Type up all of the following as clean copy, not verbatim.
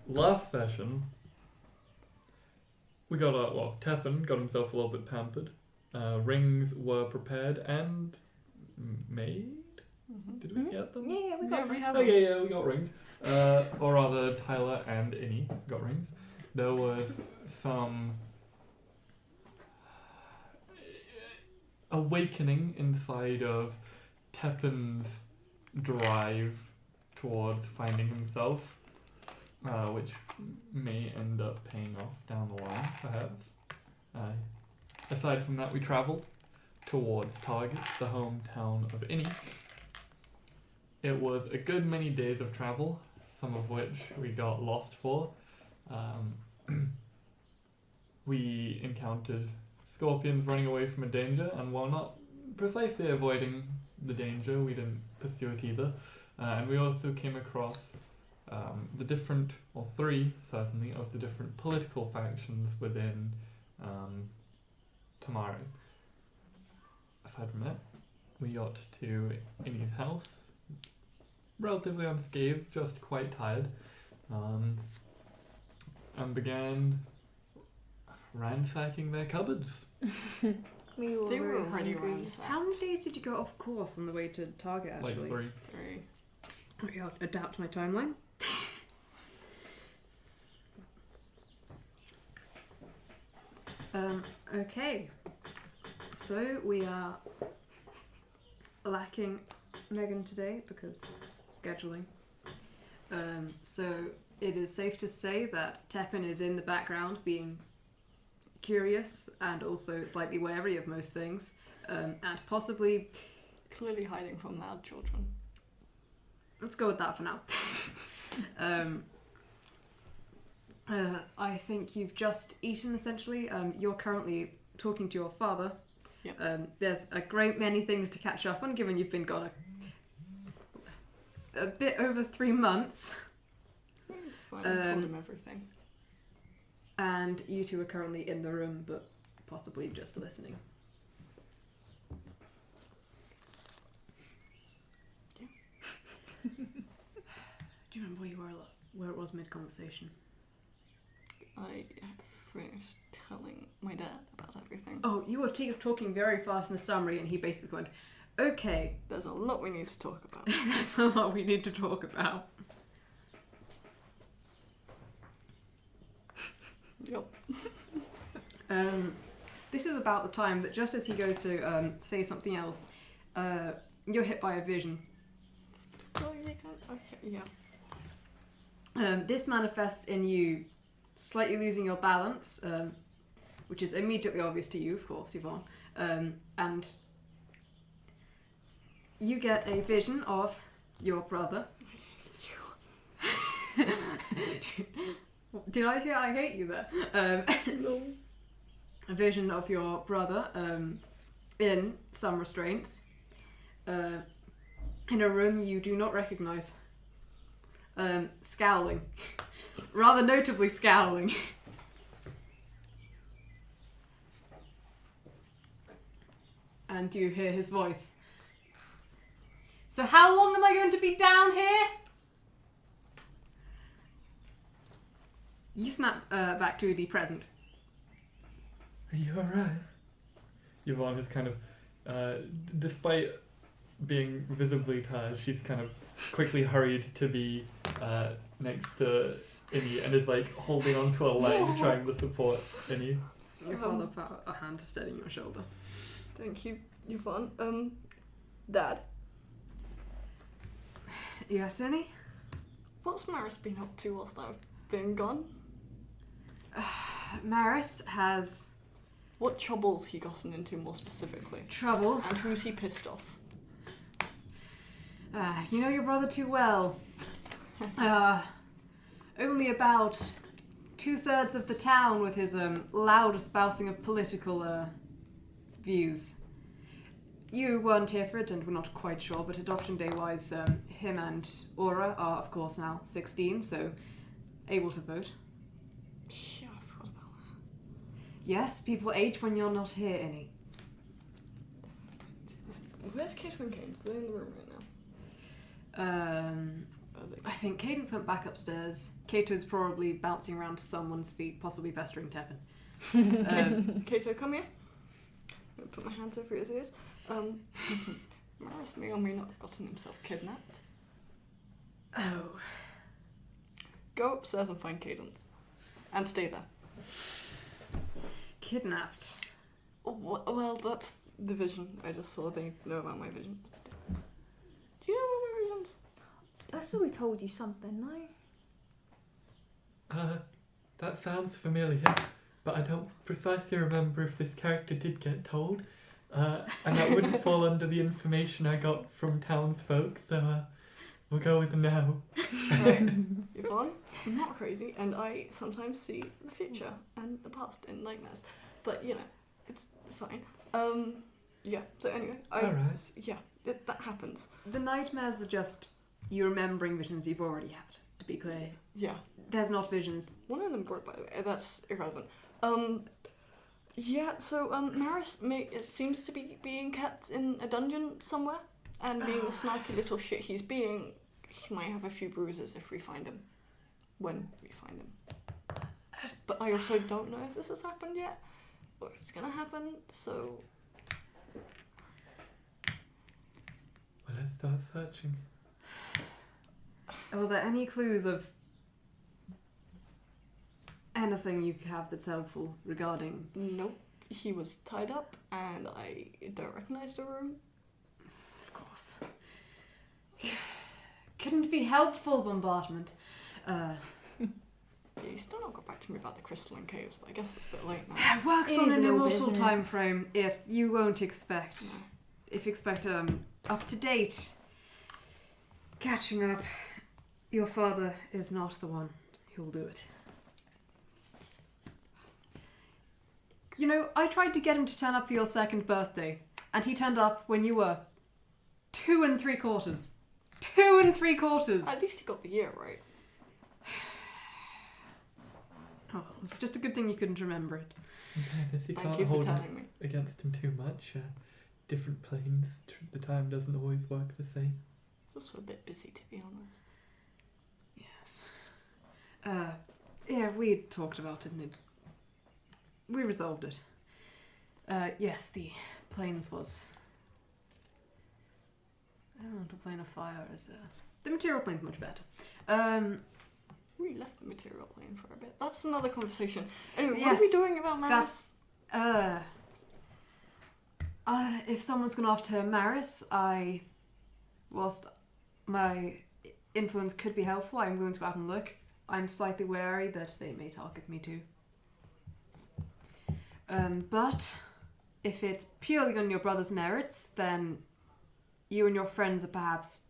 last session, we got Teppan got himself a little bit pampered. Rings were prepared and made. Mm-hmm. Did we get them? Yeah, we got them. Okay, we got rings. Or rather, Tyler and Innie got rings. There was some awakening inside of Teppan's drive towards finding himself, which may end up paying off down the line, perhaps. Aside from that, we travel towards Target, the hometown of Innie. It was a good many days of travel, some of which we got lost for. We encountered scorpions running away from a danger, and while not precisely avoiding the danger, we didn't pursue it either. And we also came across the different, or three certainly, of the different political factions within Tamari. Aside from that, we got to Innie's house, relatively unscathed, just quite tired, and began ransacking their cupboards. They were already hungry. ransacked. How many days did you go off course on the way to Target, actually? Like 3. 3. Okay, I'll adapt my timeline. Okay. So we are lacking Megan today because scheduling. So it is safe to say that Teppan is in the background being curious and also slightly wary of most things, and possibly... Clearly hiding from mad children. Let's go with that for now. I think you've just eaten, essentially. You're currently talking to your father. Yep. There's a great many things to catch up on, given you've been gone a bit over 3 months. It's fine, I told him everything. And you two are currently in the room, but possibly just listening. Yeah. Do you remember where it was mid-conversation? I had finished telling my dad about everything. Oh, you were talking very fast in a summary, and he basically went, okay. There's a lot we need to talk about. That's a lot we need to talk about. Yep. This is about the time that just as he goes to say something else, you're hit by a vision. Oh, yeah. Okay, yeah. This manifests in you slightly losing your balance, which is immediately obvious to you, of course, Yvonne. And you get a vision of your brother. Did I hear I hate you there? No. A vision of your brother in some restraints in a room you do not recognise. Scowling. Rather notably scowling. And you hear his voice. So how long am I going to be down here? You snap back to the present. Are you alright? Yvonne has kind of, despite being visibly tired, she's kind of quickly hurried to be next to Innie and is like holding onto a leg, trying to support Innie. Your father put a hand to steady your shoulder. Thank you, Yvonne. Dad, Yes, Innie? what's Maris been up to whilst I've been gone? Maris has What troubles he gotten into more specifically? trouble. And who's he pissed off? You know your brother too well. Only about 2/3 of the town with his loud espousing of political views. You weren't here for it and we're not quite sure, but adoption day-wise, him and Aura are, of course, now 16, so able to vote. Yeah, I forgot about that. Yes, people age when you're not here, Innie. Where's Caitlin Games? They're in the room right now. I think Cadence went back upstairs. Kato's probably bouncing around to someone's feet, possibly pestering Tevin. Kato, come here. I'm gonna put my hands over his ears. Maris may or may not have gotten himself kidnapped. Oh. Go upstairs and find Cadence. And stay there. Kidnapped? Well, that's the vision. I just saw they know about my vision. Do you know about my visions? I saw we told you something, no? That sounds familiar, but I don't precisely remember if this character did get told. And that wouldn't fall under the information I got from townsfolk, so we'll go with no. Right. Yvonne, I'm not crazy, and I sometimes see the future and the past in nightmares. But, you know, it's fine. Yeah, so anyway. Alright. Yeah, that happens. The nightmares are just you remembering visions you've already had, to be clear. Yeah. There's not visions. One of them broke, by the way. That's irrelevant. Yeah, so, Maris it seems to be being kept in a dungeon somewhere, and being the snarky little shit he's being, he might have a few bruises if we find him. When we find him. But I also don't know if this has happened yet, or if it's gonna happen, so... Well, let's start searching. Are there any clues of anything you have that's helpful regarding... Nope. He was tied up, and I don't recognize the room. Of course. Couldn't be helpful, bombardment. Yeah, he's still not got back to me about the crystalline caves, but I guess it's a bit late now. It works It on is an a little bit, immortal isn't it? time frame. You won't expect... No. If you expect up to date catching up, your father is not the one who'll do it. You know, I tried to get him to turn up for your second birthday, and he turned up when you were 2 3/4. 2 3/4! At least he got the year right. Oh, it's just a good thing you couldn't remember it. In fairness, you Thank can't you for hold it telling me. against him too much. Different planes, the time doesn't always work the same. He's also a bit busy, to be honest. Yes. Yeah, we talked about it and we resolved it. Yes, the planes was... I don't know, the plane of fire is... the material plane's much better. We left the material plane for a bit. That's another conversation. Anyway, what Yes, are we doing about Maris? If someone's gone after Maris, whilst my influence could be helpful, I'm willing to go out and look. I'm slightly wary that they may target me too. But if it's purely on your brother's merits, then you and your friends are perhaps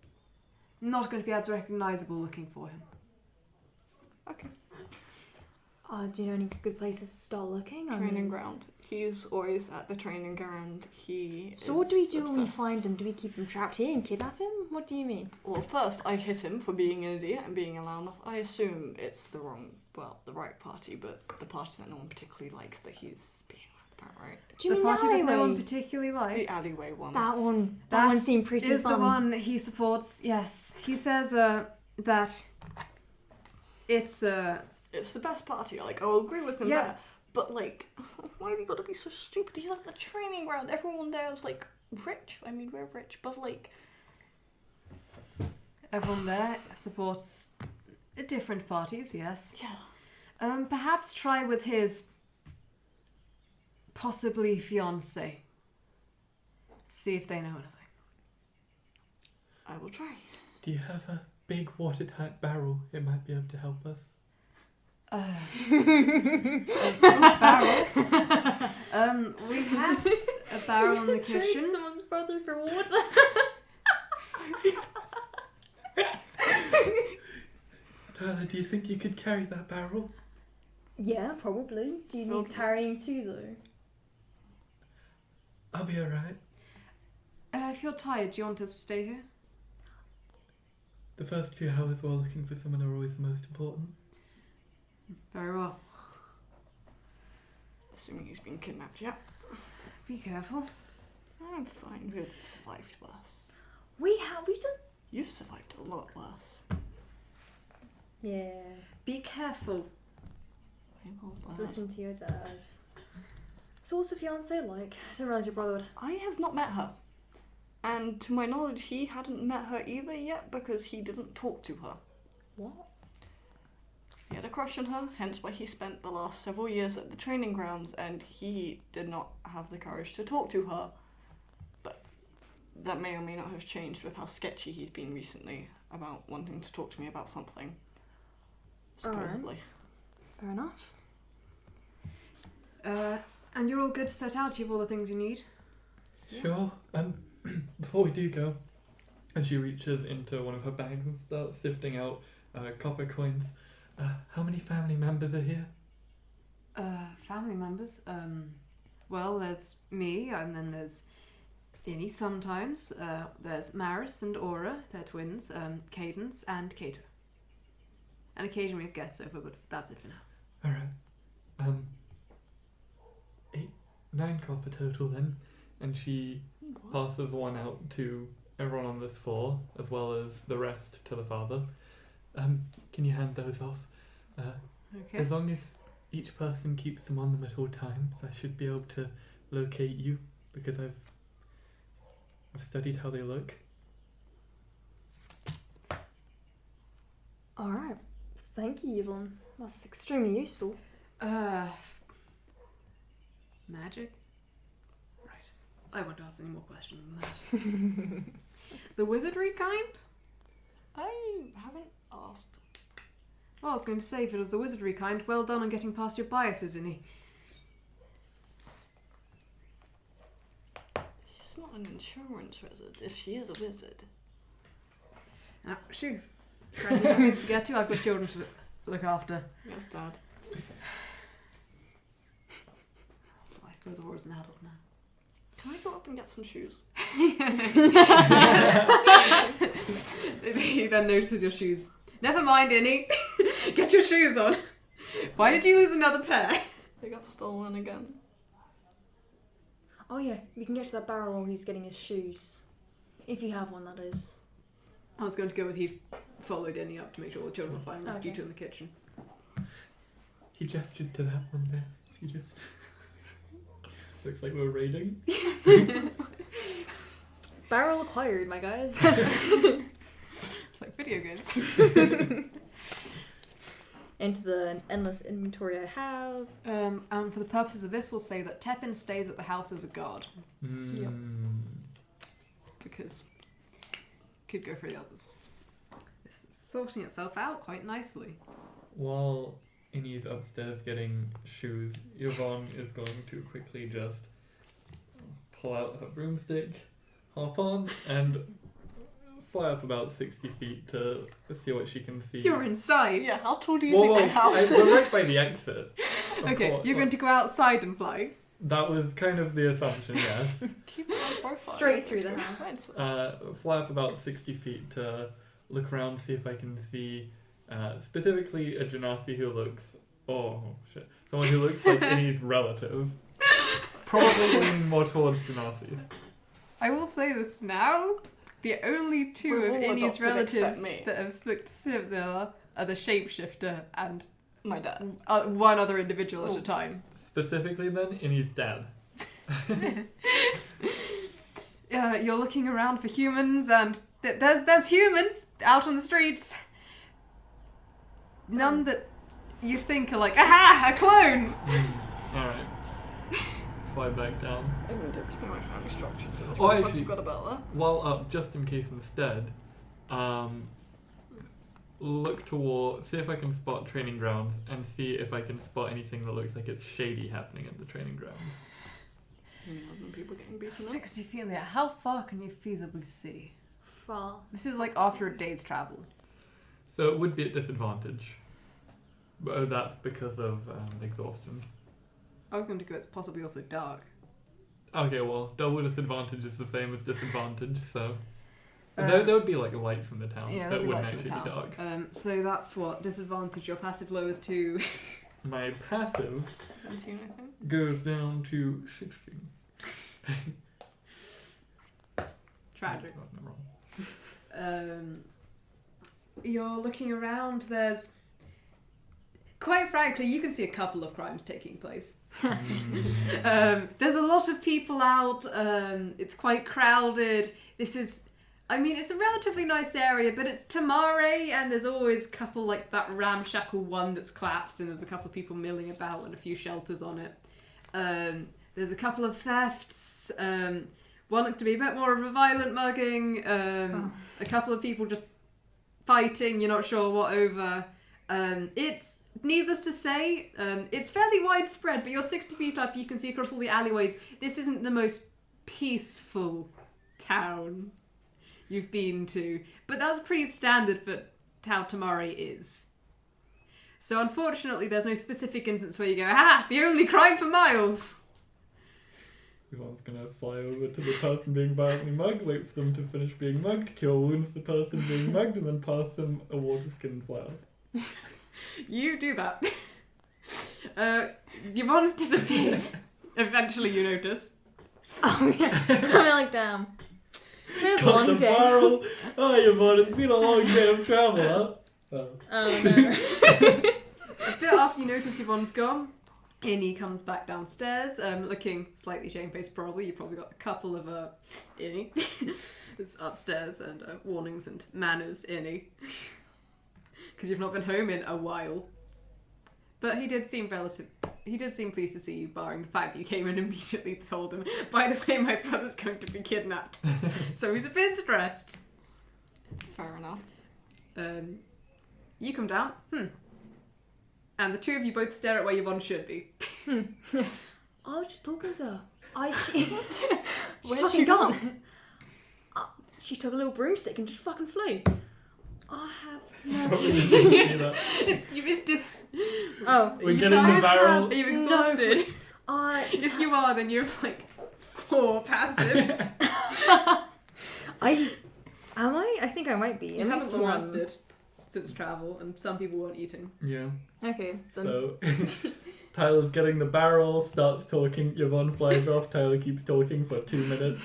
not going to be as recognizable looking for him. Okay. Do you know any good places to start looking? Training ground. He's always at the training ground. So what do we do when we obsessed. find him? Do we keep him trapped here and kidnap him? What do you mean? Well, first, I hit him for being an idiot and being loud enough. I assume it's the right party, but the party that no one particularly likes that he's being loud about, right? Do you The mean party the that no one alleyway? particularly likes. The alleyway one. That one. That That one seemed pretty is fun. the one he supports. Yes, he says that it's It's the best party. Like, I'll agree with him Yeah. there. But, like, why have you got to be so stupid? He's at the training ground. Everyone there is, like, rich. I mean, we're rich, but, like... everyone there supports different parties. Yes. Yeah. Perhaps try with his possibly fiance. See if they know anything. I will try. Do you have a big watertight barrel? It might be able to help us. Barrel. We have a barrel in the kitchen. someone's brother for water. Tyler, do you think you could carry that barrel? Yeah, probably. Do you need carrying too, though? I'll be alright. If you're tired, do you want us to stay here? The first few hours while looking for someone are always the most important. Very well. Assuming he's been kidnapped, yeah. Be careful. I'm fine. We've survived worse. We've done. You've survived a lot worse. Yeah. Be careful. Listen to your dad. So what's the fiancé like? I didn't realise your brother would... I have not met her. And to my knowledge, he hadn't met her either yet because he didn't talk to her. What? He had a crush on her, hence why he spent the last several years at the training grounds, and he did not have the courage to talk to her. But that may or may not have changed with how sketchy he's been recently about wanting to talk to me about something. Supposedly. Fair enough. And you're all good to set out? You have all the things you need? Sure. Before we do go, and she reaches into one of her bags and starts sifting out copper coins. How many family members are here? Family members? Well, there's me, and then there's Innie sometimes. There's Maris and Aura, they're twins. Cadence and Kato. And occasionally we have guests over, but that's it for now. Alright. 8, 9 copper total then. And she passes one out to everyone on this floor, as well as the rest to the father. Can you hand those off? Okay. As long as each person keeps them on them at all times, I should be able to locate you, because I've studied how they look. Alright. Thank you, Yvonne. That's extremely useful. Magic? Right. I won't ask any more questions than that. The wizardry kind? I haven't asked. Well, I was going to say, if it was the wizardry kind, well done on getting past your biases, Innie. She's not an insurance wizard, if she is a wizard. Ah, shoo. Trying to get things to get to, I've got children to look after. Yes, Dad. I suppose Aura's an adult now. Can I go up and get some shoes? He then notices your shoes. Never mind, Innie. Get your shoes on. Why did you lose another pair? They got stolen again. Oh yeah, we can get to that barrel while he's getting his shoes. If you have one, that is. I was going to go with he followed Innie up to make sure all the children were fine. Left Okay. you two in the kitchen. He gestured to that one there. He just... Looks like we're raiding. Barrel acquired, my guys. It's like video games. Into the endless inventory I have. And for the purposes of this, we'll say that Tepin stays at the house as a guard. Yep. Because could go for the others. This is sorting itself out quite nicely. While Innie's upstairs getting shoes, Yvonne is going to quickly just pull out her broomstick, hop on, and fly up about 60 feet to see what she can see. You're inside. Yeah, how tall do you think the house is? we're right by the exit. Of Okay, course. you're going to go outside and fly. That was kind of the assumption, yes. Keep it on profile. Straight through the house. Fly up about 60 feet to look around, see if I can see specifically a Genasi who looks... Oh, shit. Someone who looks like Innie's relative. Probably leaning more towards Genasi. I will say this now. The only two We've of all Innie's adopted except relatives me. that have looked similar are the shapeshifter and My dad. one other individual at Oh. a time. Specifically then, Innie's dad. You're looking around for humans, and there's humans out on the streets. None that you think are like, aha, a clone! Alright. Fly back down. I didn't to explain my family structure, so that's Oh, what I actually- forgot about that. While up, just in case instead, look toward, see if I can spot training grounds, and see if I can spot anything that looks like it's shady happening at the training grounds. 11 people getting beaten up. 60 feet in the air. How far can you feasibly see? Far. This is like after a day's travel. So it would be at disadvantage. But that's because of exhaustion. I was going to go, it's possibly also dark. Okay, well, double disadvantage is the same as disadvantage, so... there would be, like, lights in the town, Yeah, so there'll it be wouldn't lights in actually the be town. dark. So that's what? Disadvantage, your passive lowers to... My passive 17, I think. goes down to 16. Tragic. No, I'm wrong. you're looking around, there's... Quite frankly, you can see a couple of crimes taking place. There's a lot of people out. It's quite crowded. This is... I mean, it's a relatively nice area, but it's Tamare, and there's always a couple, like, that ramshackle one that's collapsed, and there's a couple of people milling about and a few shelters on it. There's a couple of thefts. One looked to be a bit more of a violent mugging. A couple of people just fighting, you're not sure what over. It's, needless to say, it's fairly widespread, but you're 60 feet up, you can see across all the alleyways. This isn't the most peaceful town you've been to, but that's pretty standard for how Tamari is. So unfortunately there's no specific instance where you go, the only crime for miles! Everyone's gonna fly over to the person being violently mugged, wait for them to finish being mugged, cure wounds the person being mugged, and then pass them a water skin and fly off. You do that. Yvonne's disappeared. Eventually you notice. Oh yeah. I'm like, damn. It's been a Got long the day. barrel. Oh, Yvonne, it's been a long day of travel, huh? Oh. Oh no. A bit after you notice Yvonne's gone, Innie comes back downstairs, looking slightly shamefaced probably. You've probably got a couple of, Innie. It's upstairs, and warnings and manners, Innie. Because you've not been home in a while. But he did seem pleased to see you, barring the fact that you came in and immediately told him, by the way, my brother's going to be kidnapped. So he's a bit stressed. Fair enough. You come down. And the two of you both stare at where Yvonne should be. I was just talking to her. She's Where'd fucking she go? gone. She took a little broomstick and just fucking flew. I have no... Probably didn't see that. You just did. Oh. We're You getting the tired? barrel. Are you exhausted? I just If you are, then you're like 4 passive. Am I? I think I might be. You At haven't least long one. rested since travel, and some people weren't eating. Yeah. Okay. Then. So, Tyler's getting the barrel, starts talking, Yvonne flies off, Tyler keeps talking for 2 minutes.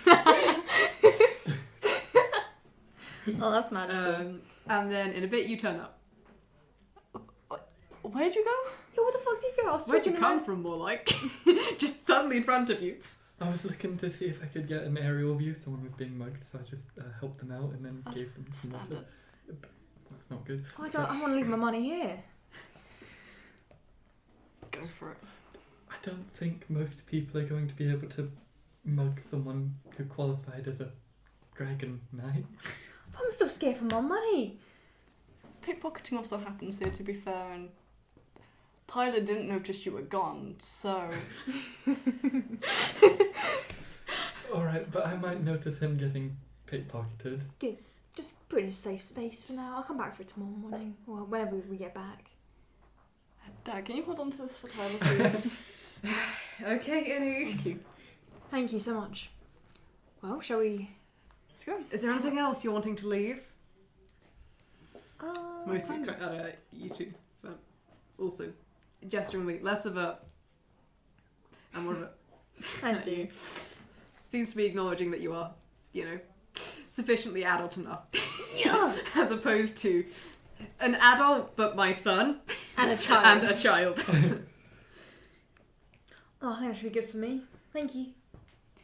Oh, that's magical. And then in a bit you turn up. Where'd you go? Yo, where the fuck did you go? I was Where'd you talking come about- from, more like? Just suddenly in front of you. I was looking to see if I could get an aerial view. Someone was being mugged, so I just helped them out and then That's gave them some water. standard. That's not good. Oh, I want to leave my money here. Go for it. I don't think most people are going to be able to mug someone who qualified as a dragon knight. I'm still scared for my money. Pickpocketing also happens here, to be fair, and Tyler didn't notice you were gone, so... Alright, but I might notice him getting pickpocketed. Just put it in a safe space for now. I'll come back for it tomorrow morning or whenever we get back. Dad, can you hold on to this for Tyler, please? Okay, Innie. Thank you. Thank you so much. Well, shall we? Let's go. Is there anything else you're wanting to leave? Mostly, kind you two, but also gesturingly less of a and more of a. I see. Seems to be acknowledging that you are, sufficiently adult enough, Yeah. as opposed to an adult, but my son And a child. and a child. Oh, I think that should be good for me. Thank you.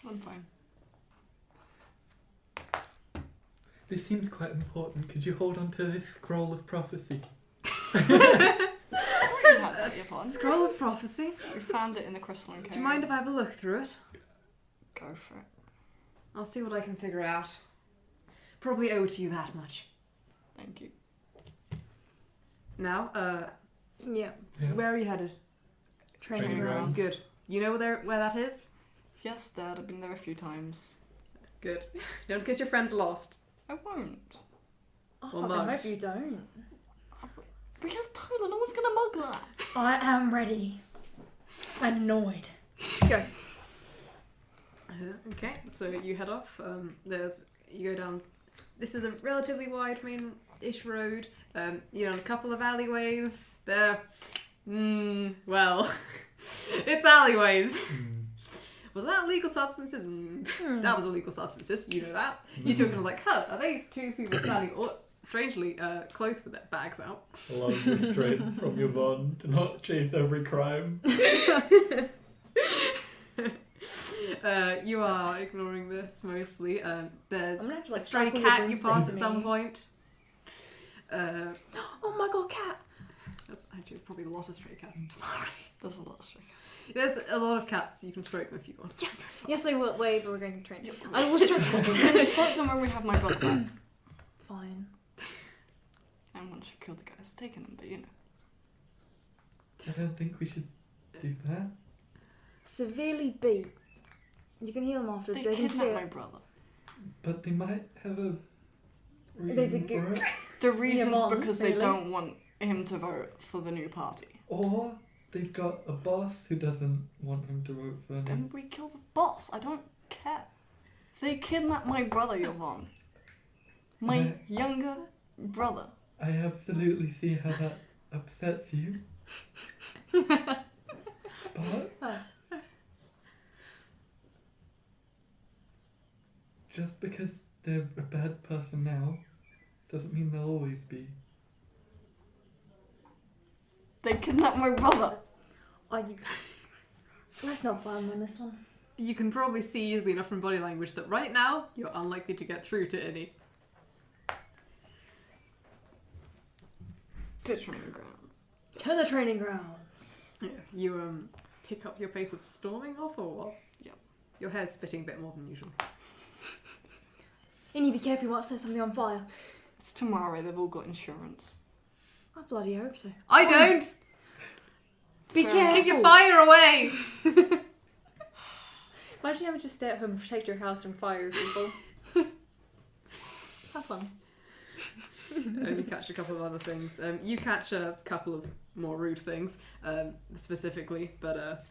I'm fine. This seems quite important. Could you hold on to this scroll of prophecy? You had that, Yvonne. Scroll of prophecy. We found it in the crystalline cave. Do you mind if I have a look through it? Go for it. I'll see what I can figure out. Probably owe to you that much. Thank you. Now, Yeah. Yeah. where are you headed? Training Training grounds. grounds. Good. You know where that is? Yes, Dad, I've been there a few times. Good. Don't get your friends lost. I won't. Oh, Well, I much. hope you don't. We have Tyler, no one's gonna mug that. I am ready. Annoyed. Let's go. Okay, so you head off. You go down. This is a relatively wide main-ish road. You're on a couple of alleyways. There. Well, it's alleyways. Was that illegal substances? That was illegal substances. You know that. You two are kind of like, are these two people standing strangely close with their bags out. Allow restraint from Yvonne to not chase every crime. You are ignoring this mostly. There's I'm gonna have to, like, a stray tackle the cat you rooms pass next at to some me. point. Oh my god, cat! That's actually, it's probably a lot of stray cats. There's a lot of stray cats. There's a lot of cats. You can stroke them if you want. Yes! Yes, I will. Wait, but we're going to train. I will stroke cats. Strike them when we have my brother back. Fine. And once you've killed the guys, taken them, but you know. I don't think we should do that. Severely beat. You can heal them afterwards. They They can see kidnapped my it. brother. But they might have a There's a reason for it. The reason's Yvonne, because they really? don't want him to vote for the new party. Or they've got a boss who doesn't want him to vote for them. Then we kill the boss. I don't care. They kidnapped my brother, Yvonne. My Okay. younger brother. I absolutely see how that upsets you. But just because they're a bad person now doesn't mean they'll always be. They kidnapped my brother. Are you... Let's not find on this one. You can probably see easily enough from body language that right now you're unlikely to get through to Innie. The training grounds. To the training grounds. Yeah. You pick up your pace of storming off or what? Yep. Your hair's spitting a bit more than usual. Innie, be careful, you might set something on fire. It's tomorrow. They've all got insurance. I bloody hope so. I don't! Be Fair careful! Keep your fire away! Imagine having to stay at home and protect your house from fire, people. Have fun. You catch a couple of other things. You catch a couple of more rude things, specifically, but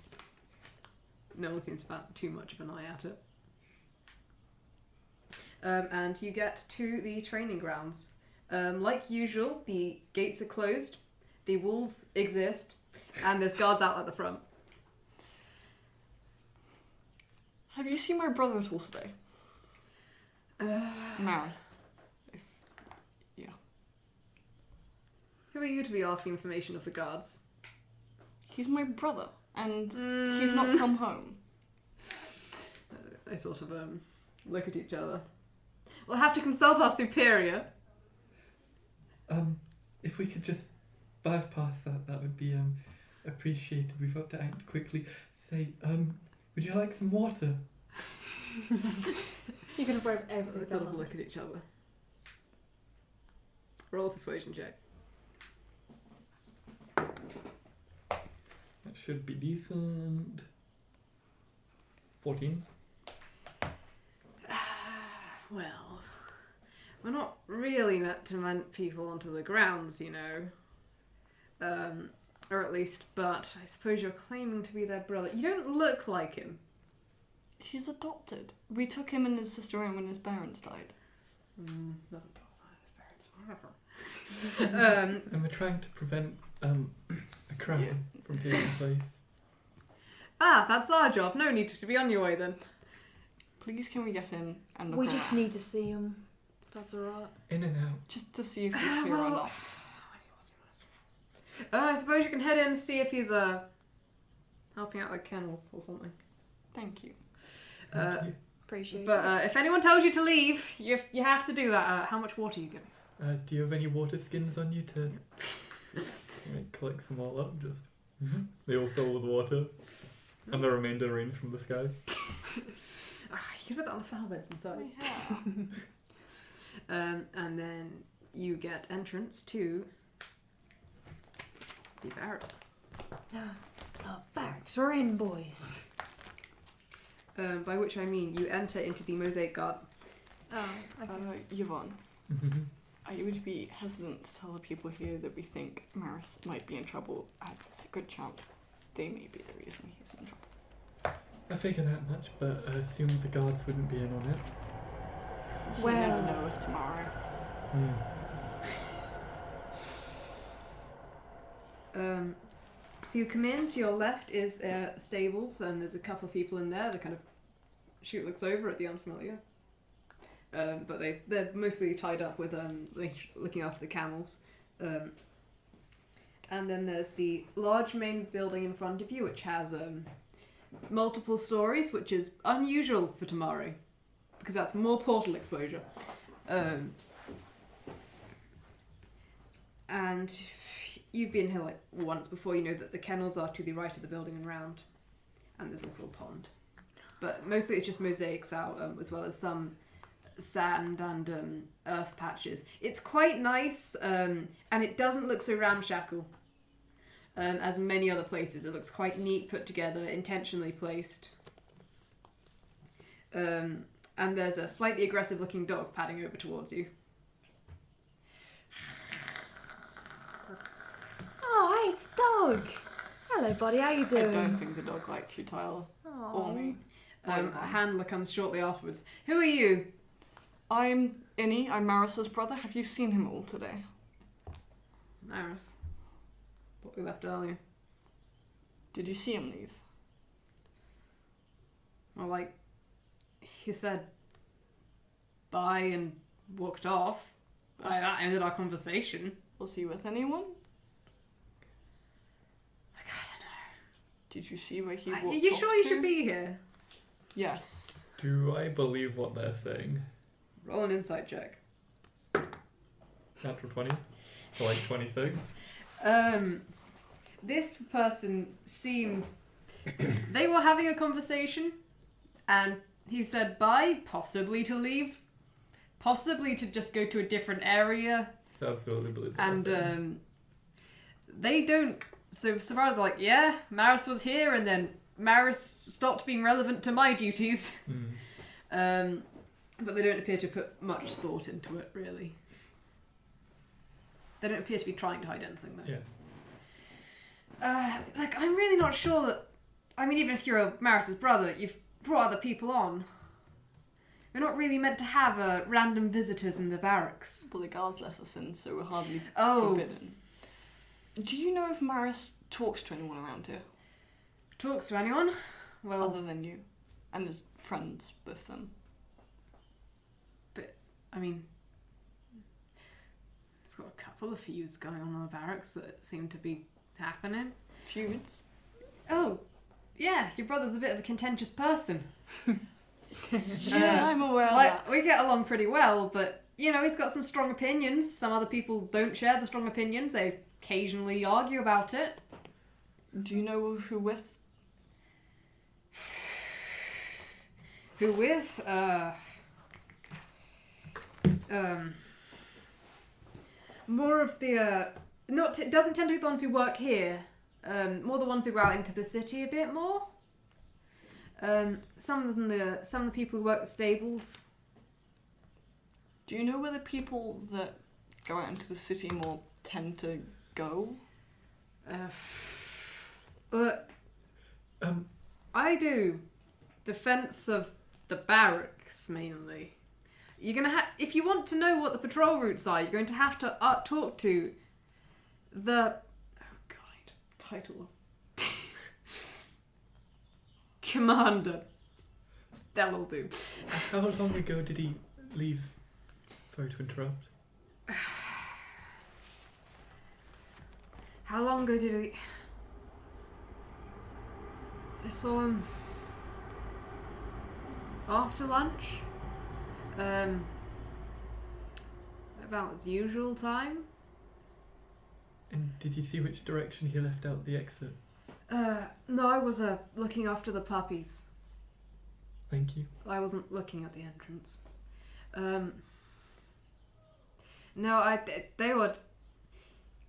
no one seems to bat too much of an eye at it. And you get to the training grounds. Like usual, the gates are closed, the walls exist, and there's guards out at the front. Have you seen my brother at all today? Maris. Who are you to be asking information of the guards? He's my brother, and he's not come home. They sort of look at each other. We'll have to consult our superior. If we could just bypass that would be appreciated. We've got to act quickly. Say, would you like some water? You're gonna break They everything. sort of look at each other. Roll a persuasion check. That should be decent. 14. Well, we're not really meant to mount people onto the grounds, you know. Or at least, but I suppose you're claiming to be their brother. You don't look like him. He's adopted. We took him and his sister in when his parents died. Doesn't talk about his parents, whatever. And we're trying to prevent a crime from taking place. That's our job. No need to be on your way then. Please, can we get in and look We around? just need to see him. That's alright. In and out. Just to see if he's here or not. I suppose you can head in and see if he's helping out the kennels or something. Thank you. Thank you. Appreciate But it. if anyone tells you to leave, you have to do that. How much water are you giving? Do you have any water skins on you to collect them all up? Just they all fill with water, and the remainder rains from the sky. You can put that on the flower beds inside. Yeah. And then you get entrance to the barracks. The barracks are in, boys. By which I mean you enter into the Mosaic Guard. Oh, okay. Yvonne, I would be hesitant to tell the people here that we think Maris might be in trouble, as there's a good chance they may be the reason he's in trouble. I figure that much, but I assumed the guards wouldn't be in on it. You Well- never know with tomorrow. So you come in, to your left is stables, and there's a couple of people in there. The kind of Shoot looks over at the unfamiliar. but they're mostly tied up with looking after the camels. And then there's the large main building in front of you, which has multiple stories, which is unusual for Tamari, because that's more portal exposure. And you've been here like once before. You know that the kennels are to the right of the building and round, and there's also a pond. But mostly it's just mosaics out, as well as some sand and earth patches. It's quite nice, and it doesn't look so ramshackle as many other places. It looks quite neat, put together, intentionally placed. And there's a slightly aggressive looking dog padding over towards you. Oh, hey, it's Dog. Hello, buddy. How you doing? I don't think the dog likes you, Tyler. Or me. A handler comes shortly afterwards. Who are you? I'm Innie. I'm Maris's brother. Have you seen him all today? Maris. What we left earlier. Did you see him leave? Well, like, he said bye and walked off. That ended our conversation. Was he with anyone? Like, I don't know. Did you see where he walked Are you off sure you to? should be here? Yes. Do I believe what they're saying? Roll an insight check. Natural 20? For like 26? This person seems... They were having a conversation, and he said bye, possibly to leave, possibly to just go to a different area. So absolutely believe what And they're saying. they don't... So Savara's like, yeah, Maris was here, and then Maris stopped being relevant to my duties. But they don't appear to put much thought into it, really. They don't appear to be trying to hide anything, though. Yeah. Like, I'm really not sure that... I mean, even if you're Maris's brother, you've brought other people on. We're not really meant to have random visitors in the barracks. Well, the guards let us in, so we're hardly Oh. forbidden. Do you know if Maris talks to anyone around here? Talks to anyone? Well, Other than you? And is friends with them? I mean... There's got a couple of feuds going on in the barracks that seem to be happening. Feuds? Oh, yeah, your brother's a bit of a contentious person. Yeah, I'm aware of Like, that. we get along pretty well, but, you know, he's got some strong opinions. Some other people don't share the strong opinions. They occasionally argue about it. Do you know who with? Who with? More of the, doesn't tend to be the ones who work here. More the ones who go out into the city a bit more. Some of the people who work the stables. Do you know where the people that go out into the city more tend to go? I do defense of the barracks mainly. You're gonna if you want to know what the patrol routes are, you're going to have to talk to the title of commander. That'll do. How long ago did he leave? Sorry to interrupt. How long ago did he? I saw him after lunch. About the usual time. And did you see which direction he left out the exit? No, I was looking after the puppies. Thank you. I wasn't looking at the entrance. No, they were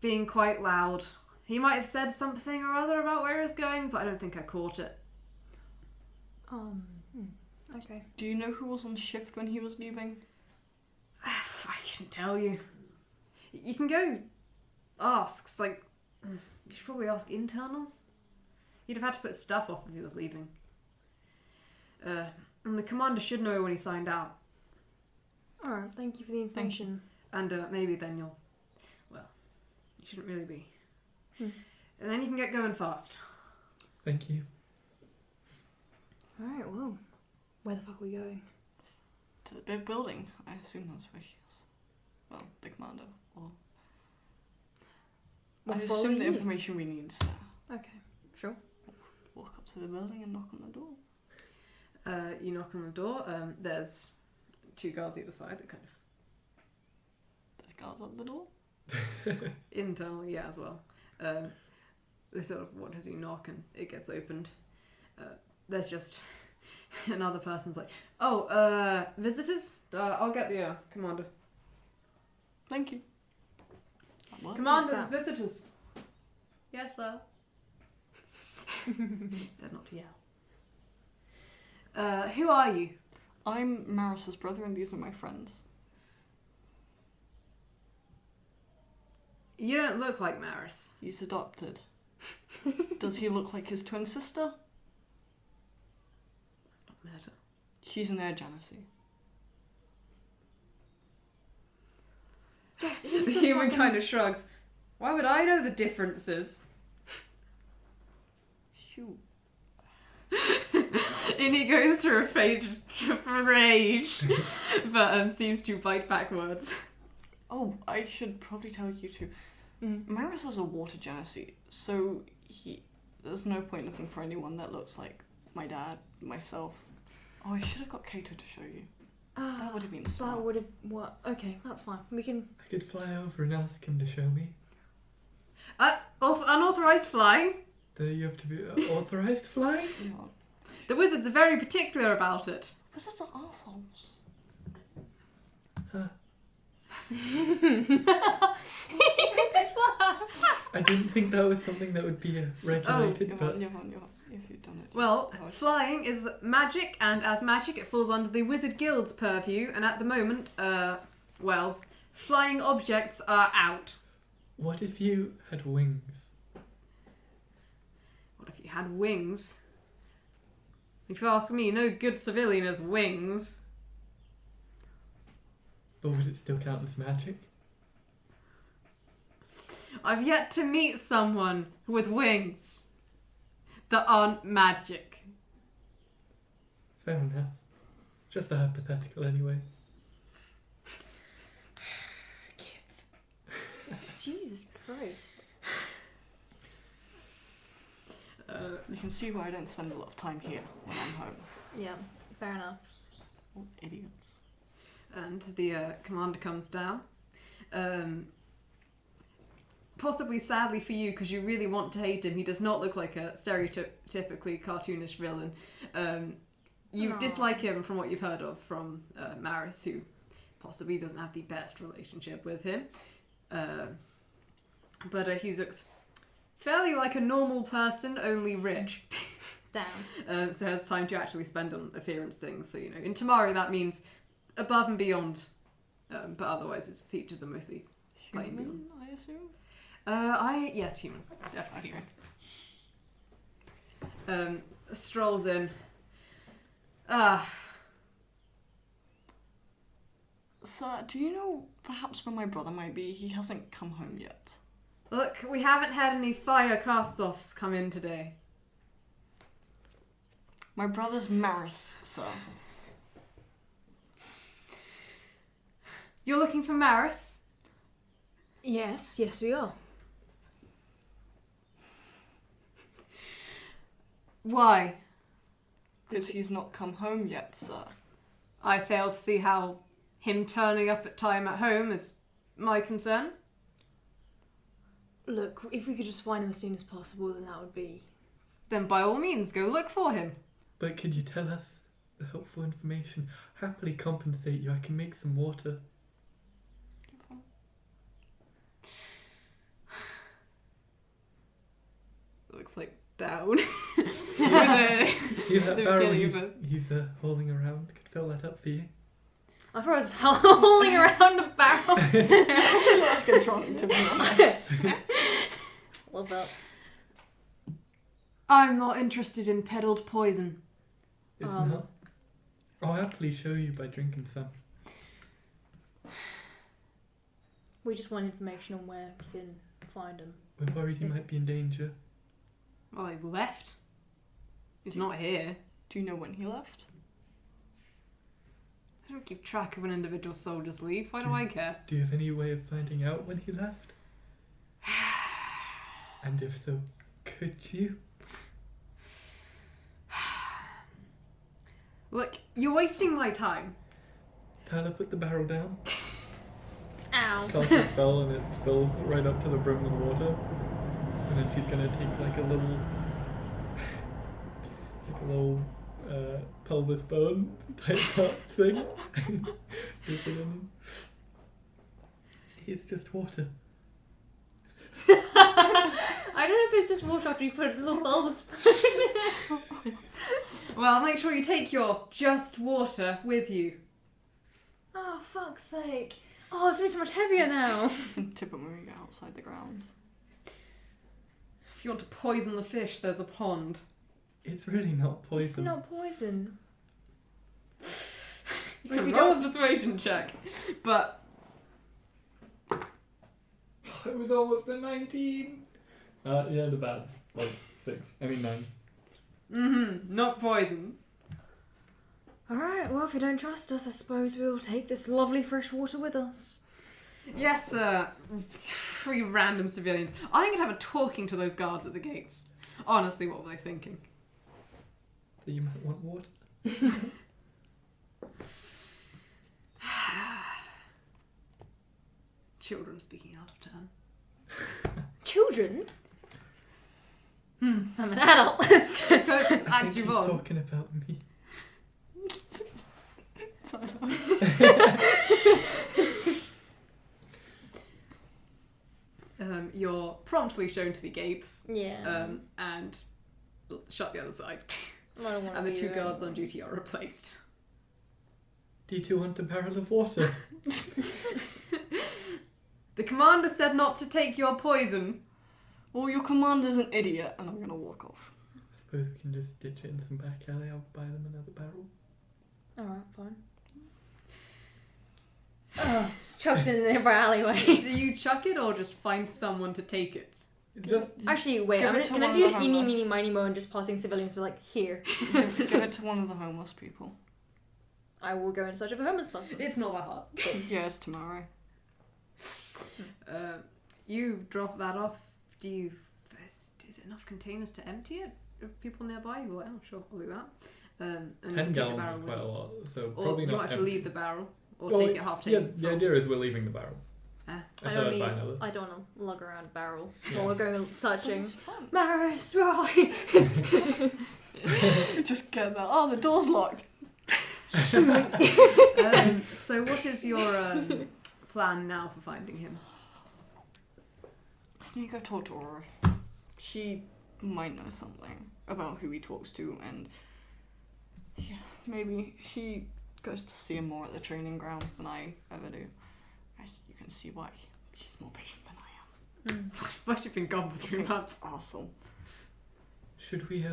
being quite loud. He might have said something or other about where he was going, but I don't think I caught it. Okay. Do you know who was on shift when he was leaving? I couldn't tell you. You can go ask. It's like, you should probably ask internal. He'd have had to put stuff off if he was leaving. And the commander should know when he signed out. Alright, thank you for the information. And maybe then you shouldn't really be. And then you can get going fast. Thank you. Alright, well, where the fuck are we going? To the big building. I assume that's where she is. Well, the commander. Or We'll I follow assume the you. information we need is there. Okay, sure. Walk up to the building and knock on the door. You knock on the door. There's 2 guards either side that kind of There's guards at the door. internally, yeah, as well. They sort of what as you knock and it gets opened. There's just another person's like, oh, visitors? I'll get the commander. Thank you. That works. Commander, there's visitors. Yes, sir. Said not to yell. Who are you? I'm Maris's brother and these are my friends. You don't look like Maris. He's adopted. Does he look like his twin sister? Not matter. She's an air Janissy. Just The he's human kind of shrugs. Why would I know the differences? Shoot. Innie goes through a phase of rage, but seems to bite back words. Oh, I should probably tell you too. Maris is a water Janissy, so there's no point looking for anyone that looks like my dad, myself. Oh, I should have got Kato to show you. That would have been smart. That would have what? Okay, that's fine. We can. I could fly over and ask him to show me. Unauthorized flying. Do you have to be authorized flying? Yeah. The wizards are very particular about it. Wizards are assholes. Huh. I didn't think that was something that would be regulated, but You're fine. If you've done it. just Well, hush. flying is magic, and as magic, it falls under the Wizard Guild's purview. And at the moment, flying objects are out. what if you had wings? What if you had wings? If you ask me, no good civilian has wings. But would it still count as magic? I've yet to meet someone with wings that aren't magic. Fair enough. Just a hypothetical anyway. Kids. Jesus Christ. You can see why I don't spend a lot of time here when I'm home. Yeah, fair enough. Oh, idiots. And the commander comes down. Possibly sadly for you, because you really want to hate him. He does not look like a stereotypically cartoonish villain. You No. dislike him from what you've heard of from Maris, who possibly doesn't have the best relationship with him. But he looks fairly like a normal person, only rich. Damn. So has time to actually spend on appearance things. So, in Tamari that means above and beyond. But otherwise his features are mostly plain beyond. Human, I assume? Yes, human. Definitely human. Strolls in. Sir, do you know perhaps where my brother might be? He hasn't come home yet. Look, we haven't had any fire cast-offs come in today. My brother's Maris, sir. You're looking for Maris? Yes, we are. Why? Because he's not come home yet, sir. I fail to see how him turning up at time at home is my concern. Look, if we could just find him as soon as possible, then that would be. Then by all means, go look for him. But could you tell us the helpful information? Happily compensate you. I can make some water. Looks like down. See that The barrel beginning he's hauling around? Could fill that up for you. I thought I was hauling around a barrel. Like a drunk, to be honest. Love that. I'm not interested in peddled poison. It's not. I'll happily show you by drinking some. We just want information on where we can find him. We're worried he might be in danger. Well, he left. He's not here. Do you know when he left? I don't keep track of an individual soldier's leave. Why do I care? Do you have any way of finding out when he left? And if so, could you? Look, you're wasting my time. Tyler, put the barrel down. Ow. Cast a spell and it fills right up to the brim with water. And then she's gonna take like a little pelvis bone type part thing. Dip it in. See, it's just water. I don't know if it's just water after you put a little bulbous in there. Well, make sure you take your just water with you. Oh, fuck's sake. Oh, it's gonna be so much heavier now. Tip it when we get outside the grounds. If you want to poison the fish, there's a pond. It's really not It's poison. not poison. You But if can you roll don't- a persuasion check. But It was almost a 19. Yeah, the bad. Like 6. I mean 9. not poison. Alright, well, if you don't trust us, I suppose we'll take this lovely fresh water with us. Yes, 3 random civilians. I'm gonna have a talking to those guards at the gates. Honestly, what were they thinking? That you might want water. Children speaking out of turn. Children? I'm an adult. I think And he's Yvonne. talking about me. You're promptly shown to the gates, Yeah. and shut the other side. I don't wanna And the be 2 there guards on anymore. duty are replaced. Do you two want a barrel of water? The commander said not to take your poison. Well, your commander's an idiot, and I'm gonna walk off. I suppose we can just ditch it in some back alley. I'll buy them another barrel. Alright, fine. Oh, just chucks it in the nearby alleyway. Do you chuck it or just find someone to take it? Just Actually, wait, Give I'm it gonna, to can I one do of the the eeny, homeless. meeny, miny, mo and just passing civilians for like, here? Give it to one of the homeless people. I will go in search of a homeless person. It's not that hard. Yeah, it's tomorrow. You drop that off. Do you? Is it enough containers to empty it? Are people nearby? Well, oh, sure, I'll do that. And 10 take the gallons barrel is with quite a you. lot, so Or probably you not. might actually empty. leave the barrel, or Well, take it half Yeah, taken. the idea is we're leaving the barrel. Ah. I I said don't I'd need. buy another. I don't want to lug around a barrel Yeah. while we're going searching. It's fun. Maris, right? Just get that. Oh, the door's locked. So what is your plan now for finding him? I need to go talk to Aurora. She might know something about who he talks to, and yeah, maybe she goes to see him more at the training grounds than I ever do. As you can see why. She's more patient than I am. Why have you been gone for 3 months? Awesome. Should we,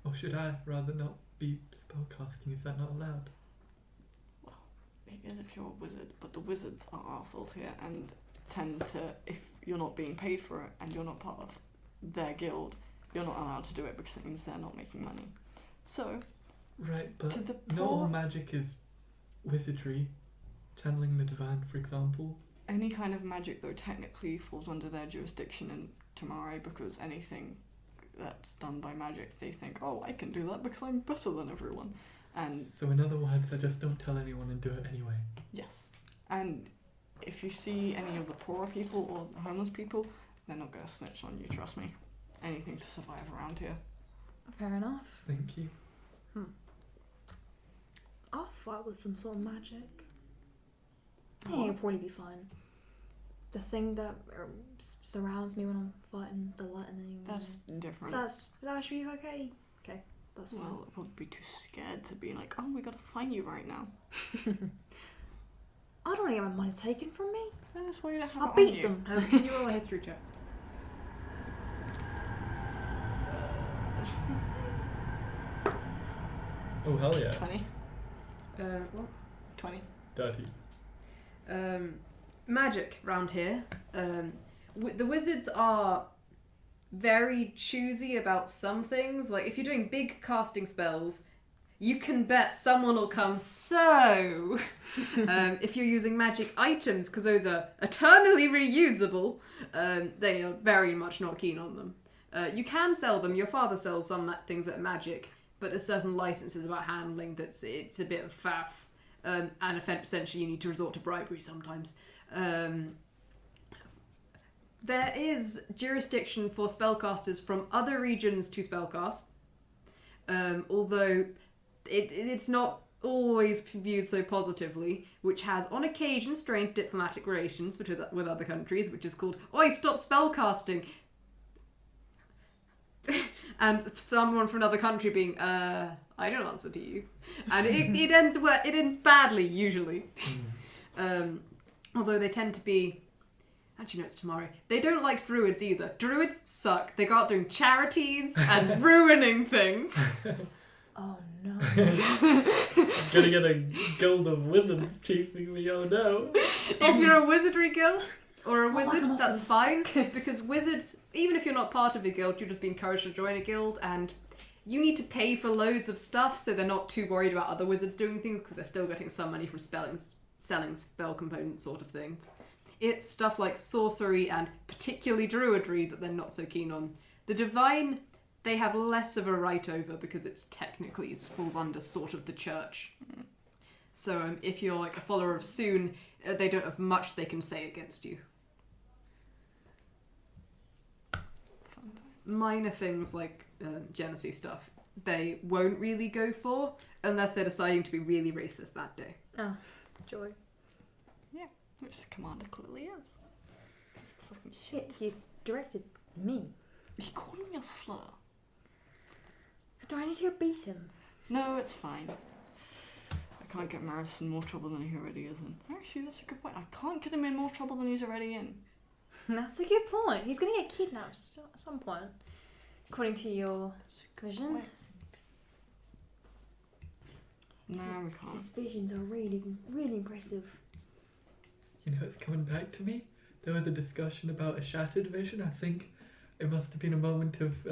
or should I rather not be spellcasting? Is that not allowed? It is if you're a wizard, but the wizards are arseholes here and tend to, if you're not being paid for it and you're not part of their guild, you're not allowed to do it because it means they're not making money. So, Right, but to the not all poor, magic is wizardry. Channeling the divine, for example. any kind of magic though technically falls under their jurisdiction in Tamare, because anything that's done by magic, they think, oh, I can do that because I'm better than everyone. And So in other words, I just don't tell anyone and do it anyway. yes, and if you see any of the poorer people or the homeless people, they're not going to snitch on you, trust me. Anything to survive around here. Fair enough. Thank you. I'll fight with some sort of magic. I think it'll probably be fine. The thing that surrounds me when I'm fighting the lightning. That's different. That should be okay. Okay, that's fine. Well, I would be too scared to be like, oh, we gotta find you right now. I don't want to get my money taken from me. That's why you don't have I'll it on beat you. them. Can you roll a history check? Oh, hell yeah. 20. What? 20. Dirty. Magic round here. The wizards are very choosy about some things. Like if you're doing big casting spells, you can bet someone will come. So, if you're using magic items, because those are eternally reusable, they are very much not keen on them. You can sell them. Your father sells some things that are magic, but there's certain licenses about handling it's a bit of faff. And essentially you need to resort to bribery sometimes. There is jurisdiction for spellcasters from other regions to spellcast, although it's not always viewed so positively, which has on occasion strained diplomatic relations with other countries, which is called "Oi, stop spellcasting," and someone from another country being "I don't answer to you," and it ends badly usually. Although they tend to be. Actually, no, it's tomorrow. They don't like druids either. Druids suck. They go out doing charities and ruining things. Oh no. Gonna get a guild of wizards chasing me, oh no. If you're a wizardry guild or a wizard, that's fine. Because wizards, even if you're not part of a guild, you'll just be encouraged to join a guild, and you need to pay for loads of stuff, so they're not too worried about other wizards doing things, because they're still getting some money from selling spell component sort of things. It's stuff like sorcery and particularly druidry that they're not so keen on. The divine, they have less of a right over because it falls under sort of the church. So if you're like a follower of Soon, they don't have much they can say against you. Minor things like Genesee stuff, they won't really go for unless they're deciding to be really racist that day. Oh, joy. Which the commander clearly is. Fucking Shit, shit. you directed me. He called me a slur. Do I need to go beat him? No, it's fine. I can't get Maris in more trouble than he already is in. Actually, that's a good point. I can't get him in more trouble than he's already in. That's a good point. He's going to get kidnapped at some point, according to your vision. No, we can't. His visions are really, really impressive. You know, it's coming back to me. There was a discussion about a shattered vision. I think it must have been a moment of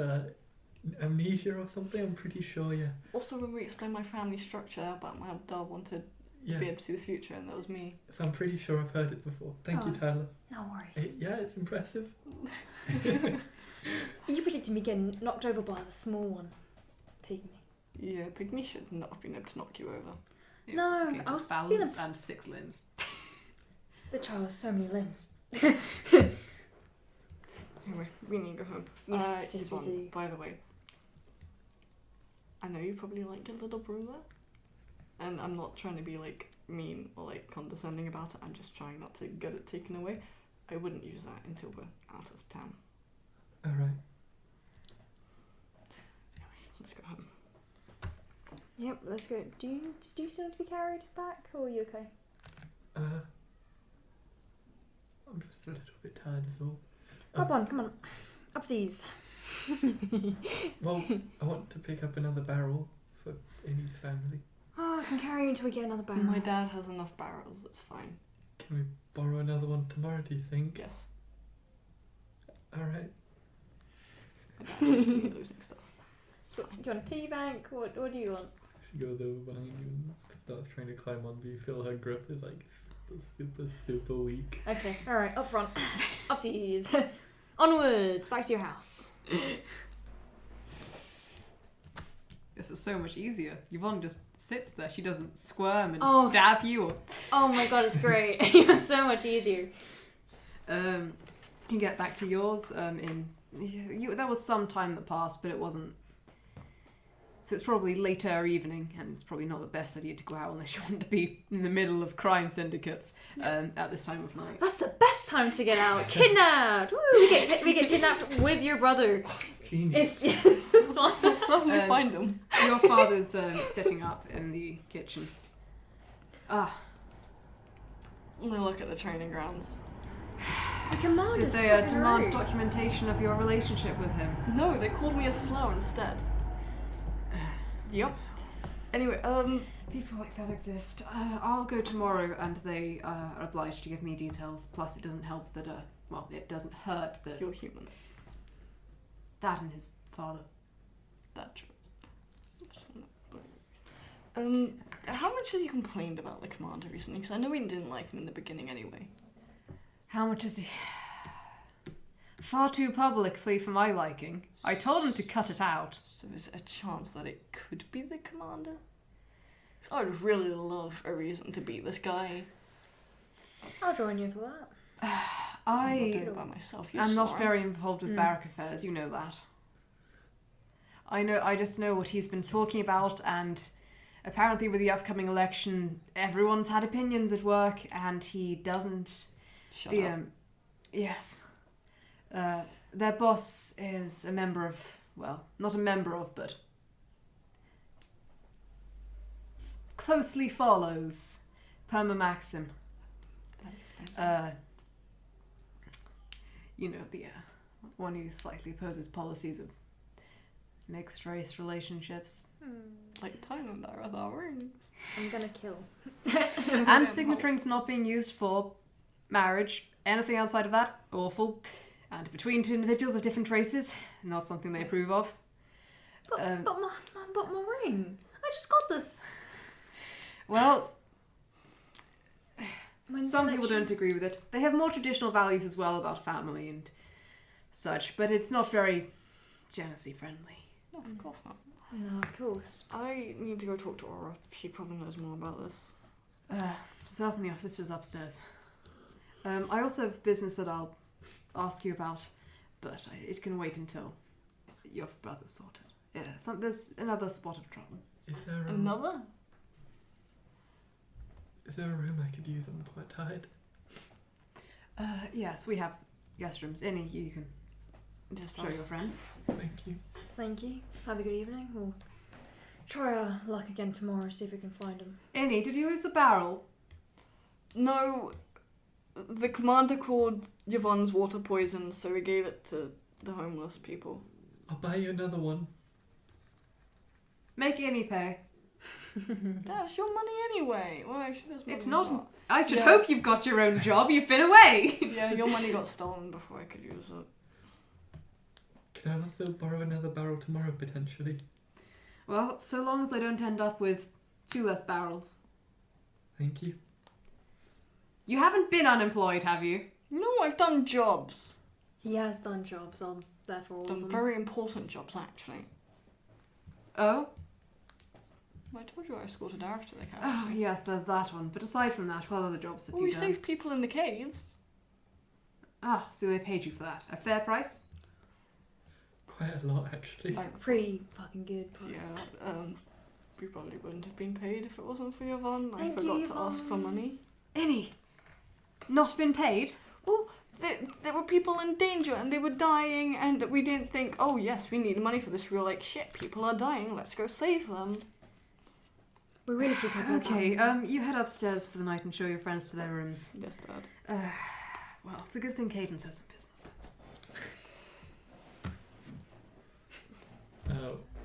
amnesia or something. I'm pretty sure, yeah. Also, when we explained my family structure about my dad wanted to be able to see the future, and that was me. So I'm pretty sure I've heard it before. Thank you, Tyler. No worries. Yeah, it's impressive. You predicted me getting knocked over by the small one. Pygmy. Yeah, Pygmy should not have been able to knock you over. No, I was balance feeling... and 6 limbs. The child has so many limbs. Anyway, we need to go home. Yes, yes, we Yvonne, do. by the way, I know you probably like your little brew there, and I'm not trying to be like mean or like condescending about it. I'm just trying not to get it taken away. I wouldn't use that until we're out of town. All right. Anyway, let's go home. Yep, let's go. Do you still need to be carried back, or are you okay? I'm just a little bit tired, is all. Hop on, come on. Upsies. Well, I want to pick up another barrel for Innie's family. Oh, I can carry you until we get another barrel. My dad has enough barrels. It's fine. Can we borrow another one tomorrow, do you think? Yes. All right. My dad used to be losing stuff. It's Do fine. you want a piggy bank? What do you want? She goes over behind you and starts trying to climb on, but you feel her grip is like super weak. Okay, alright, up front. Upsies. Onwards, back to your house. This is so much easier. Yvonne just sits there. She doesn't squirm and Oh. stab you. Or... Oh my god, it's great. It was so much easier. You get back to yours. There was some time that passed, but it wasn't. So it's probably later evening, and it's probably not the best idea to go out unless you want to be in the middle of crime syndicates at this time of night. That's the best time to get out. Kidnapped! Woo! We get kidnapped with your brother. Genius. It's just this one. Suddenly find them. Your father's sitting up in the kitchen. They look at the training grounds. The commander's Did they fucking demand rude. documentation of your relationship with him? No, they called me a slur instead. Yep. Anyway, People like that exist. I'll go tomorrow, and they are obliged to give me details. Plus, it doesn't help that, it doesn't hurt that you're human. Dad and his father. That's true. How much has he complained about the commander recently? Because I know he didn't like him in the beginning anyway. How much is he? Far too publicly for my liking. I told him to cut it out. So is there a chance that it could be the commander? 'Cause I would really love a reason to beat this guy. I'll join you for that. I'm not doing it by myself. I'm not very involved with barrack affairs, you know that. I just know what he's been talking about, and apparently with the upcoming election, everyone's had opinions at work, and he doesn't... Shut up. Yes. Their boss is a member of, well, not a member of, but closely follows Perma Maxim. You know, the one who slightly opposes policies of mixed race relationships. Like tying there with our rings. I'm gonna kill. And signet rings not being used for marriage. Anything outside of that, awful. And between two individuals of different races, not something they approve of. But my ring. I just got this. Well, When's some the people election? don't agree with it. They have more traditional values as well about family and such, but it's not very Genesee friendly. No, of course not. No, of course. I need to go talk to Aura. She probably knows more about this. Certainly our sister's upstairs. I also have business that I'll ask you about, but it can wait until your brother's sorted. Yeah, there's another spot of trouble. Is there Another? Is there a room I could use? I'm quite tired. Yes, we have guest rooms. Innie, you can Just show your friends. Thank you. Thank you. Have a good evening. We'll try our luck again tomorrow, see if we can find him. Innie, did you lose the barrel? No, the commander called Yvonne's water poison, so we gave it to the homeless people. I'll buy you another one. Make Innie pay. That's your money anyway. Well, actually, that's It's money's not. I should Yeah. hope you've got your own job. You've been away. Yeah, your money got stolen before I could use it. Can I also borrow another barrel tomorrow, potentially? Well, so long as I don't end up with 2 less barrels. Thank you. You haven't been unemployed, have you? No, I've done jobs. He has done jobs, I'm there for all of Done them. very important jobs, actually. Oh? I told you I escorted Arif to the carriage. Oh, yes, there's that one. But aside from that, what other jobs have Well, you we done? saved people in the caves. Ah, so they paid you for that. A fair price? Quite a lot, actually. Like, Pretty fucking good price. yeah, we probably wouldn't have been paid if it wasn't for Yvonne. I Thank forgot you, to ask for Yvonne. money. Innie! Not been paid? Well, there were people in danger and they were dying, and we didn't think, oh yes, we need money for this. We were like, shit, people are dying, let's go save them. We really should talk about Okay, that. you head upstairs for the night and show your friends to their rooms. Yes, Dad. Well, it's a good thing Cadence has some business sense.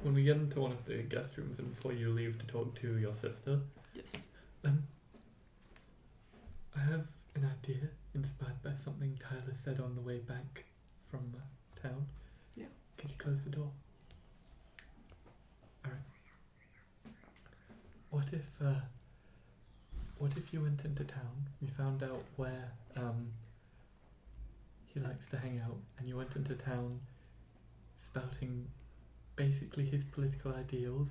When we get into one of the guest rooms and before you leave to talk to your sister, Yes. I have an idea inspired by something Tyler said on the way back from town. Yeah. Could you close the door? Alright. What if you went into town, you found out where he likes to hang out, and you went into town spouting basically his political ideals,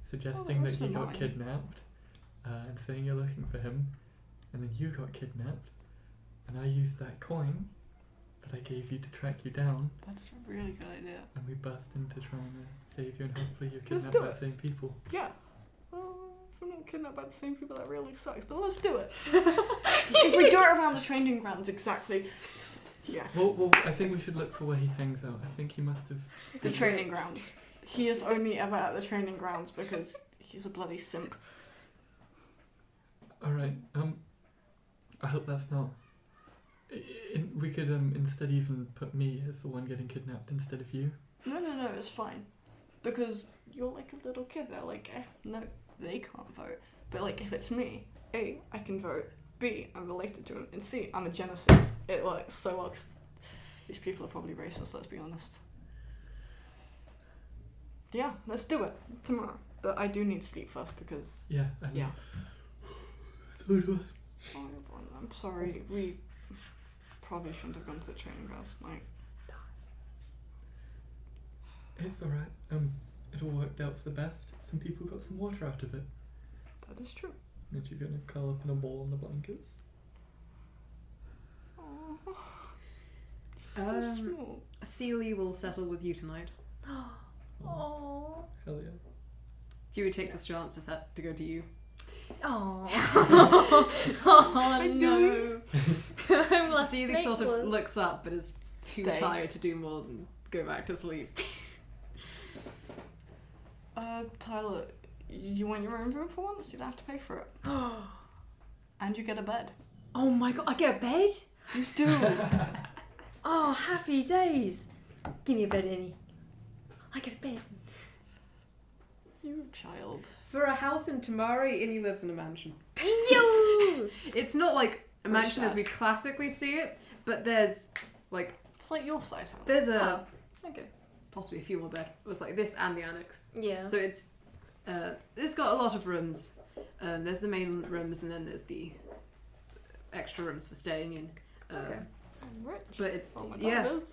suggesting that that's he got annoying. kidnapped, and saying you're looking for him, and then you got kidnapped, and I used that coin that I gave you to track you down, That's a really good idea. and we burst into trying to save you, and hopefully you're Let's kidnapped do by it. the same people. Yeah. Well, if we're not kidnapped by the same people, that really sucks, but let's do it. If we do it around the training grounds, exactly. Yes. Well, I think we should look for where he hangs out. I think he must have... The training grounds. He is only ever at the training grounds because he's a bloody simp. Alright, I hope that's not... we could instead even put me as the one getting kidnapped instead of you. No, it's fine. Because you're like a little kid. They're like, no, they can't vote. But like, if it's me, A, I can vote. B, I'm related to him. And C, I'm a Genesee. It works so well. 'Cause these people are probably racist, let's be honest. Yeah, let's do it. Tomorrow. But I do need sleep first because Yeah. I know. yeah. So do I. Oh, I'm sorry. We probably shouldn't have gone to the training last night. It's alright. It all worked out for the best. Some people got some water out of it. That is true. And she's gonna curl up in a ball on the blankets. Oh, Um, Sealy will settle with you tonight. Oh. Hell yeah. Dewey takes this chance to go to you. Oh. I no. I'm less Sealy sort of sleepless. looks up but is too Stay. tired to do more than go back to sleep. Tyler, you want your own room for once? You don't have to pay for it. And you get a bed. Oh my god, I get a bed? You do. Oh, happy days. Give me a bed, Innie. I get a bed. You child. For a house in Tamari, Innie lives in a mansion. Yo! It's not like a Where's mansion as that? we classically see it, but there's like It's like your size house. there's a Okay. possibly a few more bed. It's like this and the annex. Yeah. So it's got a lot of rooms. There's the main rooms and then there's the extra rooms for staying in. Okay. I'm rich. But it's Oh my god, yeah. it is.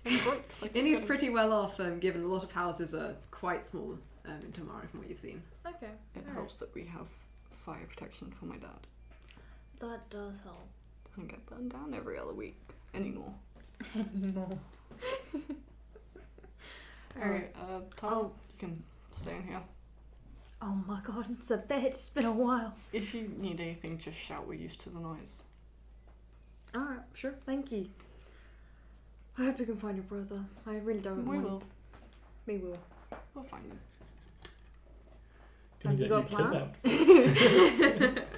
I'm broke. Like Innie's I'm pretty well off, given a lot of houses are quite small in Tamari from what you've seen. Okay. It Alright. helps that we have fire protection for my dad. That does help. Doesn't get burned down every other week anymore. Anymore. Alright, Tyler, Oh. you can stay in here. Oh my god, it's a bed. It's been a while. If you need anything, just shout. We're used to the noise. Alright, sure. Thank you. I hope you can find your brother. I really don't We want... will. We will. We'll find him. Gonna Have you get got a kidnapped.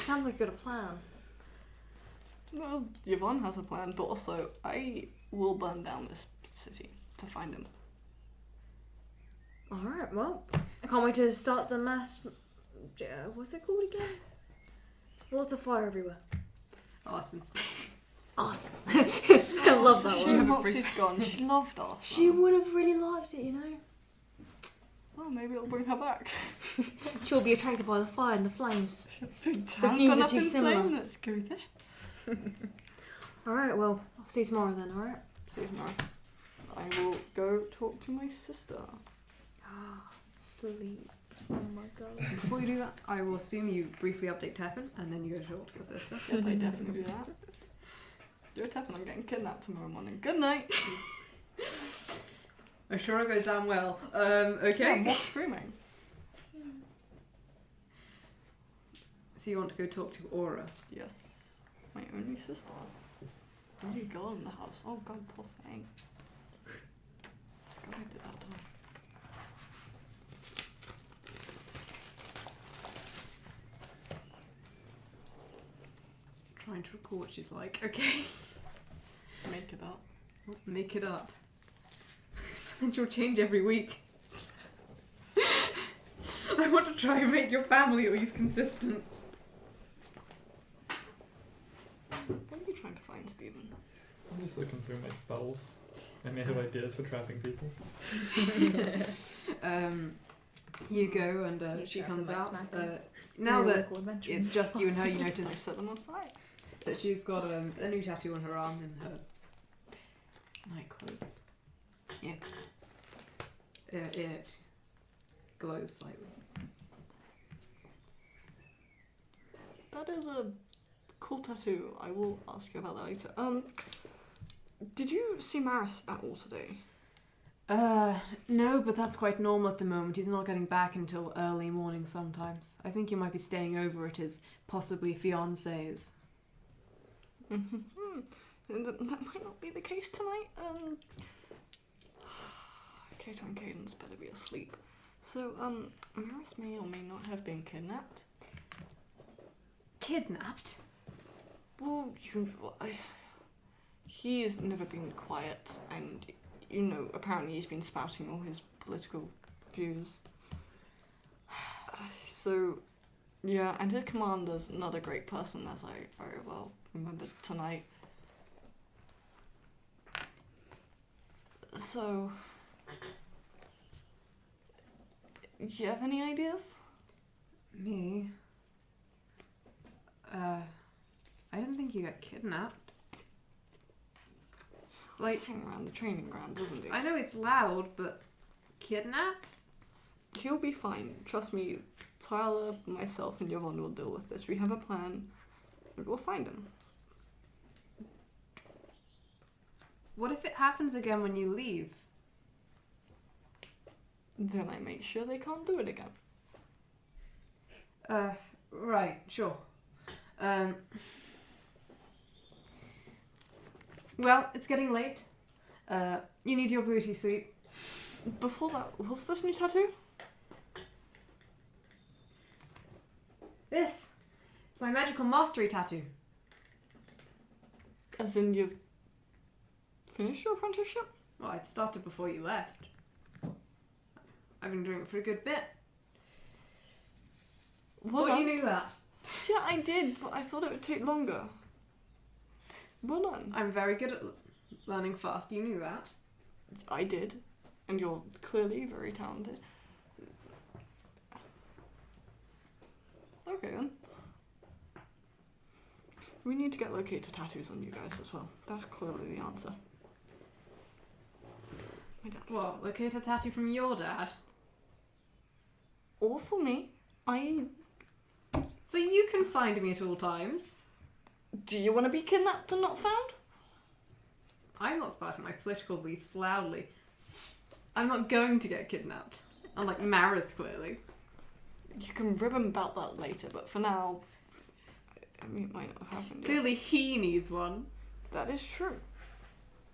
Sounds like you got a plan. Well, Yvonne has a plan, but also I will burn down this city to find him. Alright, well, I can't wait to start the mass... what's it called again? Lots of fire everywhere. Awesome. Awesome. I love that She one. Moxie's gone. She loved us. She would have really liked it, you know? Well, maybe it'll bring her back. She'll be attracted by the fire and the flames. Big town fumes are too similar. Let's go there. Alright, well, I'll see you tomorrow then, alright? See you tomorrow. I will go talk to my sister. Sleep. Oh my god. Before you do that, I will assume you briefly update Teffin and then you go to talk to your sister. Yep, I definitely do that. You're tapping. I'm getting kidnapped tomorrow morning. Good night. I'm sure it goes down well. Yeah, Okay. more screaming. So you want to go talk to Aura? Yes, my only sister. Only girl in the house. Oh god, poor thing. God, I did that to her. Trying to recall what she's like. Okay. Make it up. Make it up. Then she'll change every week. I want to try and make your family at least consistent. What are you trying to find, Stephen? I'm just looking through my spells. I may have ideas for trapping people. You go and You she trap comes them by out. smacking. Now Real that awkward mention. it's just you and her, you I notice set them on fire. that she's got a new tattoo on her arm and her night clothes. Yeah. It glows slightly. That is a cool tattoo. I will ask you about that later. Did you see Maris at all today? No, but that's quite normal at the moment. He's not getting back until early morning sometimes. I think he might be staying over at his possibly fiance's. Mm-hmm. That might not be the case tonight. Kato and Cadence better be asleep. So, Maris may or may not have been kidnapped. Kidnapped? Well, he's never been quiet, and, you know, apparently he's been spouting all his political views. So, yeah, and his commander's not a great person, as I very well remember tonight. So, You have any ideas? Me? I didn't think you got kidnapped. Like, Just hang around the training ground, doesn't he? I know it's loud, but kidnapped? He'll be fine. Trust me, Tyler, myself, and Yvonne will deal with this. We have a plan. We'll find him. What if it happens again when you leave? Then I make sure they can't do it again. Right, sure. Well, it's getting late. You need your booty sleep. Before that, what's this new tattoo? This. It's my magical mastery tattoo. As in, you've finished your apprenticeship? Well, I'd started before you left. I've been doing it for a good bit. Well Thought done. you knew that. Yeah, I did, but I thought it would take longer. Well done. I'm very good at learning fast. You knew that. I did. And you're clearly very talented. Okay then. We need to get locator tattoos on you guys as well. That's clearly the answer. My dad. What? Locate a tattoo from your dad? Or for me. So you can find me at all times. Do you want to be kidnapped and not found? I'm not spouting my political beliefs loudly. I'm not going to get kidnapped. Unlike Maris, clearly. You can ribbon about that later, but for now, I mean, it might not have happened yet. Clearly he needs one. That is true.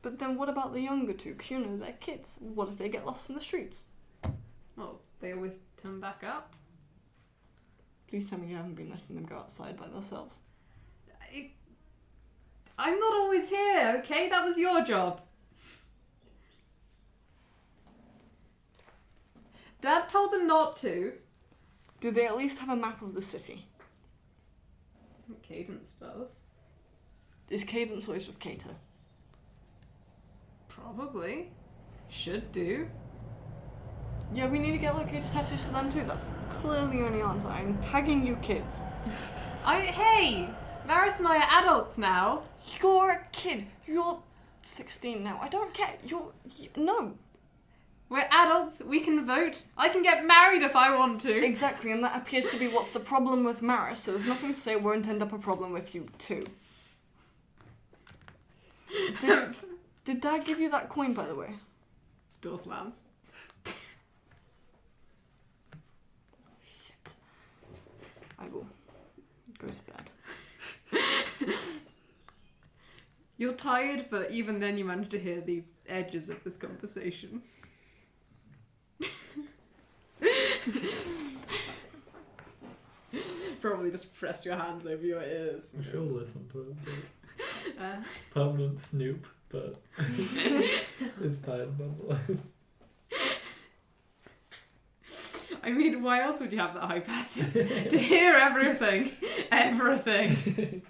But then what about the younger two? 'Cause you know, they're kids. What if they get lost in the streets? Well, they always turn back up. Please tell me you haven't been letting them go outside by themselves. I'm not always here, okay? That was your job. Dad told them not to. Do they at least have a map of the city? Cadence does. Is Cadence always with Cato? Probably. Should do. Yeah, we need to get locator tattoos for them too. That's clearly the only answer. I'm tagging you kids. Hey! Maris and I are adults now. You're a kid. You're 16 now. I don't care. No. We're adults. We can vote. I can get married if I want to. Exactly, and that appears to be what's the problem with Maris, so there's nothing to say it won't end up a problem with you too. Did Dad give you that coin, by the way? Door slams. Shit. I will go to bed. You're tired, but even then you managed to hear the edges of this conversation. Probably just press your hands over your ears. She'll listen to it. Uh, Permanent snoop, but it's tired nonetheless. I mean, why else would you have that high passive? To hear everything. Everything.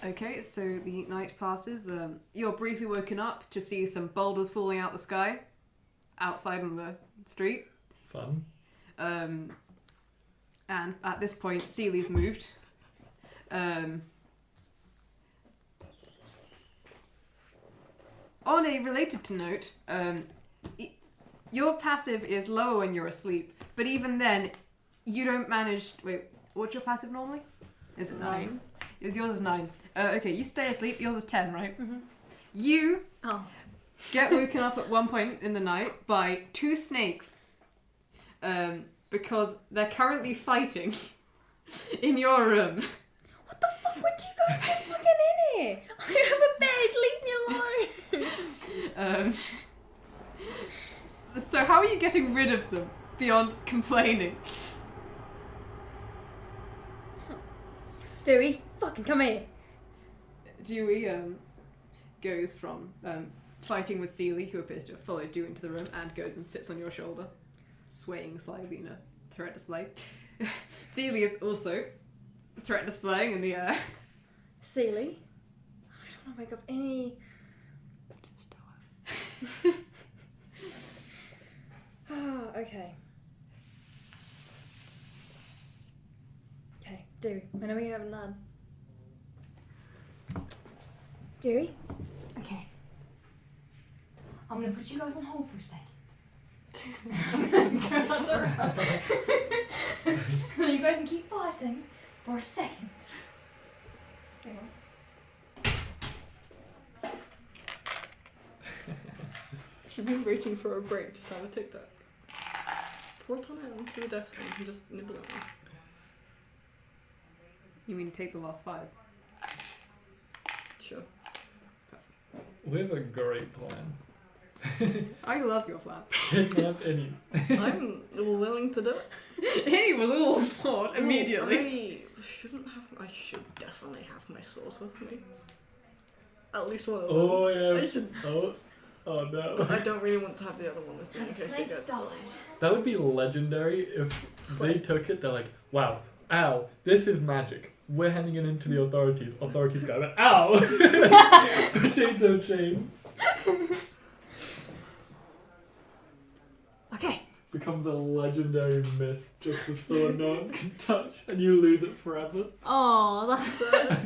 Okay, so the night passes. You're briefly woken up to see some boulders falling out the sky outside on the street. Fun. And at this point, Seely's moved. On a related to note, your passive is lower when you're asleep, but even then, you don't manage... Wait, what's your passive normally? Is it 9? Yours is 9. Okay, you stay asleep. Yours is 10, right? Mm-hmm. You Oh. get woken up at one point in the night by 2 snakes. Because they're currently fighting in your room. What the fuck? When do you guys get fucking in here? I have a bed. Leave me alone. So how are you getting rid of them beyond complaining? Dewey, fucking come here. Dewey goes from fighting with Seely, who appears to have followed you into the room, and goes and sits on your shoulder, swaying slightly in a threat display. Seely is also threat displaying in the air. Seely, I don't want to wake up any... Okay. Okay, Dewey. I know we haven't learned. Dewey? Okay. I'm gonna put you guys on hold for a second. You guys can keep fighting for a second. Hang on. She's been waiting for a break to have a tic tac. Pour it on it onto the desk and just nibble on it. You mean take the last 5? Sure. We have a great plan. I love your plan. Kidnap Innie. I'm willing to do it. He was all on board immediately. I should definitely have my sauce with me. At least one of them. Oh I yeah. should. Oh no. But I don't really want to have the other one with me in Has the case it snakes gets stolen. died? That would be legendary if they took it. They're like, wow, ow, this is magic. We're handing it in to the authorities. Authorities go, but ow! Potato chain. Okay. Becomes a legendary myth just so no one can touch and you lose it forever. Oh, that's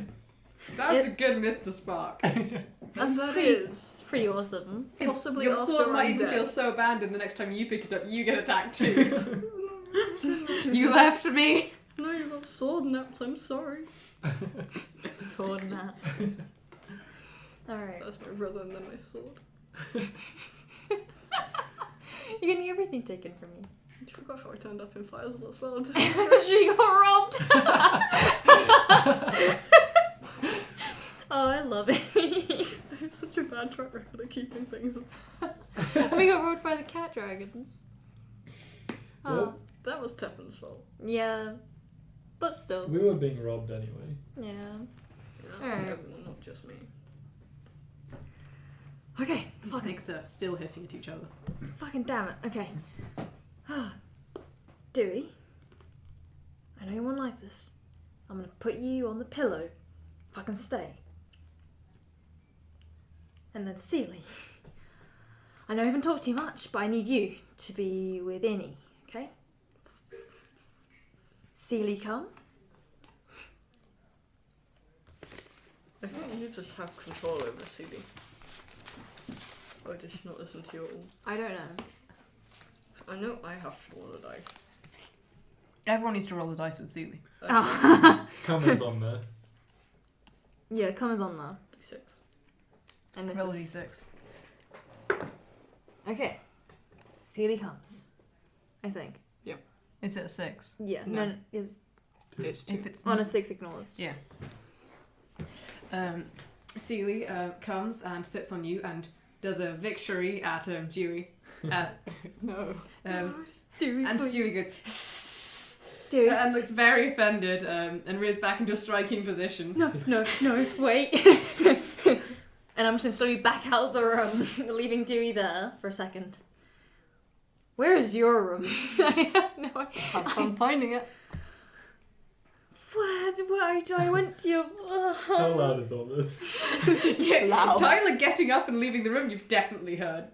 That's a good myth to spark. that's That pretty. is. It's pretty awesome. Possibly Your after sword might I'm even dead. feel so abandoned the next time you pick it up, you get attacked too. You left me. No, you got sword napped. I'm sorry. Sword nap. All right. That's my brother and then my sword. You're getting everything taken from you. You forgot how I turned up in files as well. I'm sure you got robbed. Oh, I love it. I have such a bad track record of keeping things. We got robbed by the cat dragons. Oh, Well, That was Teppan's fault. yeah. But still. we were being robbed anyway. Yeah. Yeah, Alright. everyone, not just me. Okay. Fucking, Snakes are still hissing at each other. fucking damn it. Okay. Dewey, I know you won't like this. I'm gonna put you on the pillow. Fucking stay. And then Seely. I know I haven't talked too much, but I need you to be with Innie, okay? Seely, come. I think you just have control over CD. Or did she not listen to you at all? I don't know. I know I have to roll the dice. Everyone needs to roll the dice with Seely. Oh. Cameras on there. Yeah, come as on there. D6. And this Roll a is... d6. Okay. Seely comes. I think. Is it a 6? Yeah. No. No, is It's two. If it's on a 6 ignores. Yeah. Seely comes and sits on you and does a victory at Dewey. No. Dewey, And please. Dewey goes Dewey. and looks very offended and rears back into a striking position. No, wait. And I'm just gonna slowly back out the room, leaving Dewey there for a second. Where is your room? I have no idea. Have fun finding it. I went to your... How loud is all this? Yeah, Loud. Tyler getting up and leaving the room, you've definitely heard.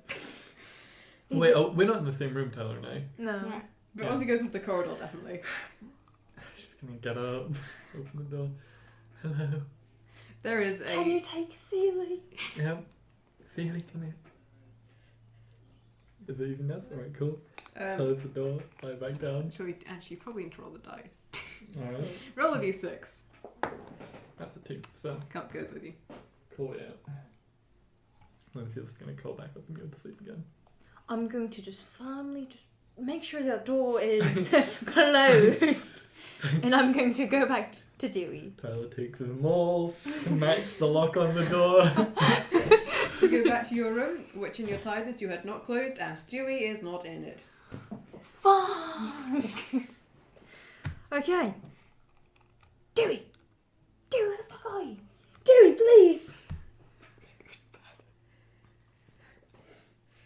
Wait, oh, we're not in the same room, Tyler and I. No. But Yeah. once he goes into the corridor, definitely. She's gonna get up, open the door. Hello. There is Can you a... take Seely? Yep. Seely, come here. Is it even enough? Alright, cool. Close the door, lie back down. Actually, probably need to roll the dice. Alright. Roll a d6. That's a 2, so Cup goes with you. call it out. Then she's just gonna call back up and go to sleep again. I'm going to just firmly just make sure that door is closed. And I'm going to go back to Dewey. Tyler takes his maul, smacks the lock on the door. So go back to your room, which in your tiredness you had not closed, and Dewey is not in it. Fuck! Okay. Dewey! Dewey, where the fuck are you? Dewey, please!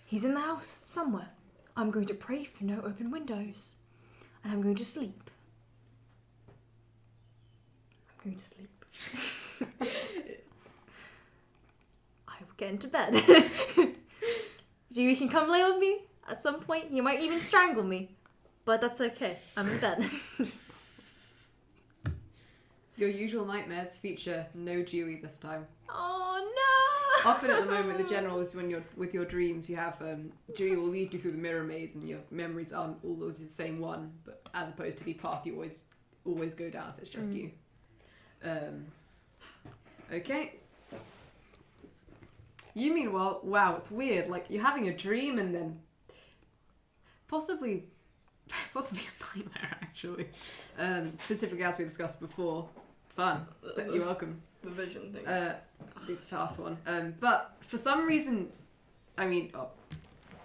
He's in the house, somewhere. I'm going to pray for no open windows. And I'm going to sleep. I'm going to sleep. I will get into bed. Dewey can come lay with me at some point. He might even strangle me. But that's okay. I'm in bed. Your usual nightmares feature no Dewey this time. Oh no! Often at the moment, the general is when you're with your dreams, you have Dewey will lead you through the mirror maze, and your memories aren't always the same one. But as opposed to the path you always go down if it's just you. Okay. You meanwhile, wow, it's weird. Like you're having a dream and then possibly a nightmare actually. Specifically as we discussed before. Fun. You're welcome. The vision thing. The last one. But for some reason, I mean,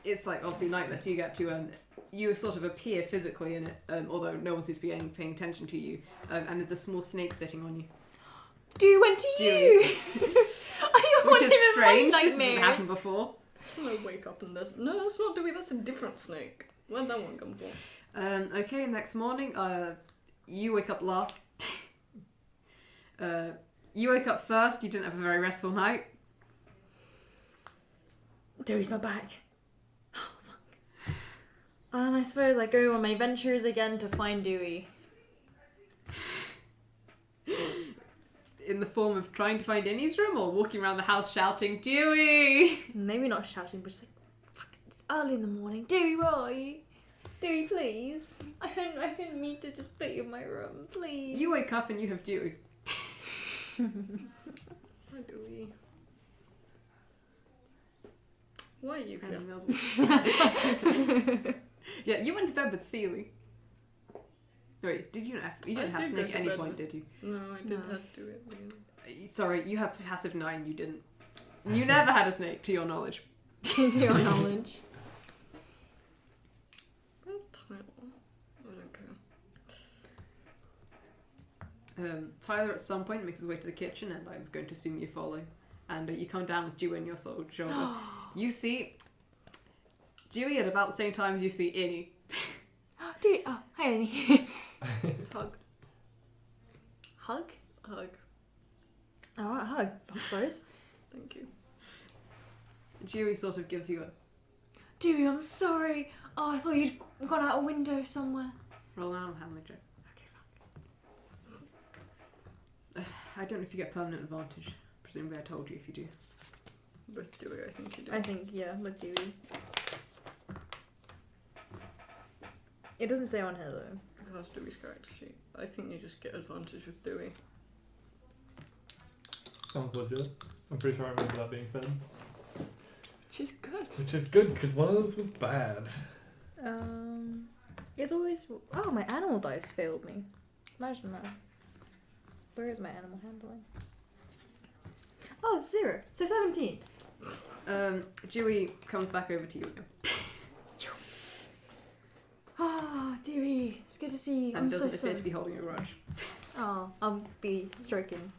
it's like obviously nightmare. So you get to you sort of appear physically in it, although no one seems to be paying attention to you. And there's a small snake sitting on you. Dewey went to you. Which is strange. This hasn't happened before. I wake up and there's no, that's not Dewey. That's a different snake. Where'd that one come from? Okay. Next morning, you wake up last. You wake up first. You didn't have a very restful night. Dewey's not back. Oh, fuck. And I suppose I go on my ventures again to find Dewey. In the form of trying to find Innie's room or walking around the house shouting, Dewey! Maybe not shouting, but just like, fuck, it's early in the morning. Dewey, where are you? Dewey, please. I don't mean to just put you in my room, please. You wake up and you have Dewey. Hi, Dewey. Why are you here? Yeah, you went to bed with Seely. Wait, did you not have, you didn't have Snake at any point, did you? No, I did have to do it. Really. Sorry, you have passive 9, you didn't. You never had a snake, to your knowledge. To your knowledge. Where's Tyler? I don't care. Tyler at some point makes his way to the kitchen, and I was going to assume you follow. And you come down with Dewey on your shoulder. You see Dewey at about the same time as you see Innie. Dewey, oh, hi Innie. Hug. Hug? Hug. Alright, hug, I suppose. Thank you. Dewey sort of gives you a... Dewey, I'm sorry. Oh, I thought you'd gone out a window somewhere. Roll an animal handling check. Okay, I don't know if you get permanent advantage. Presumably I told you if you do. With Dewey, I think you do. I think, yeah, with Dewey. It doesn't say on here though. That's Dewey's character sheet. I think you just get advantage with Dewey. Sounds legit. I'm pretty sure I remember that being said. She's good. Which is good, because one of those was bad. It's always... Oh, my animal dice failed me. Imagine that. Where is my animal handling? Oh, it's 0. So 17. Dewey comes back over to you again. Oh, Dewey. It's good to see you. And I'm doesn't so appear sorry. to be holding a grudge. Oh, I'll be stroking.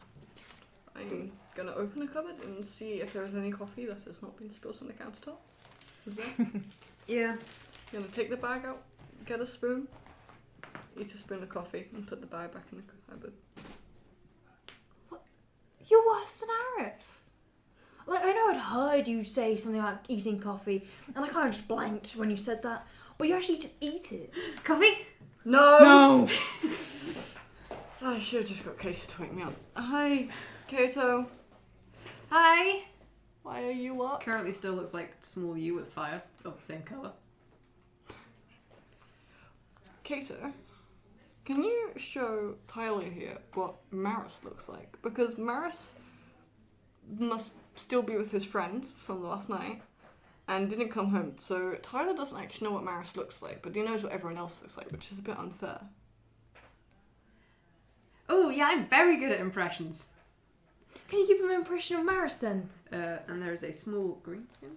I'm gonna open a cupboard and see if there's any coffee that has not been spilled on the countertop. Is there? Yeah. Gonna take the bag out, get a spoon, eat a spoon of coffee, and put the bag back in the cupboard. You're worse than Arif. Like, I know I'd heard you say something about eating coffee, and I kind of just blanked when you said that. But you actually just eat it. Coffee? No! I should have just got Kato to wake me up. Hi, Kato. Hi. Why are you up? Currently still looks like small you with fire of the same colour. Kato, can you show Tyler here what Maris looks like? Because Maris must still be with his friend from last night and didn't come home. So Tyler doesn't actually know what Maris looks like, but he knows what everyone else looks like, which is a bit unfair. Oh, yeah, I'm very good at impressions. Can you give him an impression of Maris then? And there is a small green screen.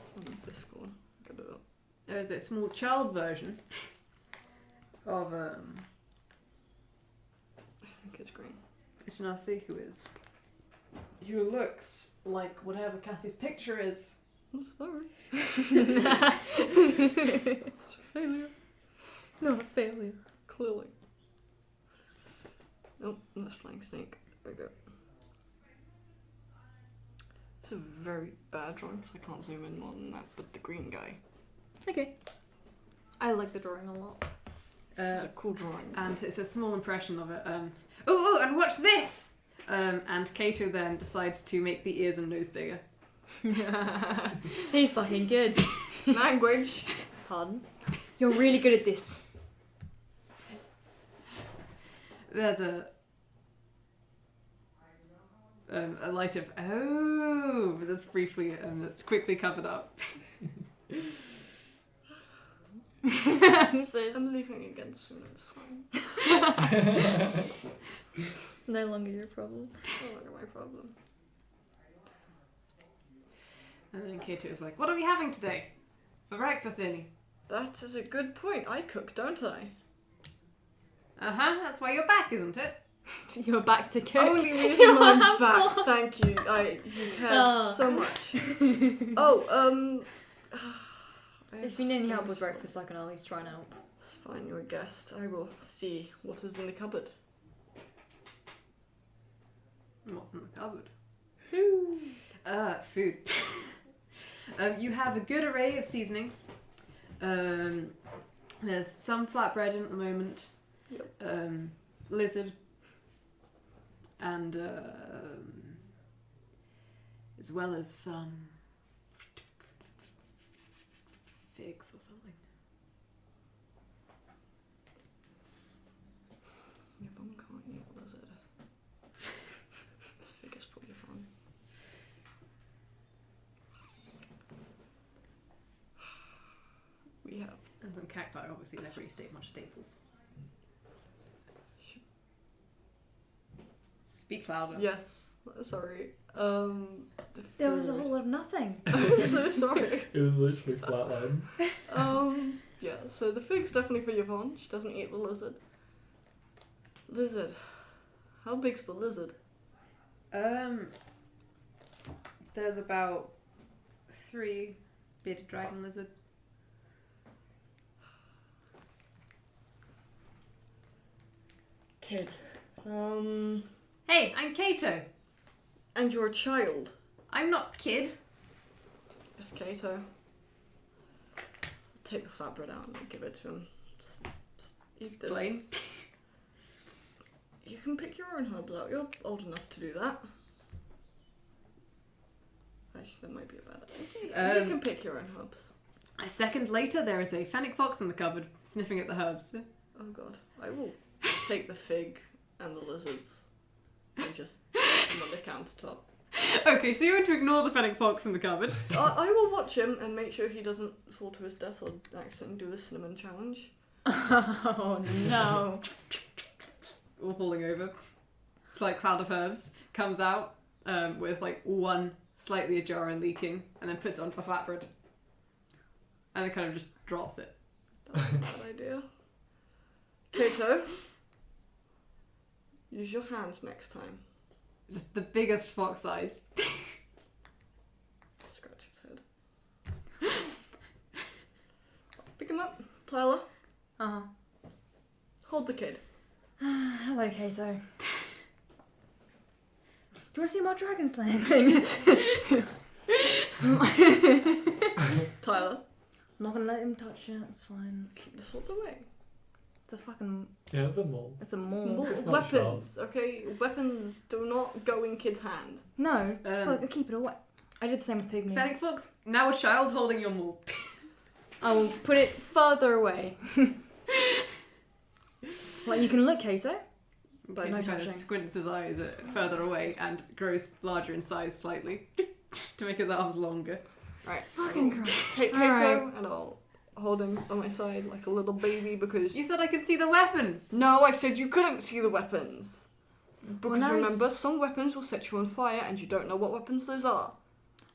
It's on Discord. Get it up. There's a small child version of I think it's green. Ishinasi, who looks like whatever Cassie's picture is. I'm sorry. It's a failure. Not a failure. Clearly. Oh, that's flying snake. There we go. It's a very bad drawing because I can't zoom in more than that, but the green guy. Okay. I like the drawing a lot. It's a cool drawing. And it's a small impression of it. Oh, and watch this! And Kato then decides to make the ears and nose bigger. He's fucking good. Language! Pardon? You're really good at this. There's a light of that's briefly that's quickly covered up. I'm so I'm leaving against him, it's fine. no longer your problem. No longer my problem. And then Kato is like, "What are we having today for breakfast, Innie?" That is a good point. I cook, don't I? That's why you're back, isn't it? You're back to cook. Only reason You I'm have back. sworn. Thank you. You cared Oh. so much. If you need any help with breakfast, I can at least try and help. It's fine, you're a guest. I will see what is in the cupboard. What's in the cupboard? Food. You have a good array of seasonings. There's some flatbread in at the moment. Yep. Lizard. And as well as some figs or something. Your mum can't eat lizard. Figures for your fun. We have. And some cacti, obviously, they're pretty much staples. Speak louder. Yes. Sorry. There was a whole lot of nothing. I'm so sorry. It was literally flatline. Yeah, so the fig's definitely for Yvonne. She doesn't eat the lizard. Lizard. How big's the lizard? There's about 3 bearded dragon lizards. Kid. Hey, I'm Kato. And you're a child. I'm not kid. Yes, Kato. Take the flatbread out and I'll give it to him. Just eat this. Explain. You can pick your own herbs out. You're old enough to do that. Actually, that might be a bad idea. You can pick your own herbs. A second later, there is a fennec fox in the cupboard, sniffing at the herbs. Oh god. I will take the fig and the lizards and just put them on the countertop. Okay, so you want to ignore the fennec fox in the cupboard. I will watch him and make sure he doesn't fall to his death or accidentally do the cinnamon challenge. Oh no. All falling over. It's like cloud of herbs. Comes out with like one slightly ajar and leaking, and then puts it onto the flatbread. And then kind of just drops it. That's a bad idea. Kato, use your hands next time. Just the biggest fox size. Scratch his head. Pick him up, Tyler. Uh-huh. Hold the kid. Hello, Kato. Do you want to see my dragon slaying thing? Tyler, I'm not gonna let him touch it, it's fine. keep the swords away. It's a fucking... Yeah, it's a mole. It's a mole. More It's not weapons, okay? Weapons do not go in kids' hands. No, but I keep it away. I did the same with Pygmy. Fennec fox, now a child holding your maul. I will put it further away. Like, you can look, Kato. But No he kind of touching. squints his eyes further away and grows larger in size slightly to make his arms longer. Right. Fucking I will Christ. take Kato Alright. and I'll hold him on my side like a little baby because... You said I could see the weapons. No, I said you couldn't see the weapons. Because now he's- remember, some weapons will set you on fire and you don't know what weapons those are.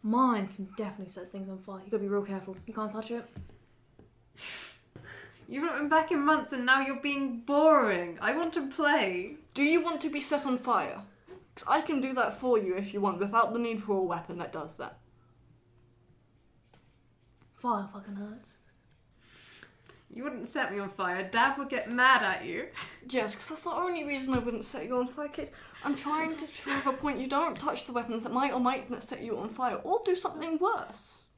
Mine can definitely set things on fire. You gotta be real careful. You can't touch it. You've not been back in months and now you're being boring. I want to play. Do you want to be set on fire? Because I can do that for you if you want, without the need for a weapon that does that. Fire fucking hurts. You wouldn't set me on fire. Dad would get mad at you. Yes, because that's the only reason I wouldn't set you on fire, Kate. I'm trying to prove a point. You don't touch the weapons that might or might not set you on fire, or do something worse.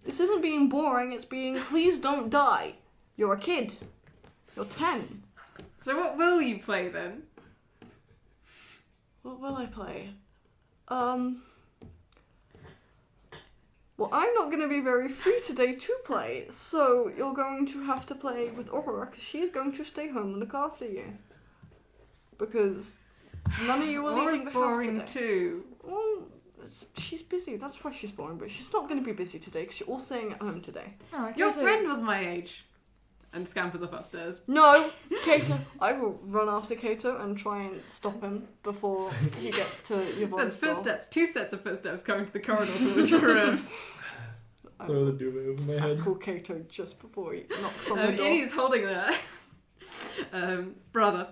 This isn't being boring, it's being, please don't die. You're a kid. You're 10. So what will you play then? What will I play? Well, I'm not going to be very free today to play, so you're going to have to play with Aurora, because she's going to stay home and look after you. Because none of you are leaving the house boring today. too. Well, she's busy, that's why she's boring, but she's not going to be busy today, because you're all staying at home today. Oh, okay, Your so- friend was my age. And scampers off upstairs. No! Kato! I will run after Kato and try and stop him before he gets to Yvonne's There's door. footsteps, 2 sets of footsteps coming to the corridor towards your room. I Throw the will duvet over my head. call Kato just before he knocks on the door. Innie's holding their brother,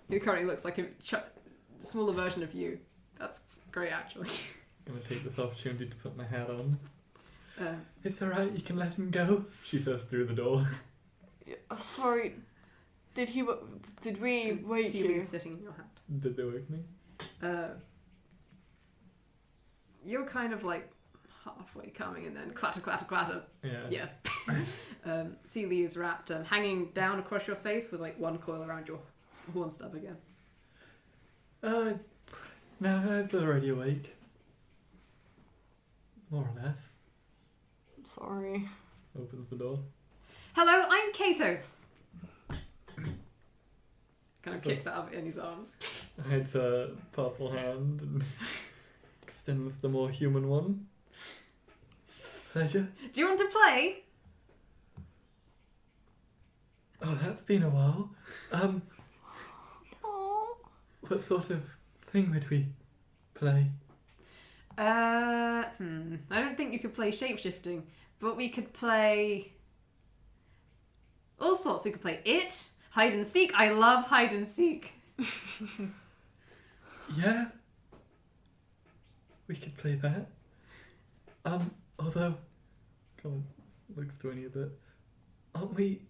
who currently looks like a smaller version of you. That's great, actually. I'm gonna take this opportunity to put my hat on. Uh, It's alright, you can let him go, she says through the door. Sorry, did we wake Sealy you? sitting in your hand. Did they wake me? You're kind of like halfway coming and then clatter, clatter, clatter. Yeah. Yes. Sealy is wrapped, hanging down across your face with like one coil around your horn stub again. No, it's already awake. More or less. I'm sorry. Opens the door. Hello, I'm Kato. Kind of kicks out of Innie's arms. Hides a purple hand and extends the more human one. Pleasure. Do you want to play? Oh, that's been a while. Aww. What sort of thing would we play? I don't think you could play shapeshifting, but we could play all sorts. We could play it, hide and seek. I love hide and seek. Yeah. We could play that. Although, come on, looks to Innie a bit. Aren't we?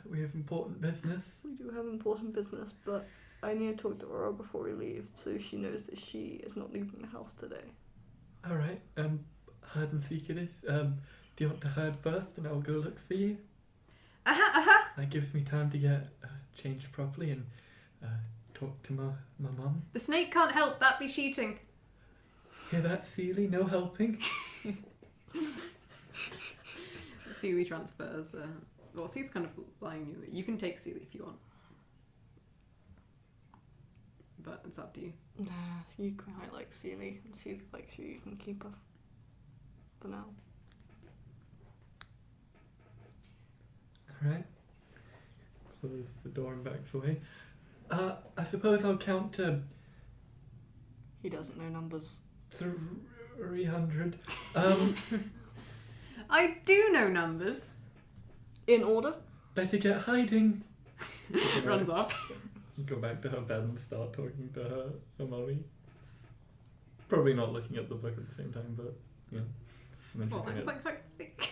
We have important business. We do have important business, but I need to talk to Aurora before we leave, so she knows that she is not leaving the house today. All right. Hide and seek it is. Do you want to hide first, and I'll go look for you? That gives me time to get changed properly and talk to my mum. The snake can't help that be cheating. Hear that, Sealy? No helping. Sealy transfers. Well, Sealy's kind of lying you. You can take Sealy if you want, but it's up to you. Nah, you quite like Sealy, and Sealy likes you. You can keep her for now. All right. Closes the door and backs away. I suppose I'll count to He doesn't know numbers. 300. I do know numbers. In order? Better get hiding. Runs off. Go back to her bed and start talking to her Hermione. Probably not looking at the book at the same time, but yeah. And then Well, she's I'm like, playing hide and seek.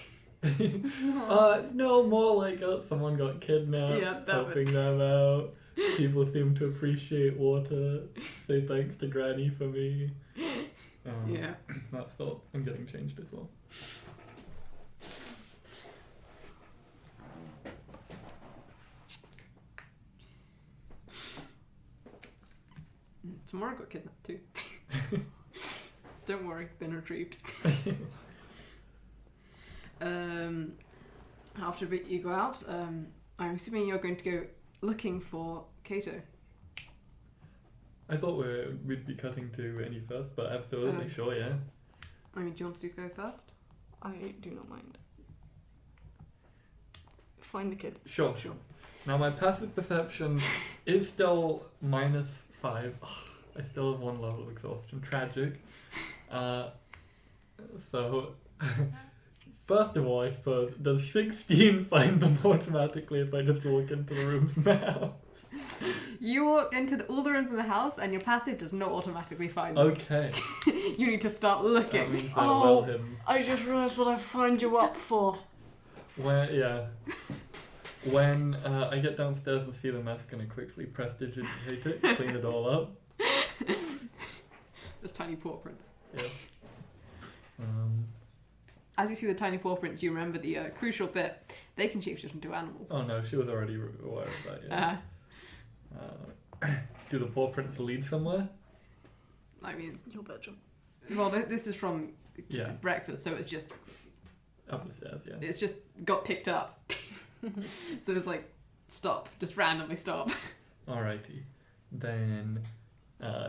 no, more like someone got kidnapped, Yeah, that helping them out. People seem to appreciate water. Say thanks to Granny for me. Yeah. That's all. I'm getting changed as well. Tomorrow got kidnapped too. Don't worry, been retrieved. After a bit you go out, I'm assuming you're going to go looking for Kato. I thought we'd be cutting to Innie first, but absolutely, sure, yeah. I mean, do you want to go first? I do not mind. Find the kid. Sure. Now my passive perception is still -5. I still have 1 level of exhaustion. Tragic. So, first of all, I suppose, does 16 find them automatically if I just walk into the rooms now? You walk into all the rooms in the house, and your passive does not automatically find them. Okay. You need to start That looking. means they're well hidden. I just realised what I've signed you up for. When I get downstairs and see the mess, gonna quickly prestidigitate it, clean it all up. There's tiny paw prints. Yeah. As you see the tiny paw prints, you remember the crucial bit. They can shapeshift into animals. Oh no, she was already aware of that. Yeah. Do the paw prints lead somewhere? I mean, Your bedroom. well, this is from Yeah. breakfast, so it's just Up the stairs. Yeah. it's just got picked up. So it's like stop, just randomly stop. Alrighty. Then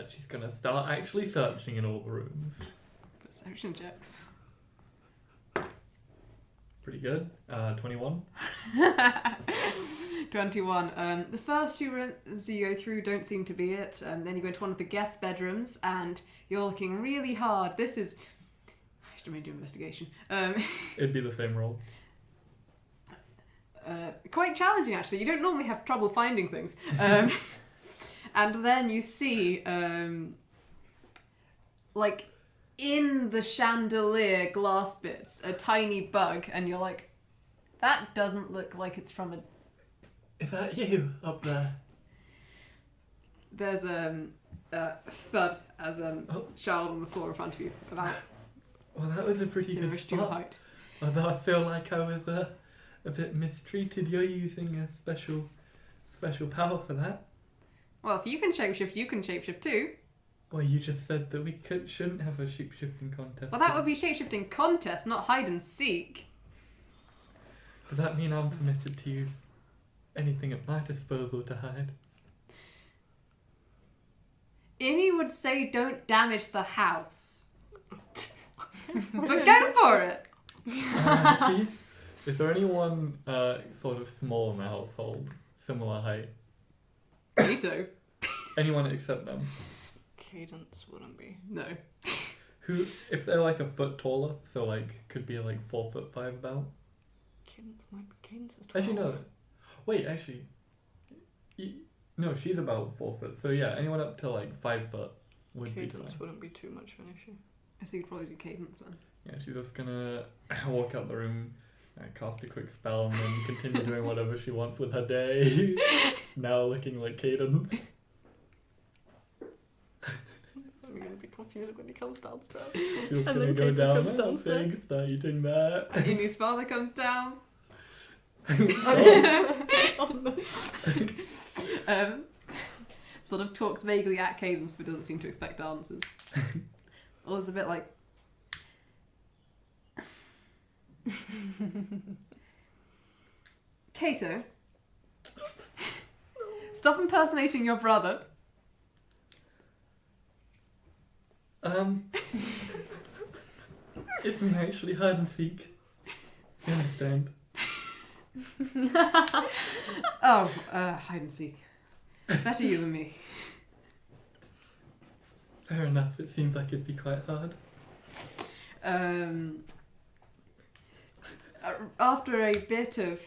she's gonna start actually searching in all the rooms. Perception checks. Pretty good. 21. 21. The first two rooms you go through don't seem to be it. Then you go into one of the guest bedrooms and you're looking really hard. This is... I should have made you an investigation. It'd be the same roll. Quite challenging, actually. You don't normally have trouble finding things. And then you see, like, in the chandelier glass bits, a tiny bug, and you're like, that doesn't look like it's from a... Is that you up there? There's a thud as a child on the floor in front of you, about Well, that was a pretty good to your spot. height. Although I feel like I was a bit mistreated. You're using a special power for that. Well, if you can shapeshift, you can shapeshift too. Well, you just said that we shouldn't have a shape-shifting contest. Well, that would be shapeshifting contest, not hide and seek. Does that mean I'm permitted to use anything at my disposal to hide? Innie would say don't damage the house. But go for it! Is there anyone sort of small in the household, similar height? Kato. Anyone except them? Cadence wouldn't be. No. Who, if they're like a foot taller, so like could be like 4'5" about. Cadence is 12. Actually, no. Wait, actually, no, she's about 4 foot. So yeah, anyone up to like 5 foot would be Cadence fine. wouldn't be too much of an issue. So you'd probably do cadence then. Yeah, she's just gonna walk out the room, cast a quick spell, and then continue doing whatever she wants with her day. Now looking like Cadence. I'm gonna be confused when he comes downstairs. She's just And gonna then go Kato down. comes Oh, downstairs. thanks, start eating that. Innie's father comes down. Oh no. Sort of talks vaguely at cadence, but doesn't seem to expect answers. Or it's a bit like... Kato, stop impersonating your brother. Isn't actually hide and seek. You understand? Oh, hide and seek. Better you than me. Fair enough, it seems like it'd be quite hard. After a bit of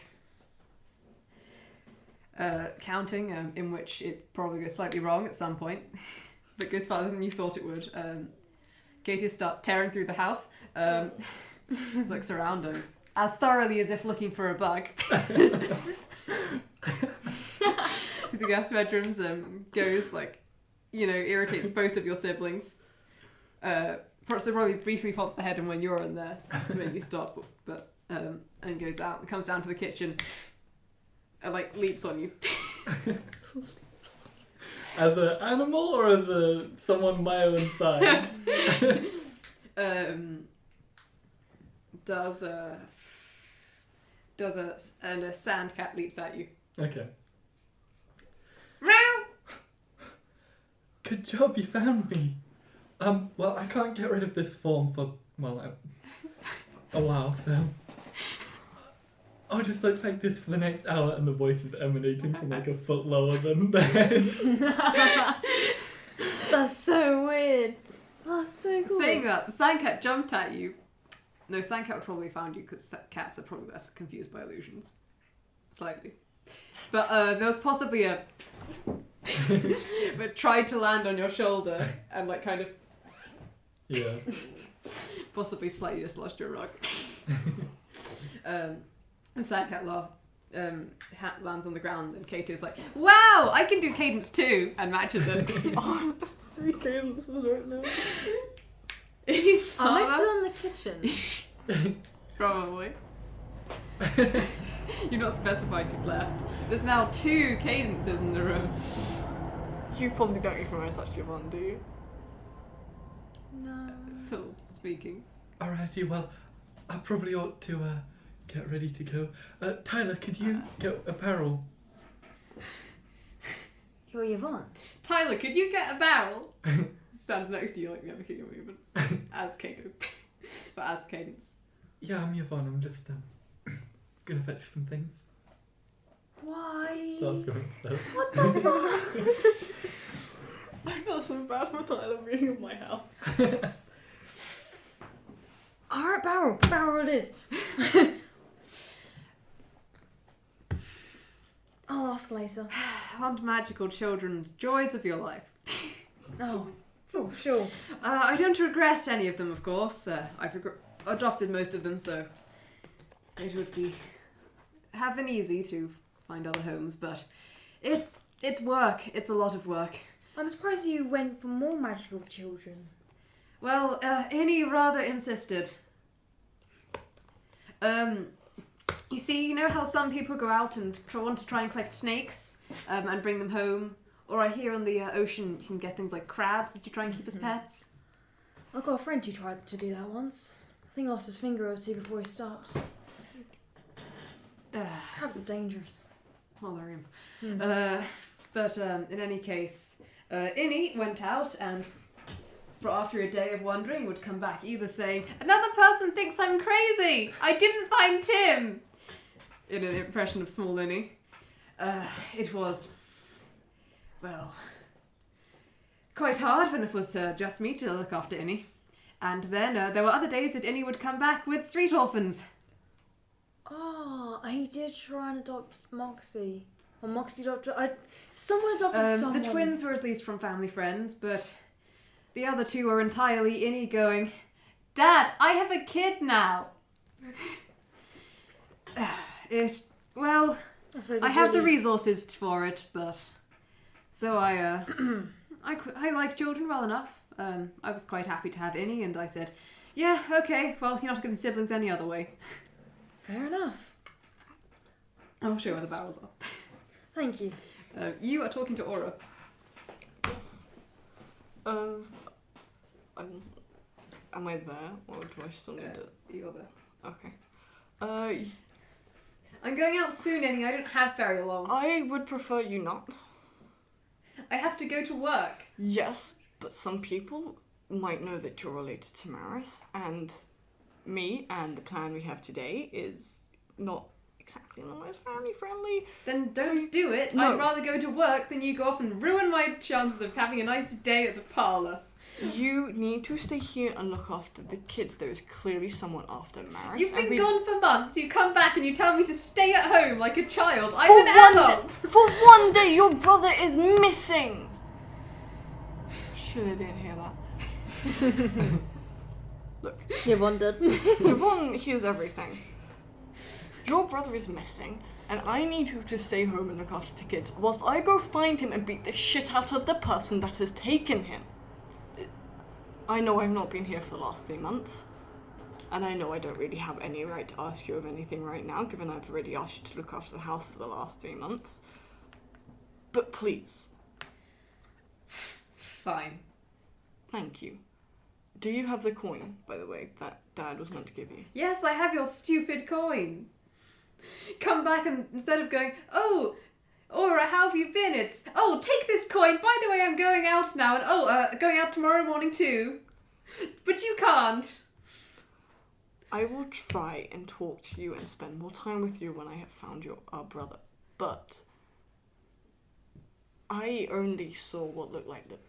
counting, in which it probably goes slightly wrong at some point, but goes farther than you thought it would, Katie starts tearing through the house, looks around and as thoroughly as if looking for a bug. The guest bedrooms goes like, irritates both of your siblings. So probably briefly pops the head and when you're in there to make you stop, but and goes out and comes down to the kitchen and like leaps on you. As an animal or as someone my own size? And a sand cat leaps at you. Okay. Meow! Good job, you found me. Well, I can't get rid of this form for, a while, so... I'll just look like this for the next hour, and the voice is emanating from like a foot lower than that. That's so weird. That's so cool. Saying that, the sand cat jumped at you. No, sand cat would probably have found you because cats are probably less confused by illusions. Slightly. But there was possibly a... but tried to land on your shoulder and like kind of... Yeah. possibly slightly dislodged your rug. The sidecat hat lands on the ground and Kato's like, wow, I can do cadence too, and matches it. Oh, 3 cadences right now. He's Am I farmer. still in the kitchen? Probably. You've not specified you've left. There's now 2 cadences in the room. You probably don't even realize that's Yvonne, do you? No. Still speaking. Alrighty, well, I probably ought to get ready to go. Tyler, could you get a barrel? You're Yvonne. Tyler, could you get a barrel? Stands next to you like mimicking your movements. As Kato. But as Cadence. Yeah, I'm Yvonne. I'm just gonna fetch some things. Why? Starts going upstairs. What the fuck? I feel so bad for Tyler being in my house. Alright, barrel it is. I'll ask later. Want magical children's joys of your life. Oh, sure. I don't regret any of them, of course. I've adopted most of them, so it would have been easy to find other homes, but it's work. It's a lot of work. I'm surprised you went for more magical children. Well, Innie rather insisted. You see, you know how some people go out and want to try and collect snakes and bring them home? Or I hear on the ocean you can get things like crabs that you try and keep as pets. I've got a friend who tried to do that once. I think he lost a finger or 2 before he stopped. Crabs are dangerous. Well, they're him. But in any case, Innie went out and after a day of wandering would come back either saying, another person thinks I'm crazy! I didn't find Tim! In an impression of small Innie. It was, well, quite hard when it was just me to look after Innie. And then there were other days that Innie would come back with street orphans. Oh, he did try and adopt Moxie. Or Moxie adopted... someone adopted someone. The twins were at least from family friends, but the other 2 were entirely Innie going, Dad, I have a kid now! Well, I have the resources for it, but... So I like children well enough. I was quite happy to have Innie, and I said, yeah, okay, well, you're not going to siblings any other way. Fair enough. I'll show you where the barrels are. Thank you. You are talking to Aura. Yes. Am I there, or do I still need to... You're there. Okay. I'm going out soon, Innie. I don't have very long. I would prefer you not. I have to go to work. Yes, but some people might know that you're related to Maris, and me, and the plan we have today is not exactly the most family-friendly. Then don't do it. No. I'd rather go to work than you go off and ruin my chances of having a nice day at the parlour. You need to stay here and look after the kids. There is clearly someone after Maris. You've been gone for months. You come back and you tell me to stay at home like a child. I'm For an adult. For one day, your brother is missing. Sure, they didn't hear that. Look, Yvonne did. Yvonne hears everything. Your brother is missing, and I need you to stay home and look after the kids, whilst I go find him and beat the shit out of the person that has taken him. I know I've not been here for the last 3 months, and I know I don't really have any right to ask you of anything right now, given I've already asked you to look after the house for the last 3 months. But please. Fine. Thank you. Do you have the coin, by the way, that Dad was meant to give you? Yes, I have your stupid coin. Come back and instead of going, oh, Aura, how have you been? It's, oh, take this coin. By the way, I'm going out now, and going out tomorrow morning too. But you can't. I will try and talk to you and spend more time with you when I have found our brother. But I only saw what looked like the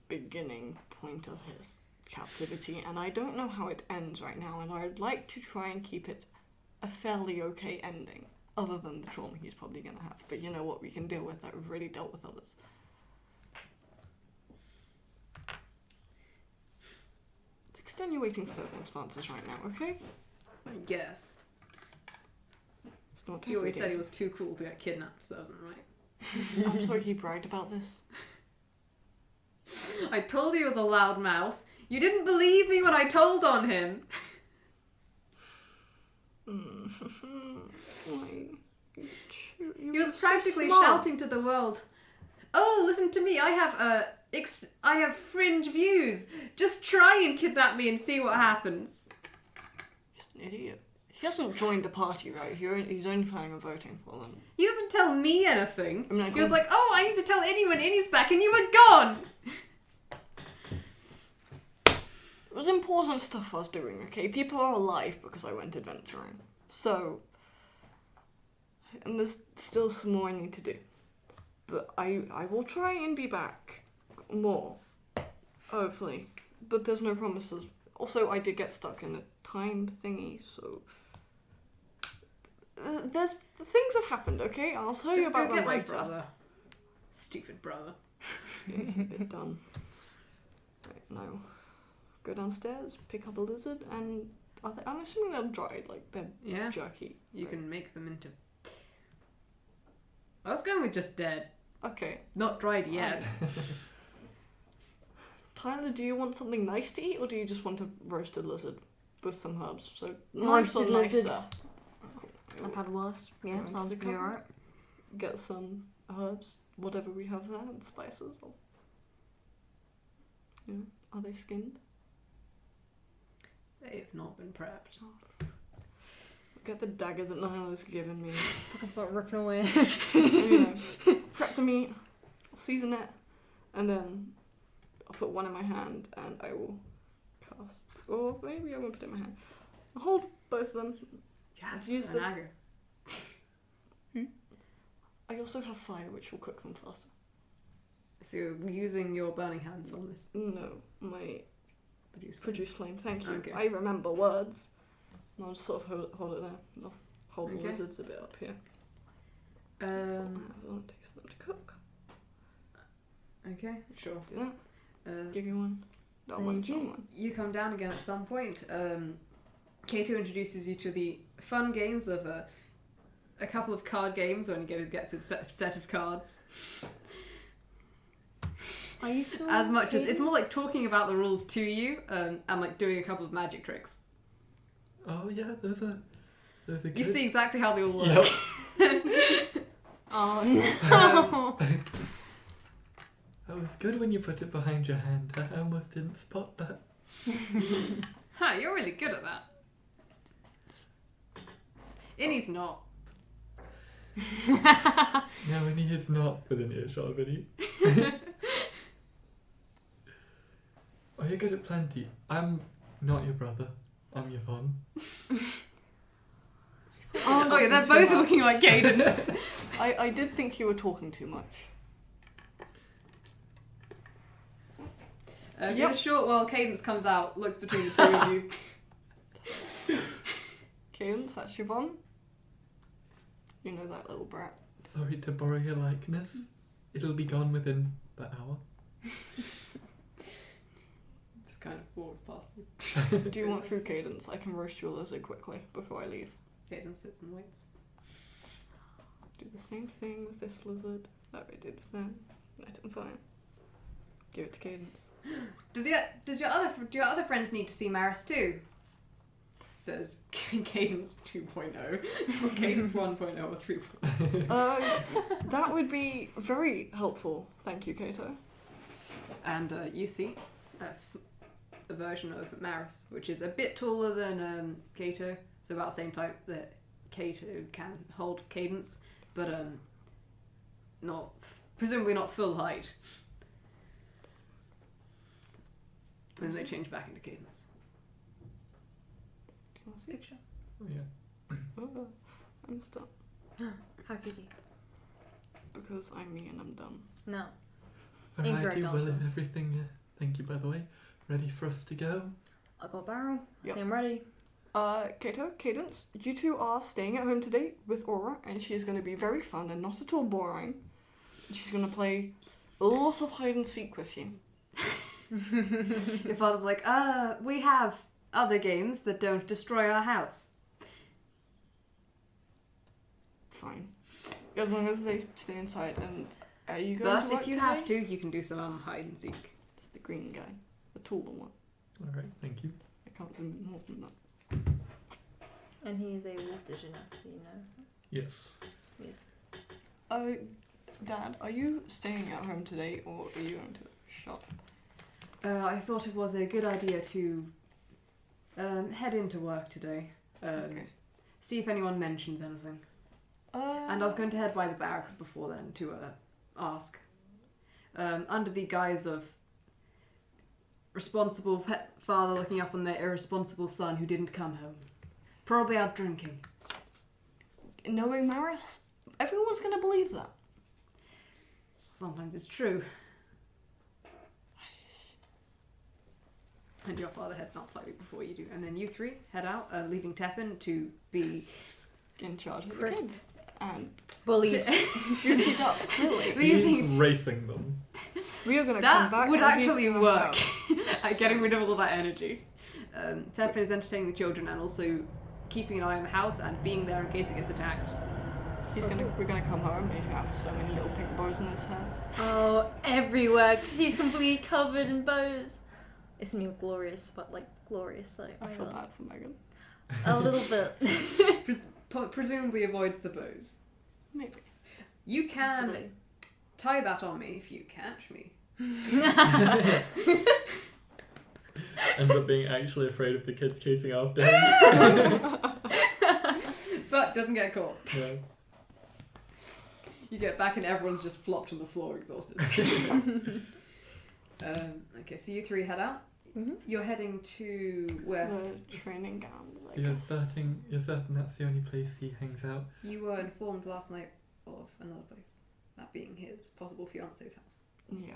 beginning point of his captivity, and I don't know how it ends right now, and I'd like to try and keep it a fairly okay ending, other than the trauma he's probably going to have. But you know what, we can deal with that. We've already dealt with others. It's extenuating circumstances right now, okay? I guess. Not You always said he gay. was too cool to get kidnapped, so that wasn't right. I'm sorry he bragged about this. I told you he was a loud mouth. You didn't believe me when I told on him. He was practically shouting to the world. Oh, listen to me! I have fringe views. Just try and kidnap me and see what happens. He's an idiot. He hasn't joined the party, right? He's only planning on voting for them. He doesn't tell me anything. I mean, He was like, "Oh, I need to tell Innie when Innie's back," and you were gone. it was important stuff I was doing, okay? People are alive because I went adventuring. So, and there's still some more I need to do. But I will try and be back more, hopefully. But there's no promises. Also, I did get stuck in a time thingy, so... there's things have happened, okay? I'll tell you Just about go them get my later. brother. Stupid brother. Yeah, a bit done. Right, now, go downstairs, pick up a lizard, and I'm assuming they're dried, like they're Yeah. jerky. You right? can make them into. I was going with just dead, Okay. not dried yet. Tyler, do you want something nice to eat, or do you just want a roasted lizard with some herbs? So nice or Roasted nicer. lizards. I've had worse. Yeah, Going to sounds the pretty cupboard. alright. Get some herbs, whatever we have there, and spices. Or... Yeah. Are they skinned? They've not been prepped. Get the dagger that Niall has given me. I can start ripping away. Anyway, prep the meat, I'll season it, and then I'll put one in my hand and I will cast. Or maybe I won't put it in my hand. I'll hold both of them. Yeah, I've used an them. agger. I also have fire, which will cook them faster. So you're using your burning hands on this. No, my Produce. produce flame. Thank you. Okay. I remember words. And I'll just sort of hold it there. I'll hold the Okay. lizards a bit up here. I'll taste them to cook. Okay, sure. Do that. Give you one. That Thank one, you. that one. You come down again at some point. Kato introduces you to the fun games of a couple of card games when he gets a set of cards. Are you still As much as it's more like talking about the rules to you and like doing a couple of magic tricks. Oh yeah, those are good. You see exactly how they all work. Yep. Oh no. That was good when you put it behind your hand. I almost didn't spot that. Ha, you're really good at that. Innie's not. No, and he is not within earshot of Innie. Oh, you're good at plenty. I'm not your brother. I'm Yvonne. Oh yeah, they're both looking like Cadence. I did think you were talking too much. In Yep. a short while, Cadence comes out, looks between the two of you. Cadence, that's Siobhan. You know that little brat. Sorry to borrow your likeness. It'll be gone within the hour. Just kind of walks past you. Do you want food, Cadence? I can roast your lizard quickly before I leave. Cadence sits and waits. Do the same thing with this lizard that I did with them. Light it on fire. Give it to Cadence. Do your other friends need to see Maris too? Says Cadence 2.0. Or Cadence 1.0 or 3.0. That would be very helpful. Thank you, Kato. And you see, that's a version of Maris, which is a bit taller than Kato, so about the same type that Kato can hold Cadence, but presumably not full height. Then they change back into Cadence. Can I see? Picture. Oh yeah. Oh, I'm stuck. How could you? Because I'm me and I'm dumb. No. Alrighty, Incorrect well, answer. is everything, thank you by the way, ready for us to go? I got a barrel. Yep. I'm ready. Kato, Cadence, you two are staying at home today with Aura, and she is going to be very fun and not at all boring. She's going to play a lot of hide and seek with you. Your father's like, we have other games that don't destroy our house. Fine. As long as they stay inside. And are you going But to work if you today? have to, you can do some hide and seek. It's the green guy. The taller one. Alright, thank you. I can't zoom in more than that. And he is a water genasi, you know. Yes. Yes. Dad, are you staying at home today or are you going to shop? I thought it was a good idea to head into work today. Okay. See if anyone mentions anything. And I was going to head by the barracks before then to ask. Under the guise of responsible father looking up on their irresponsible son who didn't come home. Probably out drinking. Knowing Maris, everyone's going to believe that. Sometimes it's true. And your father heads out slightly before you do. And then you three head out, leaving Tepin to be In charge of the kids. And Bullied. beautied up, really. He's racing them. We are going to come That back. would and he's actually gonna work go. at getting rid of all that energy. Tepin is entertaining the children and also keeping an eye on the house and being there in case it gets attacked. We're gonna come home and he's gonna have so many little pink bows in his hair. Oh, everywhere, because he's completely covered in bows. It's gonna be glorious, but like glorious, so I feel bad for Megan. a little bit. Presumably avoids the bows. Maybe. You can Possibly. tie that on me if you catch me. Ends up being actually afraid of the kids chasing after him. But doesn't get caught. Yeah. You get back and everyone's just flopped on the floor exhausted. Okay, so you three head out. Mm-hmm. You're heading to where? The training ground. So you're certain that's the only place he hangs out? You were informed last night of another place. That being his possible fiance's house. Yeah.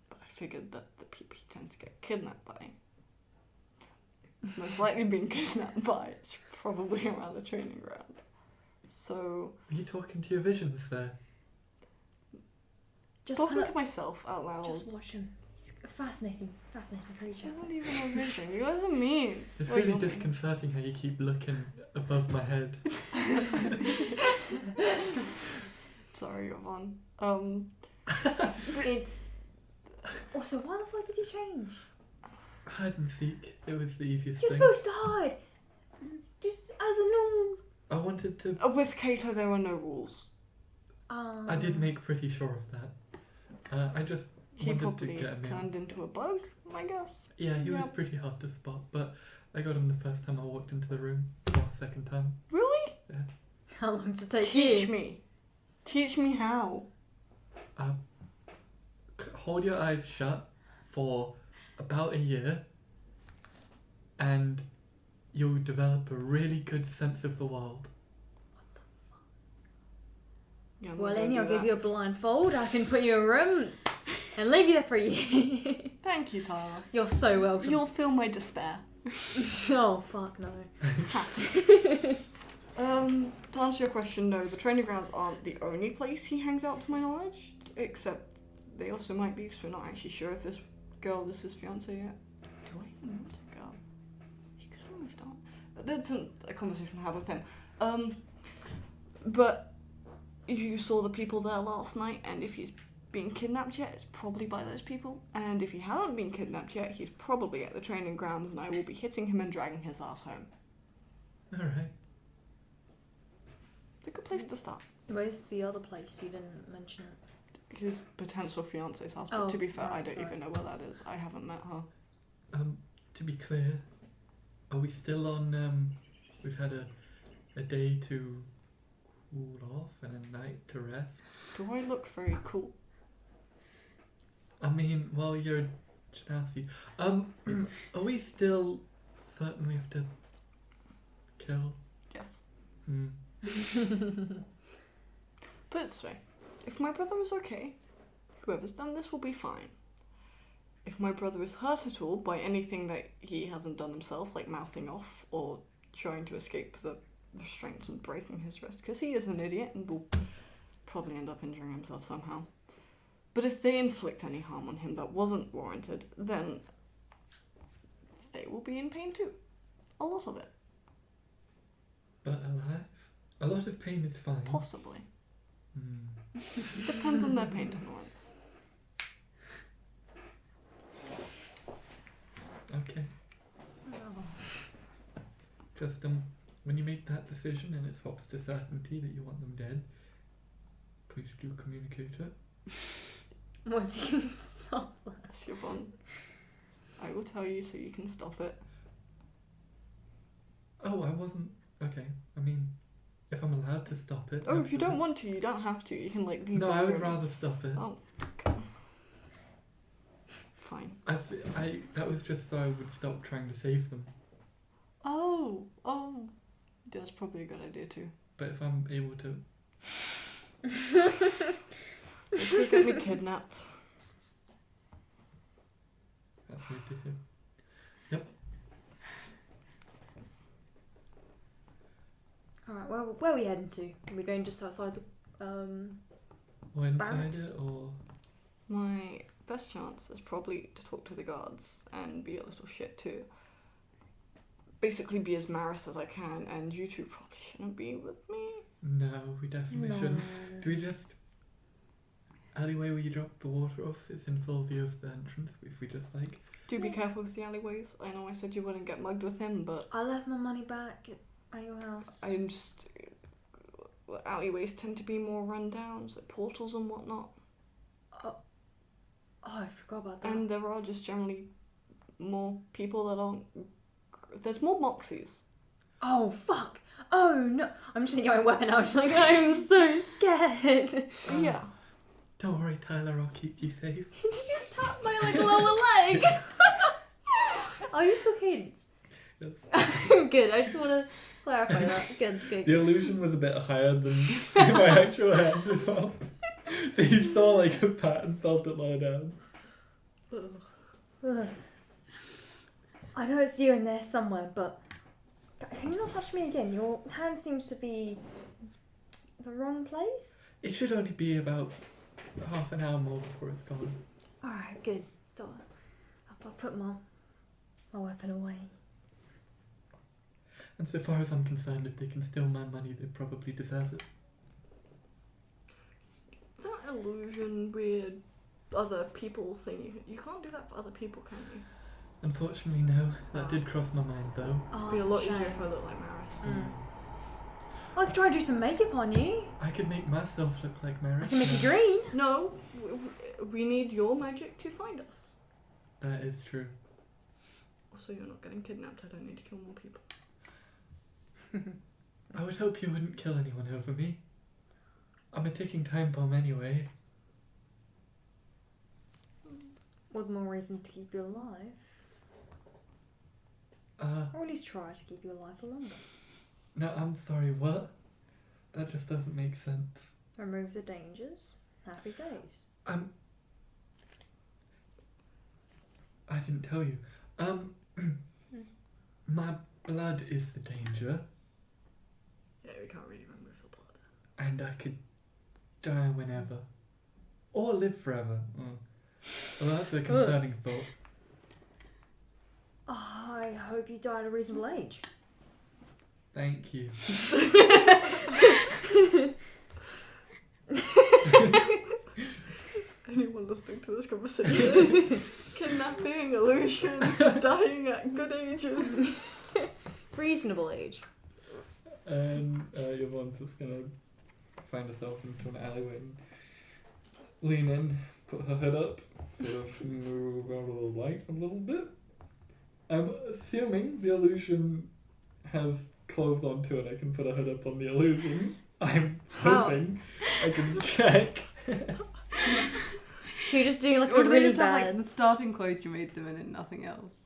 But I figured that the people he tends to get kidnapped by. It's most likely being kidnapped by. It's probably around the training ground. So. Are you talking to your visions there? Just talking kinda, to myself out loud. just watch him. He's a fascinating creature. It's not even a vision. You guys are mean. It's What do really you mean? disconcerting how you keep looking above my head. Sorry, Yvonne. It's. Also, why the fuck did you change? Hide and seek. It was the easiest You're thing. supposed to hide! Just as a normal. I wanted to. With Kato, there were no rules. I did make pretty sure of that. I just He wanted to probably get him in. turned into a bug, I guess. Yeah, he was Yep. pretty hard to spot, but I got him the first time I walked into the room, or the second time. Really? How long does it take Teach you? me. Teach me how. Hold your eyes shut for about a year, and you'll develop a really good sense of the world. Yeah, I'm Well, not gonna Innie, I'll do give that. you a blindfold. I can put you in a room and leave you there for a year. Thank you, Tyler. You're so welcome. You'll feel my despair. Oh, fuck no. To answer your question, no, the training grounds aren't the only place he hangs out to my knowledge, except they also might be, because we're not actually sure if this girl is his fiance yet. Do I even know this girl? He could have moved on. That's a conversation I have with him. But you saw the people there last night, and if he's been kidnapped yet, it's probably by those people. And if he hasn't been kidnapped yet, he's probably at the training grounds, and I will be hitting him and dragging his ass home. Alright. It's a good place to start. Where's the other place? You didn't mention it. His potential fiance's house, but Oh, to be fair, I right, don't sorry. even know where that is. I haven't met her. To be clear, are we still on, we've had a day to cool off and a night to rest? Do I look very cool? I mean, well, you're a genasi. Are we still certain we have to kill? Yes. Put it this way. If my brother is okay, whoever's done this will be fine. If my brother is hurt at all by anything that he hasn't done himself, like mouthing off or trying to escape the restraints and breaking his wrist, because he is an idiot and will probably end up injuring himself somehow. But if they inflict any harm on him that wasn't warranted, then they will be in pain too. A lot of it. But alive? A lot lot of pain is fine. Possibly. Mm. Depends on their pain tolerance. Okay. Just when you make that decision and it swaps to certainty that you want them dead, please do communicate it. Was he gonna stop that? Siobhan, I will tell you so you can stop it. Oh, I wasn't. Okay. I mean, if I'm allowed to stop it. Oh, if you don't absolutely. want to, you don't have to. You can like leave No, the I would room. rather stop it. Oh, okay. Fine. That was just so I would stop trying to save them. Oh, that's probably a good idea too. But if I'm able to, Let's go get me kidnapped. that's good to hear. Alright, well, where are we heading to? Are we going just outside the Or inside Barracks? it, or My best chance is probably to talk to the guards and be a little shit too. Basically be as Maris as I can, and you two probably shouldn't be with me. no, we definitely shouldn't. Do we just alleyway where you drop the water off? It's in full view of the entrance. If we just like, Do be careful with the alleyways. I know I said you wouldn't get mugged with him, but I left my money back at your house. I'm just... alleyways tend to be more run down, so portals and whatnot. Oh, I forgot about that. And there are just generally more people that aren't... There's more Moxies. Oh, fuck! Oh, no! I'm just gonna get my weapon out. Like, I'm so scared. Yeah. don't worry, Tyler, I'll keep you safe. Did you just tap my, like, lower leg? Are you still kids? Yes. Good, I just want to clarify that. Good. The illusion was a bit higher than my actual hand as well. So you saw like a pat and felt it lower down. Ugh. I know it's you in there somewhere, but can you not touch me again? Your hand seems to be the wrong place. It should only be about half an hour more before it's gone. Alright, good. I'll put my weapon away. And so far as I'm concerned, if they can steal my money, they probably deserve it. That illusion, weird, other people thing, you can't do that for other people, can you? Unfortunately, no. That did cross my mind, though. Oh, It'd be a that's lot shame. easier if I look like Maris. Mm. I could try and do some makeup on you. I could make myself look like I Maris. can make you green. No, we need your magic to find us. That is true. Also, you're not getting kidnapped. I don't need to kill more people. I would hope you wouldn't kill anyone over me. I'm a ticking time bomb anyway. What more reason to keep you alive? Or at least try to keep you alive for longer. No, I'm sorry, what? That just doesn't make sense. Remove the dangers. Happy days. I didn't tell you. My blood is the danger, Yeah, we can't really remove the blood. and I could die whenever. Or live forever. Well, that's a concerning thought. I hope you die at a reasonable age. Thank you. Anyone listening to this conversation? Kidnapping, illusions, dying at good ages. Reasonable age. And your one's just gonna find herself into an alleyway and lean in, put her head up, sort of move out of the light a little bit. I'm assuming the illusion has clothes onto it. I can put her head up on the illusion. I'm hoping I can check. So you're just doing like Or a do they really just have bad. like the starting clothes you made them in and nothing else?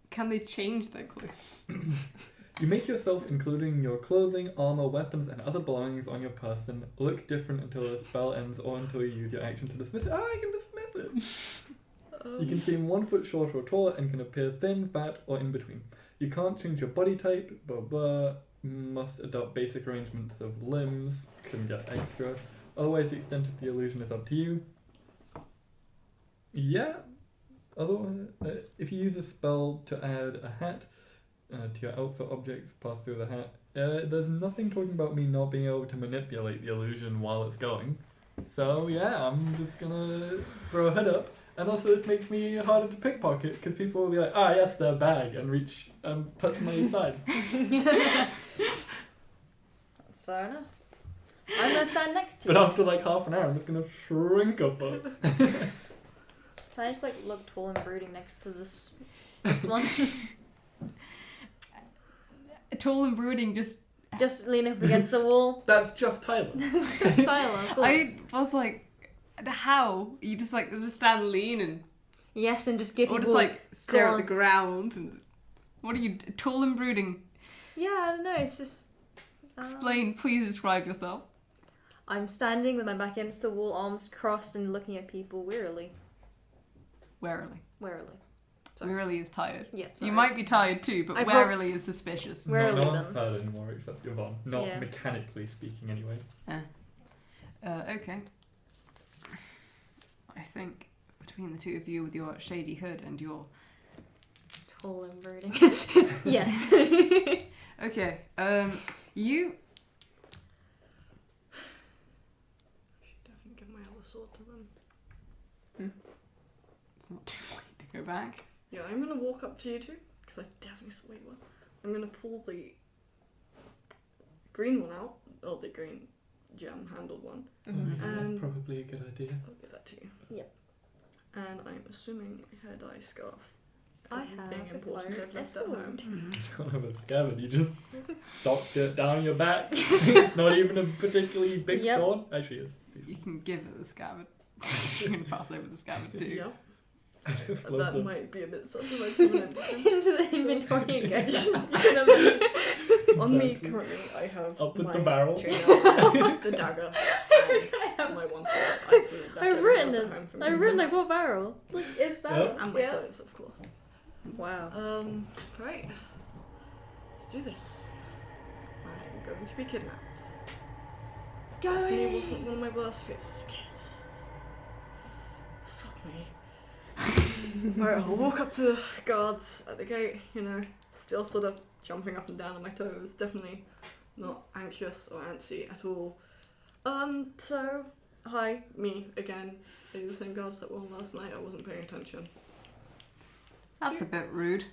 Can they change their clothes? You make yourself, including your clothing, armor, weapons, and other belongings on your person, look different until the spell ends or until you use your action to dismiss it. I can dismiss it! You can seem 1 foot short or tall and can appear thin, fat, or in between. You can't change your body type, blah blah. Must adopt basic arrangements of limbs, can get extra. Otherwise, the extent of the illusion is up to you. Yeah. Otherwise, if you use a spell to add a hat, to your outfit objects, pass through the hat. There's nothing talking about me not being able to manipulate the illusion while it's going. So yeah, I'm just gonna throw a hood up. And also this makes me harder to pickpocket because people will be like, ah yes, their bag, and reach and touch my side. That's fair enough. I'm gonna stand next to But you. after like half an hour, I'm just gonna shrink a foot. Can I just like look tall and brooding next to this one? Tall and brooding, just Just lean up against the wall. That's just Tyler. Style, of course. I was like, how? You just like just stand lean and Yes, and just give or people just like stare at glance. the ground. And what are you tall and brooding? Yeah, I don't know. It's just. Explain, please describe yourself. I'm standing with my back against the wall, arms crossed, and looking at people wearily. Warily. Warily. Sorry. Warily is tired. Yep. You sorry. might be tired too, but I've warily is suspicious. Where- No Rarely one's done. tired anymore except Yvonne. Not Yeah. mechanically speaking, anyway. Okay. I think between the two of you with your shady hood and your... Tall and brooding. Yes. Okay, you... should definitely give my other sword to them. It's not too late to go back. Yeah, I'm gonna walk up to you two because I definitely wait well. I'm gonna pull the green one out, or the green gem-handled one. Mhm. Yeah, And- that's probably a good idea. I'll give that to you. Yep. And I'm assuming my hair dye scarf. I Everything have important acquired I've a left at home. sword. Mm-hmm. You don't have a scabbard, you just stopped it down your back. It's not even a particularly big Yep. sword. Actually, it's You can give it the scabbard. You can pass over the scabbard too. Yeah, I just love that the might be a bit supplemental. Into the inventory again. On me currently, I have Up with my the barrel. chain armor, the dagger, and my one sword. I've written it. it. I've written like what barrel? Look, it's that. Yep. And my Yeah. clothes, of course. Wow. Right. Let's do this. I'm going to be kidnapped. Definitely wasn't one of my worst fears as a kid. Fuck me. Right, I'll walk up to the guards at the gate, you know, still sort of jumping up and down on my toes, definitely not anxious or antsy at all. So, hi, me again. Are you the same guards that were on last night? I wasn't paying attention. That's a bit rude.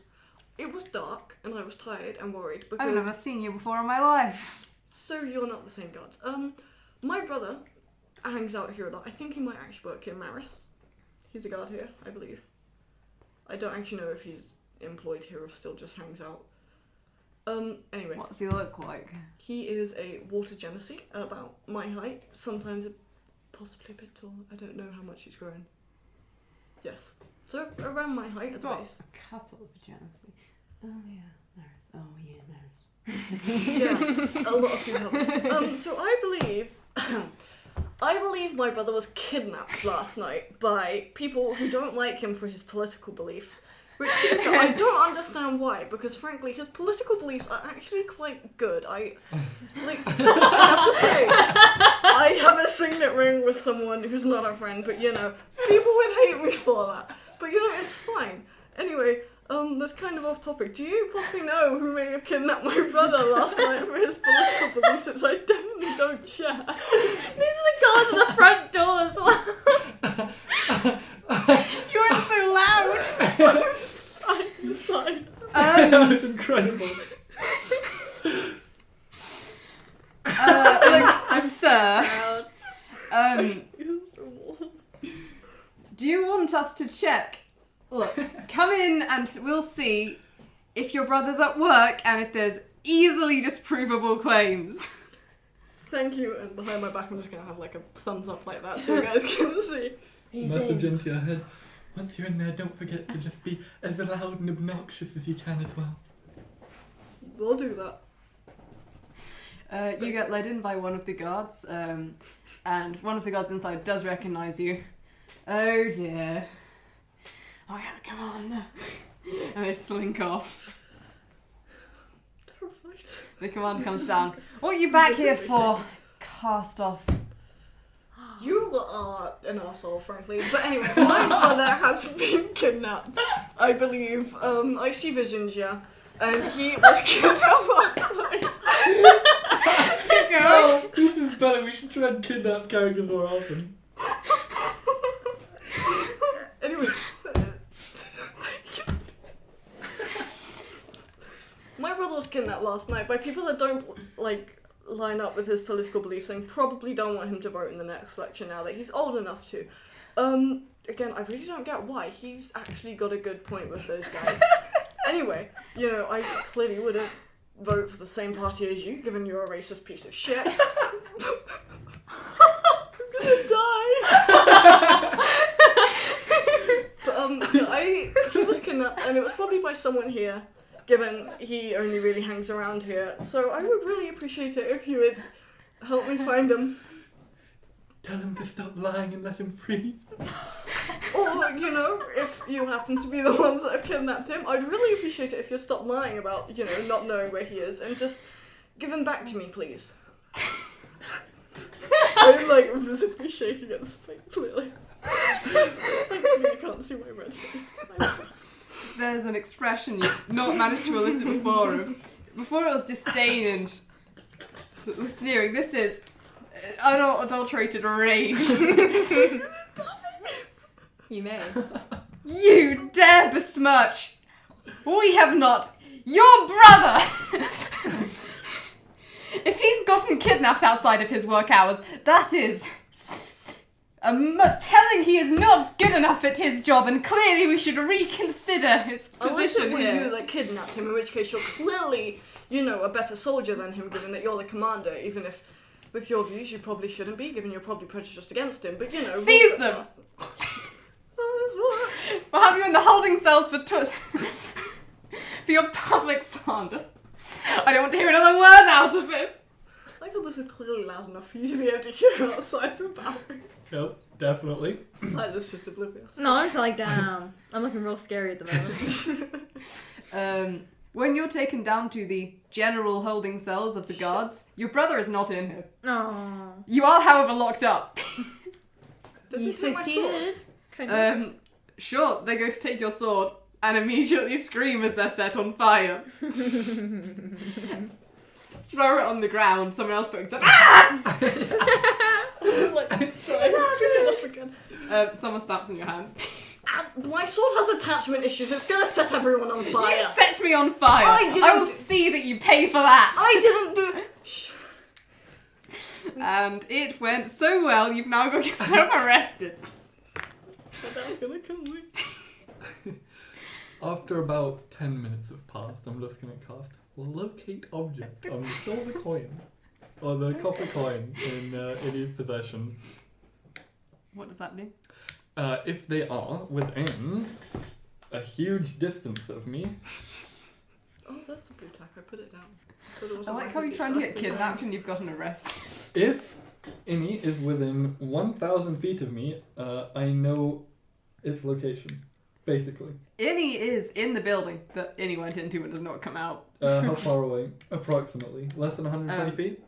It was dark and I was tired and worried because... I've never seen you before in my life. So you're not the same guards. My brother hangs out here a lot. I think he might actually work in Maris. He's a guard here, I believe. I don't actually know if he's employed here or still just hangs out. Anyway. What does he look like? He is a water genasi, about my height, sometimes possibly a bit tall. I don't know how much he's grown. Yes. So around my height at the Got base. a couple of Genesee. Oh yeah, Maris. Oh yeah, Maris. Yeah, a lot of people have. So I believe my brother was kidnapped last night by people who don't like him for his political beliefs. Which I don't understand why, because frankly, his political beliefs are actually quite good. I have to say, I have a signet ring with someone who's not a friend, but you know, people would hate me for that. But you know, it's fine. Anyway, that's kind of off topic. Do you possibly know who may have kidnapped my brother last night for his political beliefs, which I definitely don't share? These are the guards at the front door as well. You are so loud. I'm inside. That was incredible. Look, sir. It's so warm. Do you want us to check? Look, come in and we'll see if your brother's at work and if there's easily disprovable claims. Thank you, and behind my back I'm just gonna have like a thumbs up like that so you guys can see. Message into your head. Once you're in there, don't forget to just be as loud and obnoxious as you can as well. We'll do that. You get led in by one of the guards, and one of the guards inside does recognise you. Oh dear. Oh yeah, come on. And they slink off. Terrified. The commander comes down. What are you back here for? Cast off. You are an arsehole, frankly. But anyway, my brother has been kidnapped, I believe. I see visions, yeah. and he was kidnapped last night. Oh, this is better. We should try and kidnap characters more often. Anyway. My brother was kidnapped last night by people that don't, line up with his political beliefs and probably don't want him to vote in the next election now that he's old enough to. Again, I really don't get why. He's actually got a good point with those guys. Anyway, I clearly wouldn't vote for the same party as you, given you're a racist piece of shit. I'm gonna die. But, he was kidnapped, and it was probably by someone here, given he only really hangs around here. So I would really appreciate it if you would help me find him. Tell him to stop lying and let him free. Or, if you happen to be the ones that have kidnapped him, I'd really appreciate it if you'd stop lying about, not knowing where he is and just give him back to me, please. I'm, visibly shaking at this point, clearly. I can't see my red face. There's an expression you've not managed to elicit before. Before it was disdain and sneering. This is unadulterated rage. You may. You dare besmirch! We have not. Your brother! If he's gotten kidnapped outside of his work hours, that is telling he is not good enough at his job, and clearly we should reconsider his position here. here. You that kidnapped him, in which case you're clearly, a better soldier than him, given that you're the commander, even if, with your views, you probably shouldn't be, given you're probably prejudiced against him, but Seize them! We'll have you in the holding cells for your public slander. I don't want to hear another word out of him. I thought this is clearly loud enough for you to be able to hear outside the boundary. Yep, definitely. I was just oblivious. No, I'm just damn. I'm looking real scary at the moment. When you're taken down to the general holding cells of the guards, your brother is not in here. Oh. You are, however, locked up. You succeeded. Sure, they go to take your sword and immediately scream as they're set on fire. Throw it on the ground, someone else picks up. Ah! Someone stamps in your hand. My sword has attachment issues, it's gonna set everyone on fire. You set me on fire! I will see that you pay for that! I didn't do it! And it went so well, you've now got yourself arrested. That's gonna kill me. After about 10 minutes have passed, I'm just going to cast Locate Object on the silver coin, or the copper coin in Innie's possession. What does that do? If they are within a huge distance of me. Oh, that's a blue tack, I put it down. I like how you're trying to get kidnapped and you've gotten arrested. If Innie is within 1,000 feet of me, I know its location, basically. Innie is in the building that Innie went into and does not come out. How far away? Approximately. Less than 120 feet?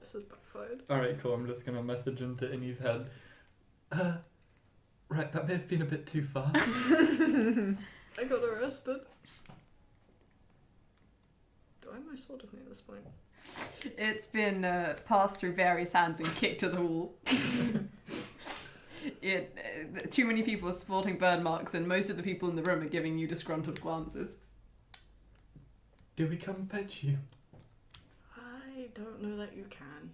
This is backfired. Alright, cool. I'm just going to message into Innie's head. Right, that may have been a bit too far. I got arrested. Do I have my sword with me at this point? It's been passed through various hands and kicked to the wall. Too many people are sporting burn marks, and most of the people in the room are giving you disgruntled glances. Do we come fetch you? I don't know that you can.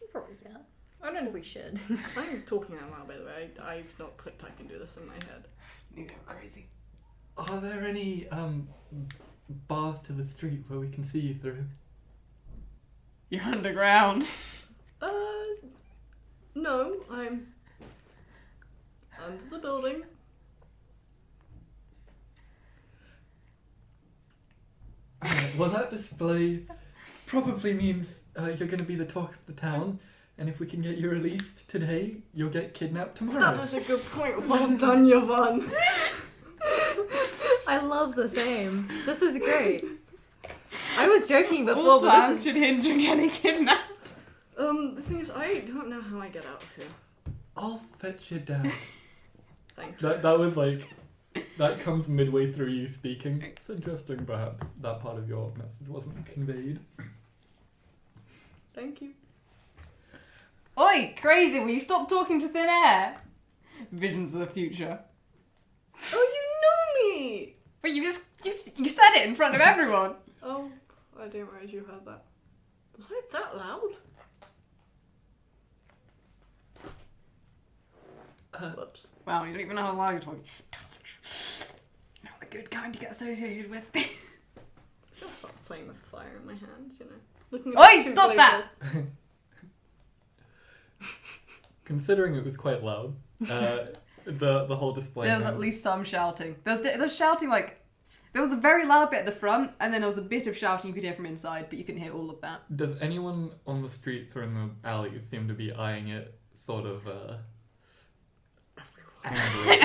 You probably can. I don't know if we should. I'm talking out loud, by the way. I've not clicked I can do this in my head. You go crazy. Are there any bars to the street where we can see you through? You're underground. No, I'm under the building. Alright, well that display probably means you're going to be the talk of the town, and if we can get you released today, you'll get kidnapped tomorrow. That is a good point. Well done, Yvonne. I love the same. This is great. I was joking before, All but plans this is... should hinge on getting kidnapped. The thing is, I don't know how I get out of here. I'll fetch you down. Thank you. That was like That comes midway through you speaking, suggesting perhaps that part of your message wasn't conveyed. Thank you. Oi, crazy, will you stop talking to thin air? Visions of the future. Oh, you know me! But you said it in front of everyone. Oh, I didn't realise you heard that. Was I that loud? Whoops. Wow, you don't even know how loud you're talking. Not the good kind to get associated with. Just stop playing with fire in my hands, you know. Looking Oi, too stop that! Considering it was quite loud, the whole display. There was at least some shouting. There was shouting like... There was a very loud bit at the front, and then there was a bit of shouting you could hear from inside, but you couldn't hear all of that. Does anyone on the streets or in the alleys seem to be eyeing it sort of angrily?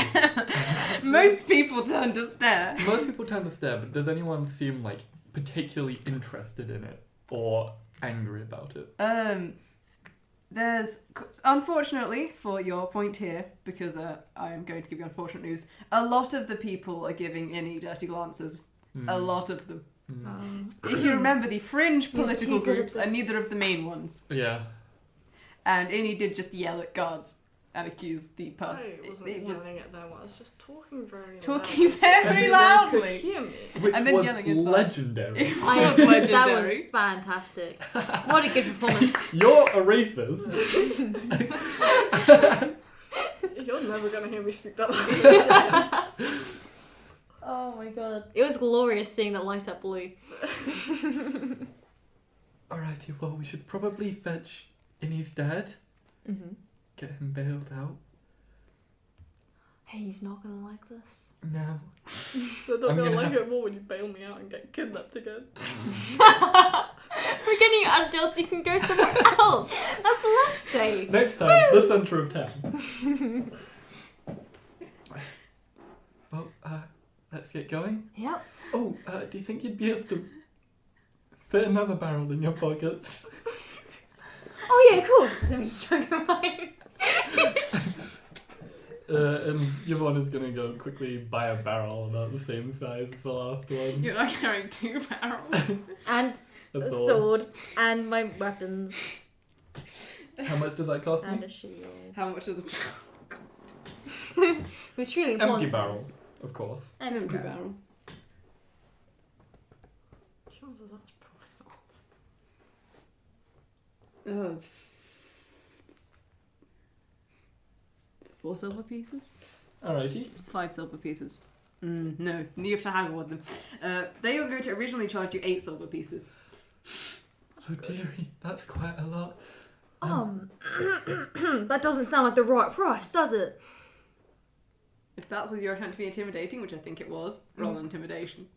Most people turn to stare. Most people tend to stare, but does anyone seem like particularly interested in it or angry about it? There's, unfortunately, for your point here, because I am going to give you unfortunate news, a lot of the people are giving Innie dirty glances. A lot of them. If you remember, the fringe political too good at groups are this. neither of the main ones. Yeah. And Innie did just yell at guards and accuse the pub. I wasn't yelling at them, I was just talking very Talking loud. very Everyone loudly. could hear me. Which And then was yelling inside. legendary. It was That was legendary. fantastic. What a good performance. You're a racist. You're never gonna hear me speak that loud. Oh my god. It was glorious seeing that light up blue. Alrighty, well, we should probably fetch Innie's dad. Mm-hmm. Get him bailed out. Hey, he's not gonna like this. No. They're not I'm gonna gonna like have- it more when you bail me out and get kidnapped again. We're getting you out of jail so you can go somewhere else. That's less safe. Next time, the centre of town. Well, let's get going. Yep. Oh, do you think you'd be able to fit another barrel in your pockets? Oh yeah, of course. Let me just try and remind. And Yvonne is gonna go quickly buy a barrel about the same size as the last one. You're not carrying 2 barrels. And That's a all. sword. And my weapons. How much does that cost And me? a shield. How much is a Which really Empty important. barrel, things. of course. Empty barrel. barrel? Chances are it's probably not. 4 silver pieces? Alrighty. It's 5 silver pieces. No, you have to haggle with them. They were going to originally charge you 8 silver pieces. Oh dearie, that's quite a lot. That doesn't sound like the right price, does it? If that was your attempt to be intimidating, which I think it was, roll intimidation.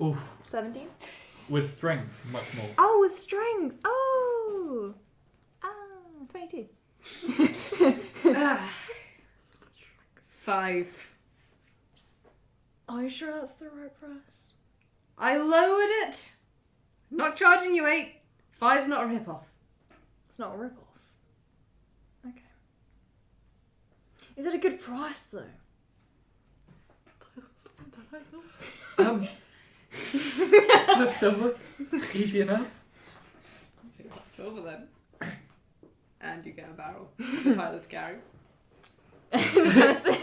Oof. 17. With strength, much more. Oh, with strength. Oh. 22. 5. Are you sure that's the right price? I lowered it! Not charging you 8. 5's not a rip-off. It's not a rip-off. Okay. Is it a good price, though? 5 silver, easy enough. Silver then. And you get a barrel for Tyler to carry. Just gonna say.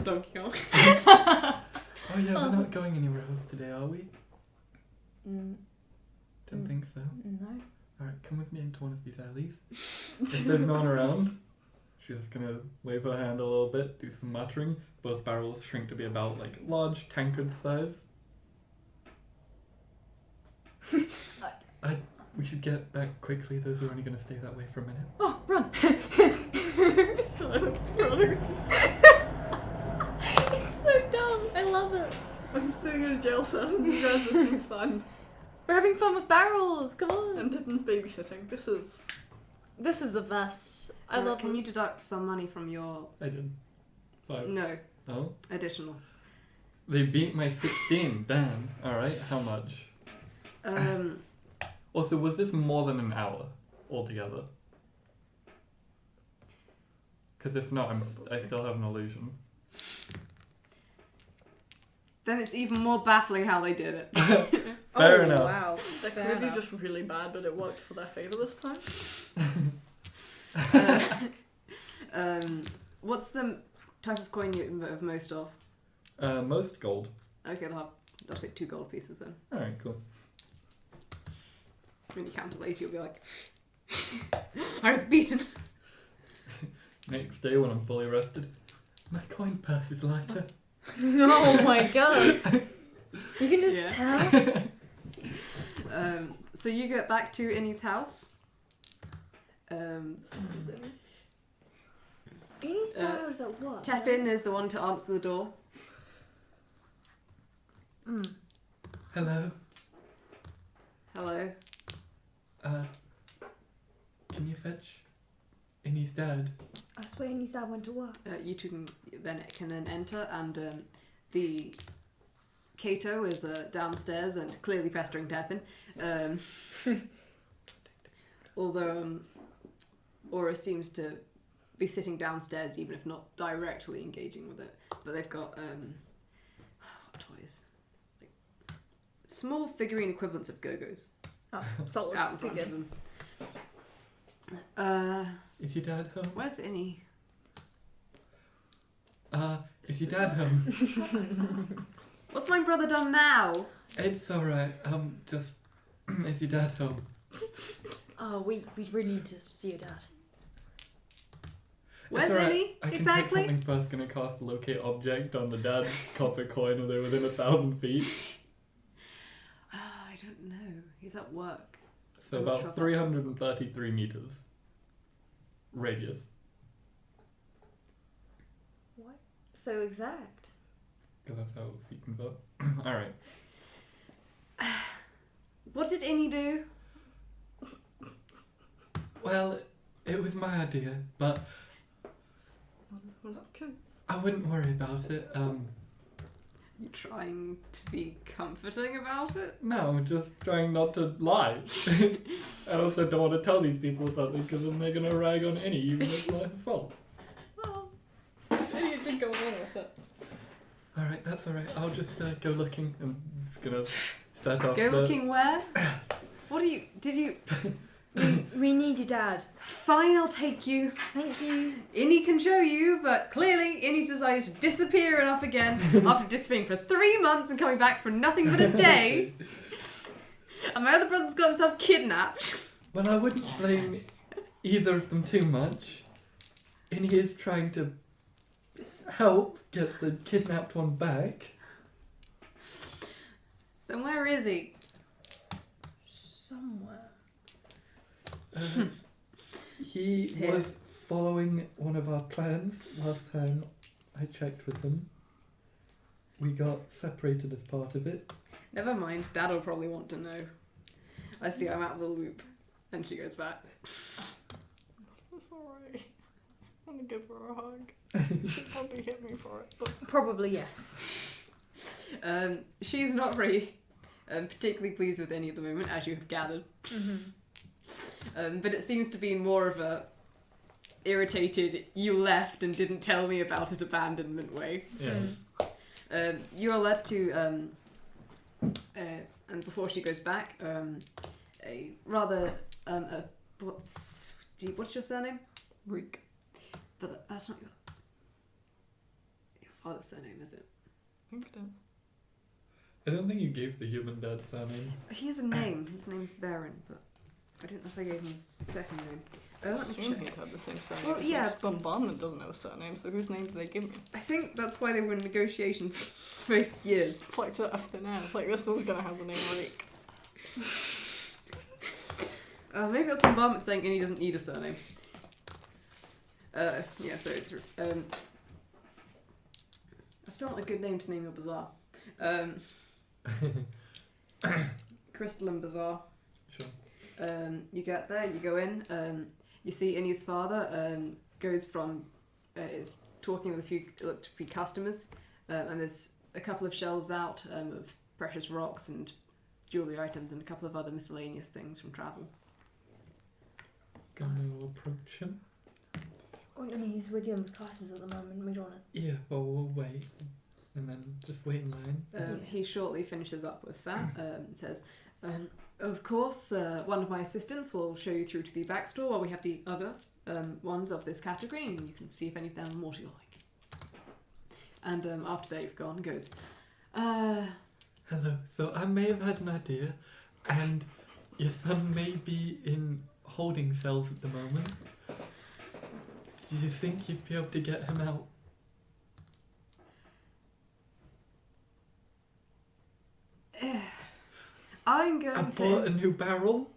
Donkey Kong. Oh yeah, we're not going anywhere else today, are we? Don't think so. No. Alright, come with me into one of these alleys. If there's no one around, she's just gonna wave her hand a little bit, do some muttering. Both barrels shrink to be about like large tankard size. We should get back quickly, those are only gonna stay that way for a minute. Oh, run! It's so dumb. I love it. I'm sitting in a jail cell. You guys are having fun. We're having fun with barrels. Come on. And Tippin's babysitting. This is. This is the best. I love. Can you this. deduct some money from your... I did. 5. No, Oh? additional. They beat my 16, damn. Alright, how much? Also, was this more than an hour? altogether? Because if not, I still have an illusion. Then it's even more baffling how they did it. Fair enough. Wow. They're Fair clearly enough. just really bad, but it worked for their favour this time. What's the type of coin you have most of? Most gold. Okay, I'll take 2 gold pieces then. Alright, cool. When you count it later, you'll be like, I was beaten. Next day when I'm fully rested, my coin purse is lighter. Oh my god. You can just tell. So you get back to Innie's house. Innie's house at what? Teffin is the one to answer the door. Hello. Hello. Can you fetch Innie's dad? I swear Innie's dad went to work. You two can then enter, and the Kato is downstairs and clearly pestering Teffin. Although Aura seems to be sitting downstairs, even if not directly engaging with it. But they've got what toys? Like small figurine equivalents of Go-Go's Oh, solid. out in front Good. of them. Is your dad home? Where's Innie? Is your dad home? What's my brother done now? It's alright. Just is your dad home? Oh, we really need to see your dad. Where's It's alright. Innie? I can Exactly. take something first. Gonna cast locate object on the dad's copper coin, or they're within 1,000 feet. I don't know. He's at work. So I'm not sure about if that's- 333 meters radius. What? So exact. Because that's how feet convert. All right. What did Innie do? Well, it was my idea, but Okay. I wouldn't worry about it. You trying to be comforting about it? No, just trying not to lie. I also don't want to tell these people something because then they're gonna rag on Innie, even if it's not his fault. Well, maybe you did go along with it. All right, that's all right. I'll just go looking. I'm just gonna set off. Go looking where? What do you... Did you... We need your dad. Fine, I'll take you. Thank you. Innie can show you, but clearly Innie's decided to disappear and up again after disappearing for 3 months and coming back for nothing but a day. And my other brother's got himself kidnapped. Well, I wouldn't blame either of them too much. Innie is trying to help get the kidnapped one back. Then where is he? Somewhere. He It's here. was following one of our plans last time I checked with him. We got separated as part of it. Never mind, Dad will probably want to know. I see I'm out of the loop. And she goes back. It's alright. I'm gonna give her a hug. She'll probably hit me for it, but Probably yes. She's not very particularly pleased with Innie at the moment, as you have gathered. But it seems to be more of a irritated, you left and didn't tell me about it abandonment way. Yeah. You are led to, and before she goes back, a rather, what's your surname? Reek. But that's not your father's surname, is it? I think it is. I don't think you gave the human dad surname. He has a name. His name's Varen, but I don't know if I gave him a second name. I Let me assume check. he'd have the same surname. Well, because yeah. this bombardment doesn't have a surname, so whose name did they give me? I think that's why they were in negotiation for years. Just plucked it out of thin air. It's like, this one's gonna have the name Reek. Maybe that's bombardment saying Innie doesn't need a surname. Yeah, so it's still not a good name to name your bazaar. Crystalline Bazaar. Sure. You get there, you go in, you see Innie's father goes from, is talking with a few customers, and there's a couple of shelves out of precious rocks and jewellery items and a couple of other miscellaneous things from travel. gonna approach him. Oh, I mean, he's with young customs at the moment. We don't want to. Yeah, well, we'll wait. And then just wait in line. He shortly finishes up with that. Says, of course, one of my assistants will show you through to the back store while we have the other ones of this category, and you can see if any of them are more to your like. And after they've gone, goes, Hello. So I may have had an idea, and your son may be in holding cells at the moment. Do you think you'd be able to get him out? I'm going I to... bought a new barrel.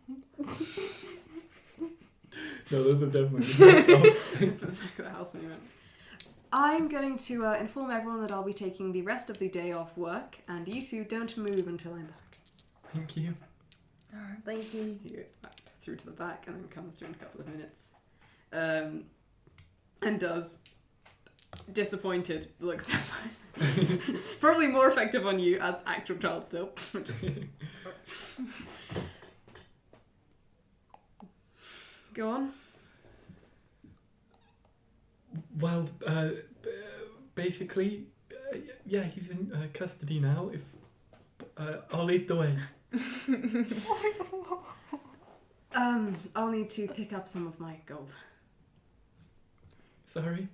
No, those are definitely good. For the back of the house when you went. I'm going to inform everyone that I'll be taking the rest of the day off work, and you two don't move until I'm back. Thank you. Alright, thank you. He goes back through to the back and then comes through in a couple of minutes. And does. Disappointed looks probably more effective on you as actual child still. Go on. Well, basically, yeah, he's in custody now. If I'll lead the way. I'll need to pick up some of my gold. Sorry.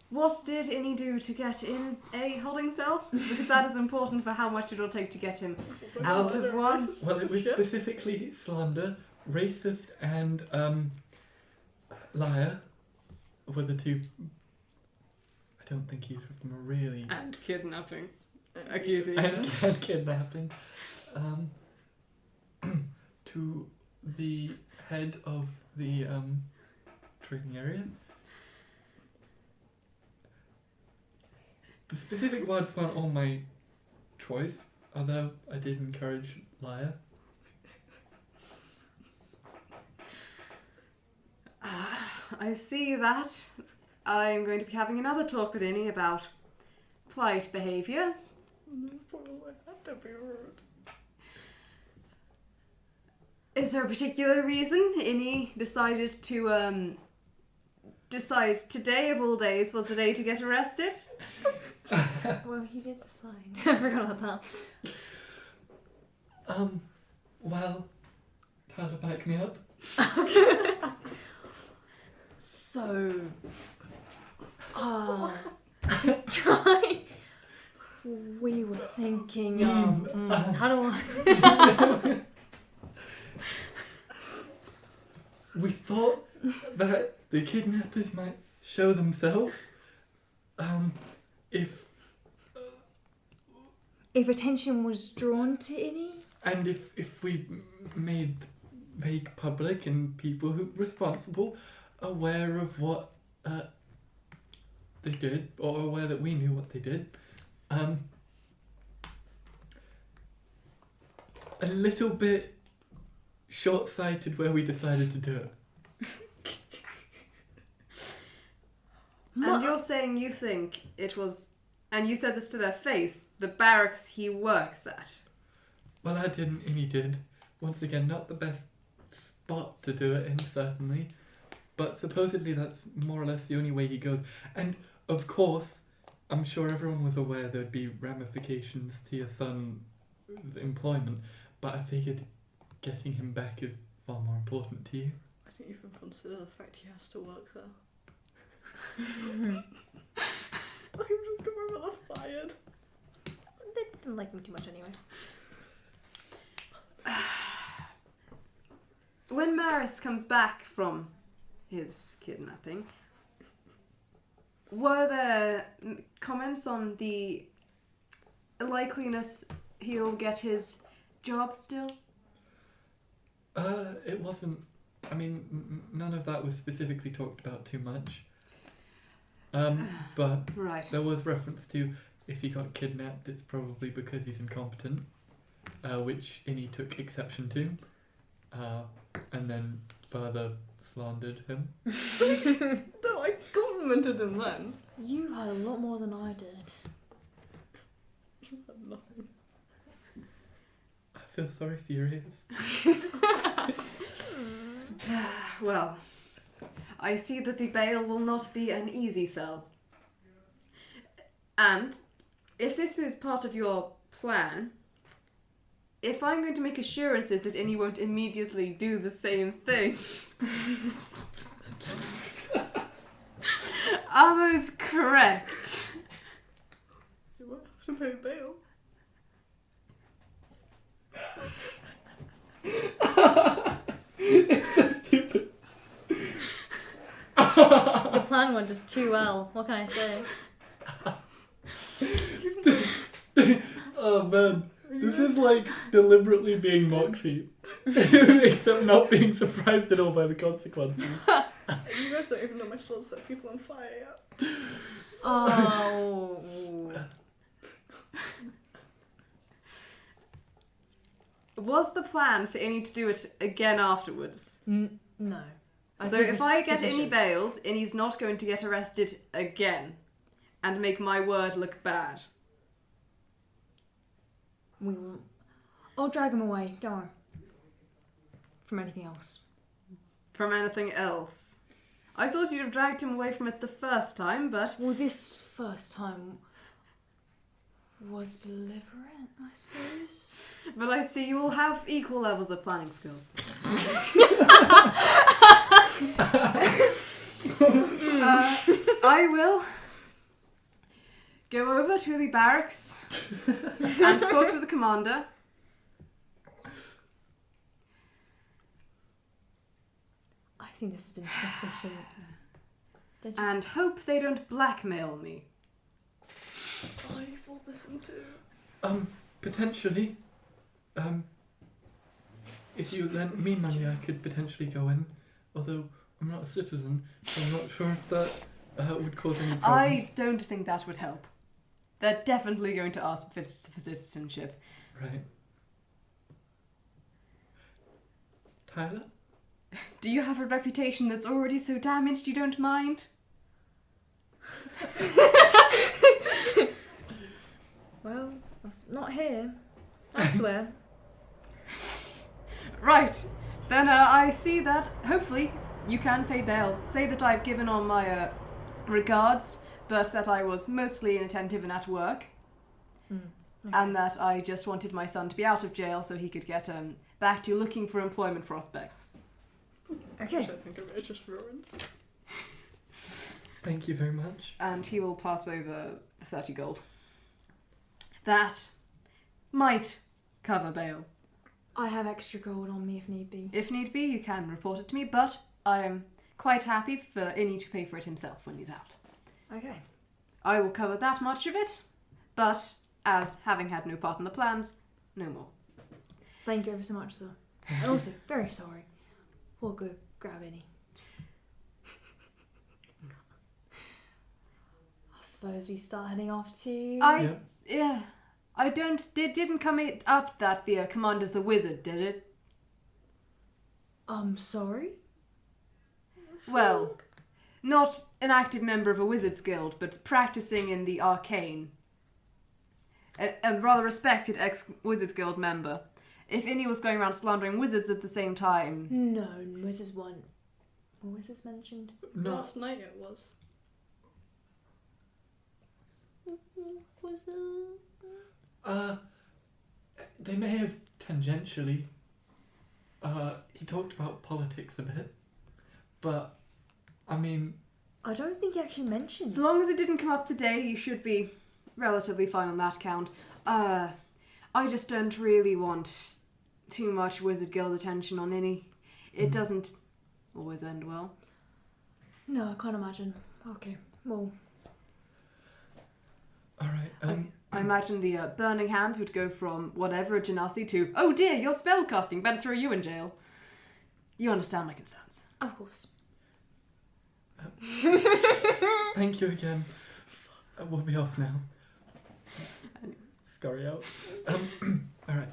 What did Innie do to get in a holding cell? Because that is important for how much it'll take to get him out of one. Well, it was specifically slander, racist, and liar were the two. I don't think either of them are really. And kidnapping. Accusation. And kidnapping. To the head of the trading area. The specific words weren't all my choice, although I did encourage liar. I see that. I'm going to be having another talk with Innie about polite behaviour. Don't be rude. Is there a particular reason Innie decided to decide today of all days was the day to get arrested? Well, he did decide. I forgot about that. Well, how to back me up? So, to try, we were thinking, how do I? We thought that the kidnappers might show themselves. If attention was drawn to Innie? And if we made vague public and people who responsible aware of what they did, or aware that we knew what they did, a little bit short-sighted where we decided to do it. And you're saying you think it was, and you said this to their face, the barracks he works at? Well, I didn't, and he did. Once again, not the best spot to do it in, certainly. But supposedly that's more or less the only way he goes. And, of course, I'm sure everyone was aware there'd be ramifications to your son's employment, but I figured getting him back is far more important to you. I didn't even consider the fact he has to work there. I'm just gonna rather fired. They didn't like me too much anyway. When Maris comes back from his kidnapping, were there comments on the likeliness he'll get his job still? It wasn't. I mean, none of that was specifically talked about too much. But Right. there was reference to if he got kidnapped, it's probably because he's incompetent, which Innie took exception to, and then further slandered him. No, I complimented him then. You had a lot more than I did. You had nothing. I feel sorry for your ears. Well, I see that the bail will not be an easy sell. And if this is part of your plan, if I'm going to make assurances that Innie won't immediately do the same thing, are those correct? You won't have to pay bail. It's so stupid. The plan went just too well. What can I say? Oh man, this is like deliberately being Moxie, except not being surprised at all by the consequences. You guys don't even know my sword set people on fire yet. Oh. Was the plan for Innie to do it again afterwards? No. So This if is I get sufficient. Innie bailed, Innie's not going to get arrested again and make my word look bad. We will. I'll drag him away. Don't worry. From anything else. From anything else. I thought you'd have dragged him away from it the first time, but... Well, this first time was deliberate, I suppose. But I see you all have equal levels of planning skills. I will go over to the barracks and talk to the commander. I think this has been sufficient. Don't you? And hope they don't blackmail me. Oh, you brought this into... Potentially. If you lent me money, I could potentially go in. Although I'm not a citizen, so I'm not sure if that would cause any problems. I don't think that would help. They're definitely going to ask for citizenship. Right. Tyler? Do you have a reputation that's already so damaged you don't mind? Well, that's not here. Elsewhere. Right. Then I see that, hopefully, you can pay bail. Say that I've given all my regards, but that I was mostly inattentive and at work. Okay. And that I just wanted my son to be out of jail so he could get back to looking for employment prospects. Okay. Which I think I may have just ruined. Thank you very much. And he will pass over 30 gold. That might cover bail. I have extra gold on me if need be. If need be, you can report it to me, but I am quite happy for Innie to pay for it himself when he's out. Okay. I will cover that much of it, but as having had no part in the plans, no more. Thank you ever so much, sir. And also, very sorry. We'll go grab any. I suppose we start heading off to... Yeah. Didn't come up that the commander's a wizard, did it? Sorry? Well, not an active member of a wizard's guild, but practicing in the arcane. A rather respected ex-wizard's guild member. If Innie was going around slandering wizards at the same time... No, wizards weren't. Were wizards mentioned? No. Last night it was. They may have tangentially. He talked about politics a bit, but I mean, I don't think he actually mentioned. As long as it didn't come up today, you should be relatively fine on that count. I just don't really want too much wizard guild attention on Innie. It doesn't always end well. No, I can't imagine. Okay, well... alright, I imagine the burning hands would go from whatever a genasi to, oh dear, you're spellcasting, better throw you in jail. You understand my concerns. Of course. thank you again. We'll be off now. Scurry out. Alright,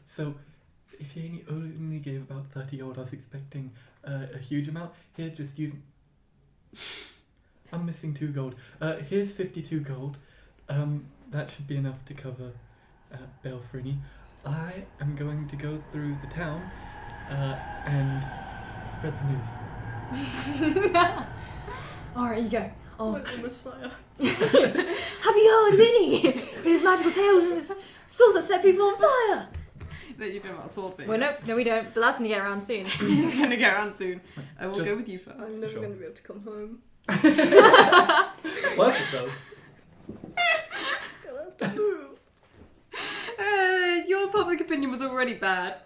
so if you only gave about 30 gold, I was expecting a huge amount. Here, just use... I'm missing 2 gold. Here's 52 gold. That should be enough to cover bail for Innie. I am going to go through the town and Spread the news. Alright, you go. Oh. Where's the Messiah? Have you heard of Innie? With his magical tales and his sword that set people on fire? That you know about sword thing. Well, no, we don't. But that's gonna get around soon. It's gonna get around soon. I will Just- go with you first. I'm never Sure. going to be able to come home. Worth it though. I'll have to move. Your public opinion was already bad.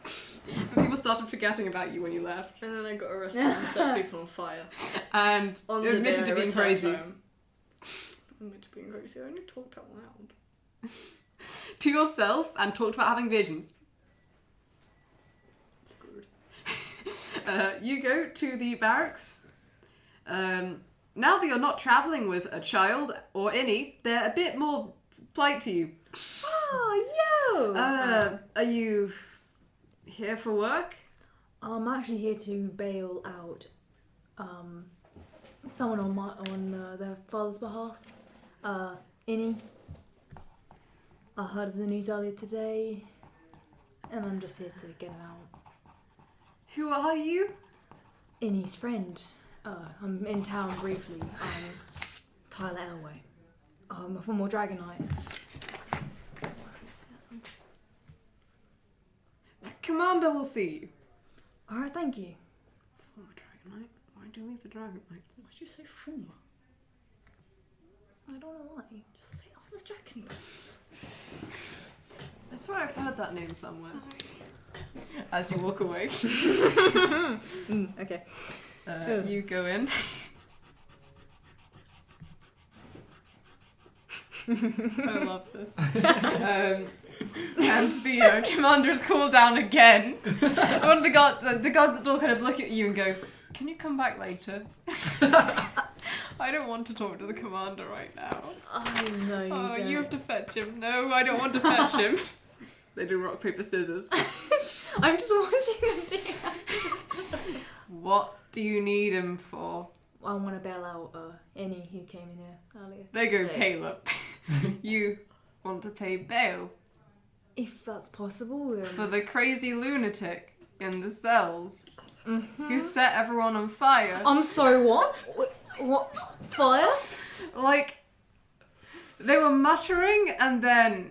But people started forgetting about you when you left. And then I got arrested and set people on fire. And On you the admitted day to I being returned crazy. home. Admitted to being crazy. I only talked out loud. To yourself and talked about having visions. Screwed. You go to the barracks. Now that you're not travelling with a child or any, they're a bit more polite to you. Oh, yo! Are you here for work? I'm actually here to bail out someone on their father's behalf. Innie. I heard of the news earlier today, and I'm just here to get him out. Who are you? Innie's friend. I'm in town briefly. I'm Tyler Elway. I'm a former Dragon Knight. I was gonna say that something. The commander will see you. Alright, thank you. Former Dragon Knight? Why do you leave the Dragon Knights? Why'd you say former? I don't know why. Just say other dragon knights. I swear I've heard that name somewhere. As you walk away, Okay. you go in. I love this. And the commander is called down again. One of the guards at the door kind of look at you and go, "Can you come back later?" I don't want to talk to the commander right now. I know you Oh, don't. you have to fetch him. No, I don't want to fetch him. They do rock, paper, scissors. I'm just watching them do that. What do you need him for? I want to bail out Innie who came in here earlier. They go, today. Caleb. You want to pay bail If that's possible. for the crazy lunatic in the cells who Mhm. set everyone on fire. I'm sorry, what? What? Fire? Like, they were muttering and then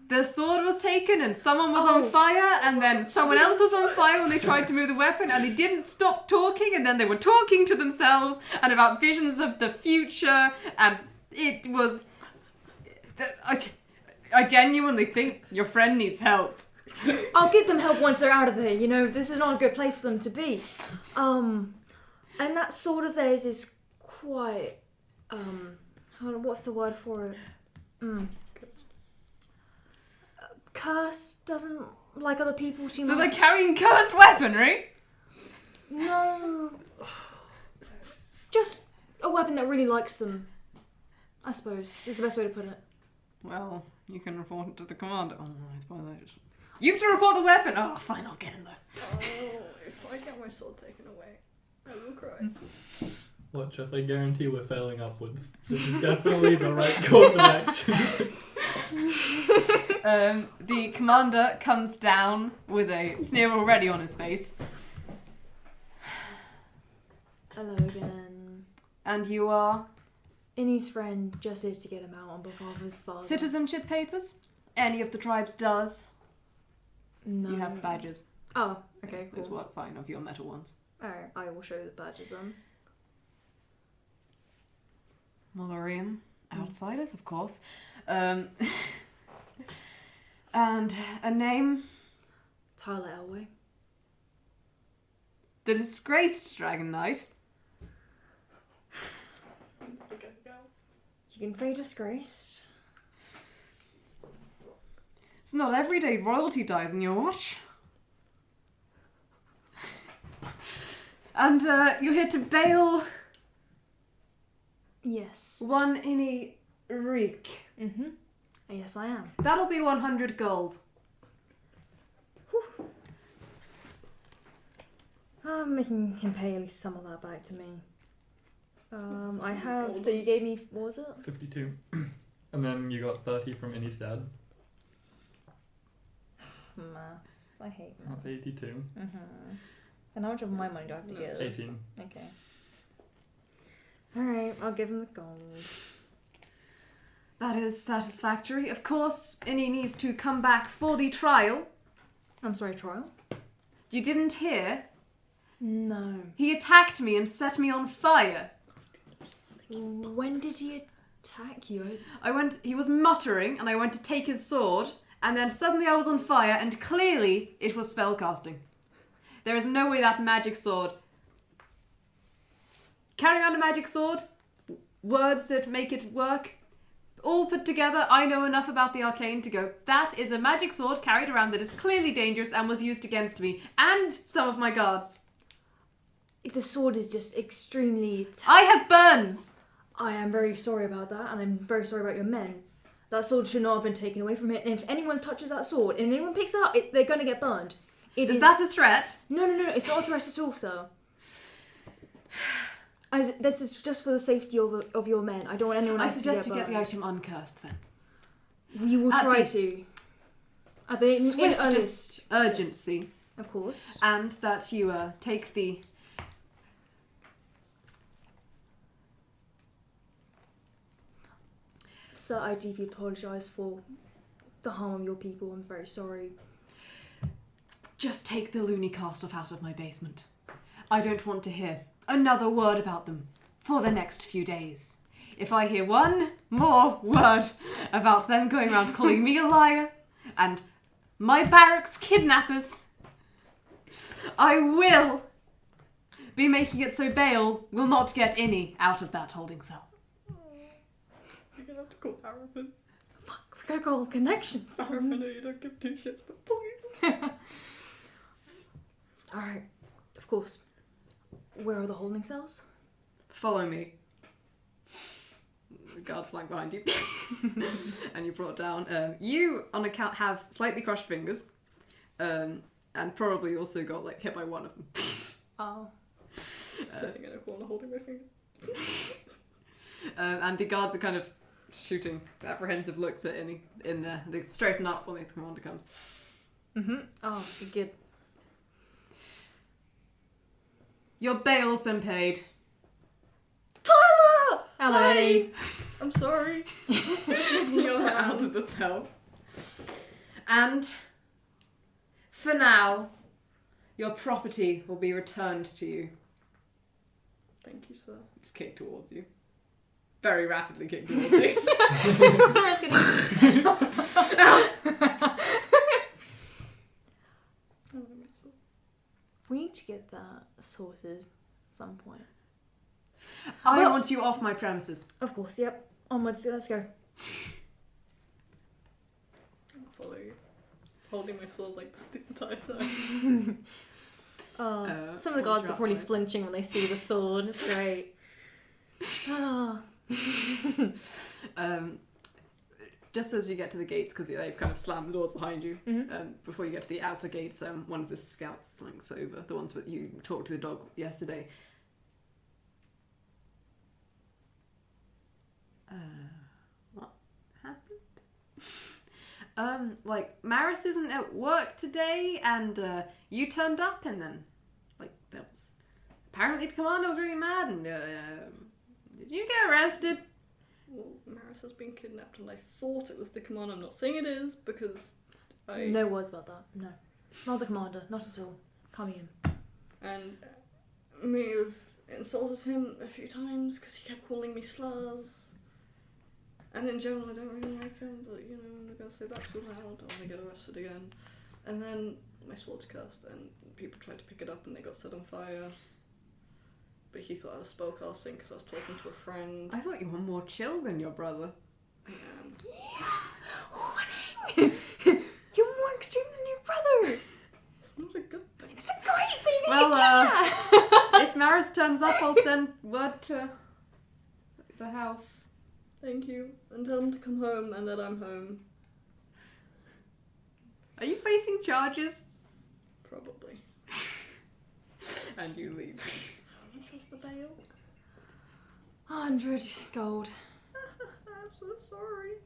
their sword was taken and someone was on Oh. fire and then someone else was on fire when they tried to move the weapon and they didn't stop talking and then they were talking to themselves and about visions of the future and it was... I genuinely think your friend needs help. I'll get them help once they're out of here. You know, this is not a good place for them to be. And that sword of theirs is quite, hold on, what's the word for it? Cursed, doesn't like other people. She So might... they're carrying cursed weaponry? No. Just a weapon that really likes them, I suppose, is the best way to put it. Well, you can report it to the commander. Oh, no, it's by that. You have to report the weapon! Oh, fine, I'll get in there. Oh, if I get my sword taken away, I will cry. Watch us, I guarantee we're failing upwards. This is definitely the right course of action. The commander comes down with a sneer already on his face. Hello again. And you are? Innie's friend just here to get him out on behalf of his father. Citizenship papers? Any of the tribes does. No. You have badges. Oh, okay, Those cool. work fine of your metal ones. Alright, I will show you the badges then. Molorian. Outsiders, of course. And a name? Tyler Elway. The disgraced Dragon Knight. Okay, go. You can say disgraced. It's not every day royalty dies in your watch. And you're here to bail Yes. one Innie Reek. Mm-hmm. Yes, I am. That'll be 100 gold. I'm making him pay at least some of that back to me. I have. So you gave me. What was it? 52. And then you got 30 from Innie's dad. Maths. I hate maths. That's 82. Mm-hmm. And how much of my money do I have to give? 18. Okay. Alright, I'll give him the gold. That is satisfactory. Of course, Innie needs to come back for the trial. I'm sorry, trial? You didn't hear? No. He attacked me and set me on fire. When did he attack you? He was muttering, and I went to take his sword, and then suddenly I was on fire, and clearly it was spellcasting. There is no way that magic sword... Carrying around a magic sword, words that make it work, all put together, I know enough about the arcane to go, that is a magic sword carried around that is clearly dangerous and was used against me, and some of my guards. The sword is just extremely... I have burns! I am very sorry about that, and I'm very sorry about your men. That sword should not have been taken away from it, and if anyone touches that sword, and anyone picks it up, they're going to get burned. Is that a threat? No, it's not a threat at all, sir. This is just for the safety of your men. I don't want anyone else to get burned. I suggest you get the item uncursed, then. We will try to. At the swiftest urgency. Yes. Of course. And that you take the... Sir, I deeply apologise for the harm of your people. I'm very sorry. Just take the loony cast off out of my basement. I don't want to hear another word about them for the next few days. If I hear one more word about them going around calling me a liar and my barracks kidnappers, I will be making it so Bale will not get Innie out of that holding cell. You're gonna have to call Arafin. Fuck, we gotta call connections. Arafin, no, you don't give two shits, but please. Alright, of course. Where are the holding cells? Follow me. The guards flank behind you. And you're brought down. You, on account, have slightly crushed fingers. And probably also got hit by one of them. Oh. Sitting in a corner holding my finger. And the guards are kind of shooting apprehensive looks at Innie in there. They straighten up when the commander comes. Mm-hmm. Oh, good. Your bail's been paid. Hello, Eddie. I'm sorry. You're out of the cell. And for now, your property will be returned to you. Thank you, sir. It's kicked towards you. Very rapidly kicked towards you. We need to get that sorted at some point. I want you off my premises. Of course, yep. Onwards, let's go. I'll follow you. Holding my sword like this the entire time. Some of the guards are probably flinching when they see the sword. It's great. Just as you get to the gates, because they've kind of slammed the doors behind you, Mm-hmm. before you get to the outer gates, one of the scouts slinks over, the ones that you talked to the dog yesterday. What happened? Maris isn't at work today, and you turned up, and then, that was... Apparently the commander was really mad, and, did you get arrested? Well, Maris has been kidnapped, and I thought it was the commander. I'm not saying it is, because I... No words about that, no. It's not the commander, not at all. Can't be him. And may have insulted him a few times, because he kept calling me slurs. And in general, I don't really like him, but, I'm not going to say that too loud. I want to get arrested again. And then my sword's cursed, and people tried to pick it up, and they got set on fire. But he thought I was spellcasting because I was talking to a friend. I thought you were more chill than your brother. I am. Warning! You're more extreme than your brother! It's not a good thing. It's a great thing! Well, if Maris turns up, I'll send word to the house. Thank you. And tell him to come home and that I'm home. Are you facing charges? Probably. And you leave. How much was the bail? 100 gold. I'm so sorry.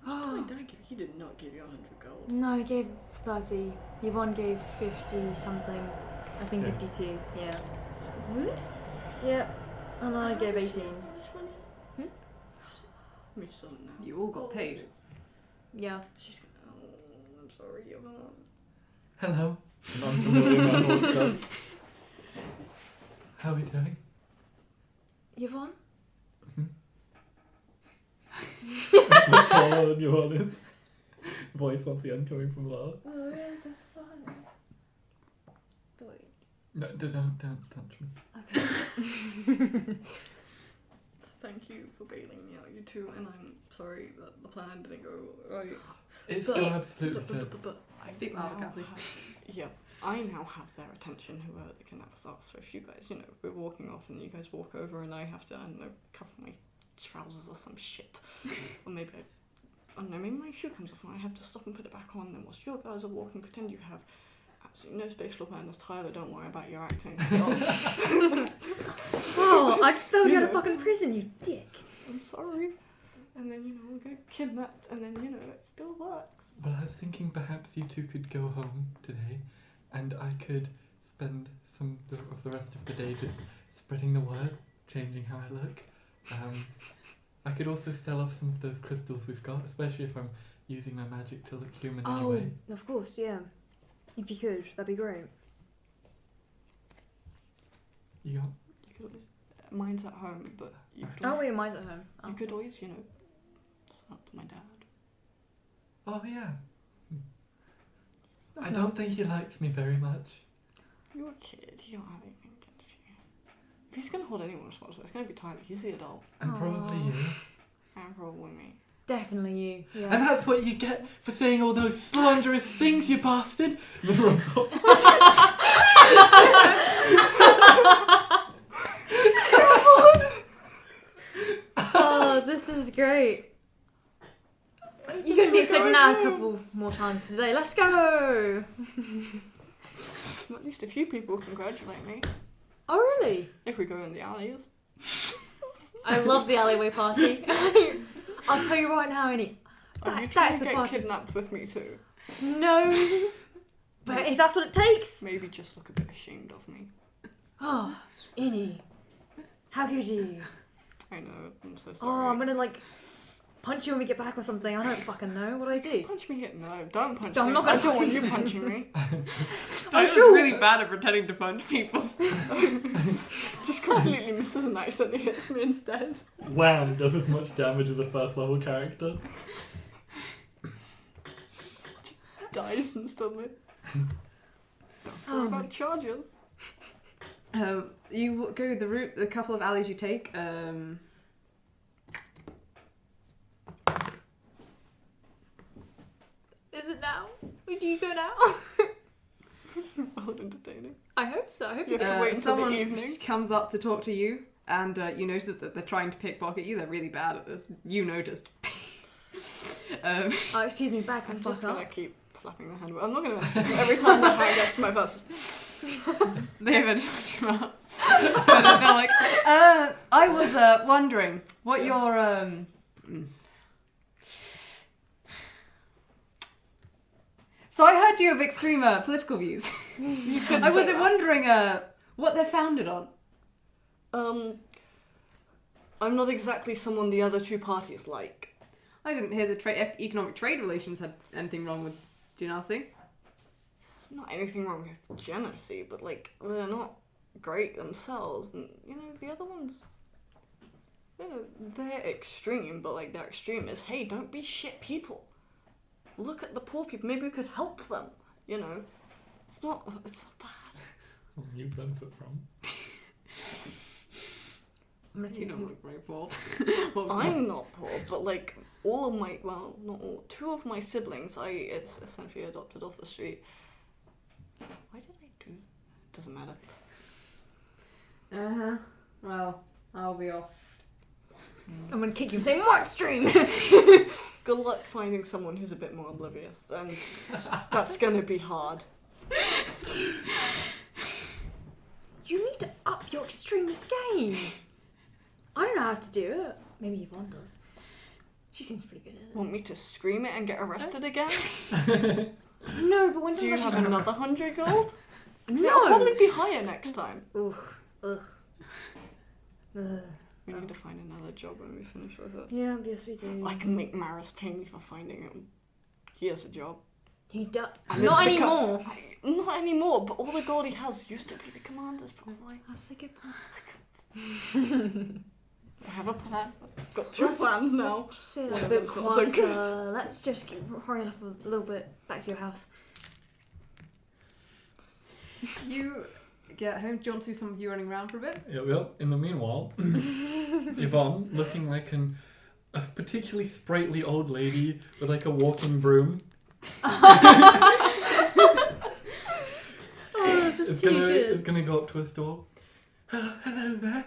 My dad give, he did not give you 100 gold. No, he gave 30. Yvonne gave 50 something. I think Yeah. 52. Yeah. What? Yeah. And I gave 18. How much money? Hmm? How much doesn't know? You all got paid. Yeah. She's, I'm sorry, Yvonne. Hello. An unfamiliar man walks up. How are we doing? Yvonne? How taller than Yvonne is. Voice once again coming from lower. Where the fuck? No, don't touch me. Okay. Thank you for bailing me out, you two, and I'm sorry that the plan didn't go right. It's But- still absolutely good. But I Speak louder, now Kathy. I now have their attention, whoever the kidnappers are. So if you guys, we're walking off and you guys walk over and I have to, I don't know, cover my trousers or some shit. Or maybe I don't know, maybe my shoe comes off and I have to stop and put it back on. Then whilst you guys are walking, pretend you have absolutely no spatial awareness. Tyler, don't worry about your acting skills. Oh, I just bailed you out of fucking prison, you dick. I'm sorry. And then, we'll get kidnapped and then, it still works. Well, I was thinking perhaps you two could go home today, and I could spend some of the rest of the day just spreading the word, changing how I look. I could also sell off some of those crystals we've got, especially if I'm using my magic to look human anyway. Oh, of course, yeah. If you could, that'd be great. You got? You could always, mine's at home, but you could Oh, always, wait, mine's at home. Oh. you could always, sell it to my dad. Oh yeah. That's I not- don't think he likes me very much. You're a kid. He don't have anything against you. If he's gonna hold anyone responsible, it's gonna be Tyler. He's the adult, And probably Aw. you. and probably me. Definitely you. Yeah. And that's what you get for saying all those slanderous things, you bastard! Oh, this is great. You're going to be expecting that a couple more times today. Let's go! At least a few people congratulate me Oh, really? if we go in the alleys. I love the alleyway party. I'll tell you right now, Innie. Are you That trying is to the get party. kidnapped with me too? No. But if that's what it takes. Maybe just look a bit ashamed of me. Oh, Innie. How could you? I know. I'm so sorry. Oh, I'm going to, punch you when we get back or something. I don't fucking know. What do I do? Punch me here. No, don't punch I'm me. not gonna I don't want punch you you. punching me. I was sure. really bad at pretending to punch people. Just completely misses and accidentally hits me instead. Wham! Does as much damage as a first level character. Dies instantly. Oh. What about charges? You go the route, the couple of alleys you take. Is it now? Would you go now? Well, entertaining. I hope so. I hope You have to wait until someone the evening. comes up to talk to you, and you notice that they're trying to pickpocket you. They're really bad at this. You noticed. Oh, excuse me, back the I'm fuck just gonna up. keep slapping the hand. I'm not gonna. Every time the hand gets to my face. They eventually come out. And they're like, I was wondering what Yes. your So I heard you have extreme political views. I was wondering what they're founded on. I'm not exactly someone the other two parties like. I didn't hear the economic trade relations had anything wrong with GNRC. Not anything wrong with Genesee, but they're not great themselves, and the other ones. They're extreme, but their extreme is, hey, don't be shit people. Look at the poor people. Maybe we could help them. It's not bad. Where you benefit from. I'm gonna You keep don't you. look very poor. What was that? I'm not poor, but all of my, well, not all, two of my siblings, I essentially adopted off the street. Why did I do? Doesn't matter. Uh-huh. Well, I'll be off. I'm gonna kick you and say more extreme. Good luck finding someone who's a bit more oblivious, and that's gonna be hard. You need to up your extremist game. I don't know how to do it. Maybe Yvonne does. She seems pretty good at it. Want me to scream it and get arrested again? No, but when Do you someone's have another 100 gold? No. It'll probably be higher next time. Ugh. Ugh. We need to find another job when we finish with it. Yeah, yes we do. I can make Maris pay me for finding him. He has a job. He does. And Not it's the anymore. Not anymore, but all the gold he has used to be the commander's probably. That's a good point. I have a plan. I've got 2 Let's plans now. Let's just say that One a of bit them's not so good. quieter. Let's just hurry up a little bit back to your house. You get home. Do you want to do some of you running around for a bit? Yep. In the meanwhile, Yvonne, looking like a particularly sprightly old lady with like a walking broom, Oh, this is too is good. gonna go up to his door. Hello there.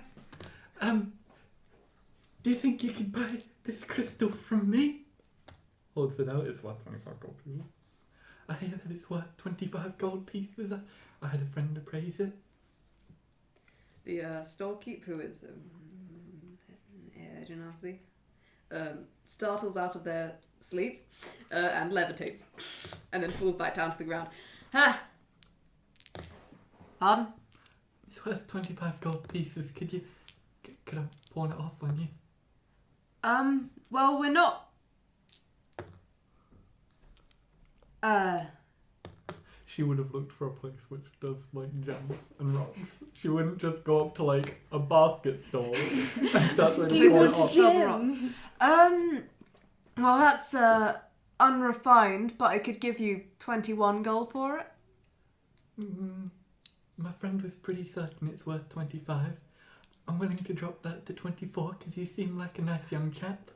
Do you think you could buy this crystal from me? Holds it out. It's worth 25 gold pieces. I hear that it's worth 25 gold pieces. I had a friend appraise it. The storekeep, who is Genasi, startles out of their sleep and levitates, and then falls back down to the ground. Ha! Pardon? It's worth 25 gold pieces. Could I pawn it off on you? Well, we're not. She would have looked for a place which does like gems and rocks. She wouldn't just go up to like a basket store and start trying Do to you pawn want it to off. gem? Well, that's unrefined, but I could give you 21 gold for it. My friend was pretty certain it's worth 25. I'm willing to drop that to 24 because you seem like a nice young chap.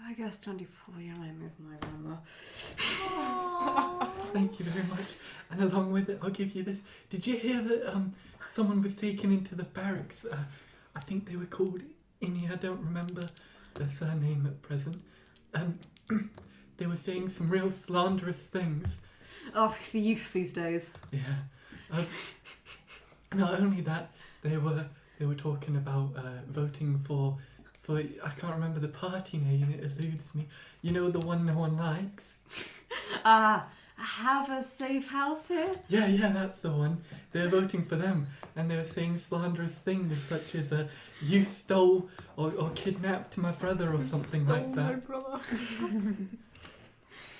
I guess 24. Yeah, I moved my number. Thank you very much. And along with it, I'll give you this. Did you hear that someone was taken into the barracks? I think they were called Innie. I don't remember their surname at present. They were saying some real slanderous things. Oh, the youth these days. Yeah. Not only that, they were talking about voting for I can't remember the party name. It eludes me. You know, the one no one likes. Have a safe house here? Yeah, that's the one. They're voting for them, and they were saying slanderous things such as you stole or kidnapped my brother or something like that. My brother.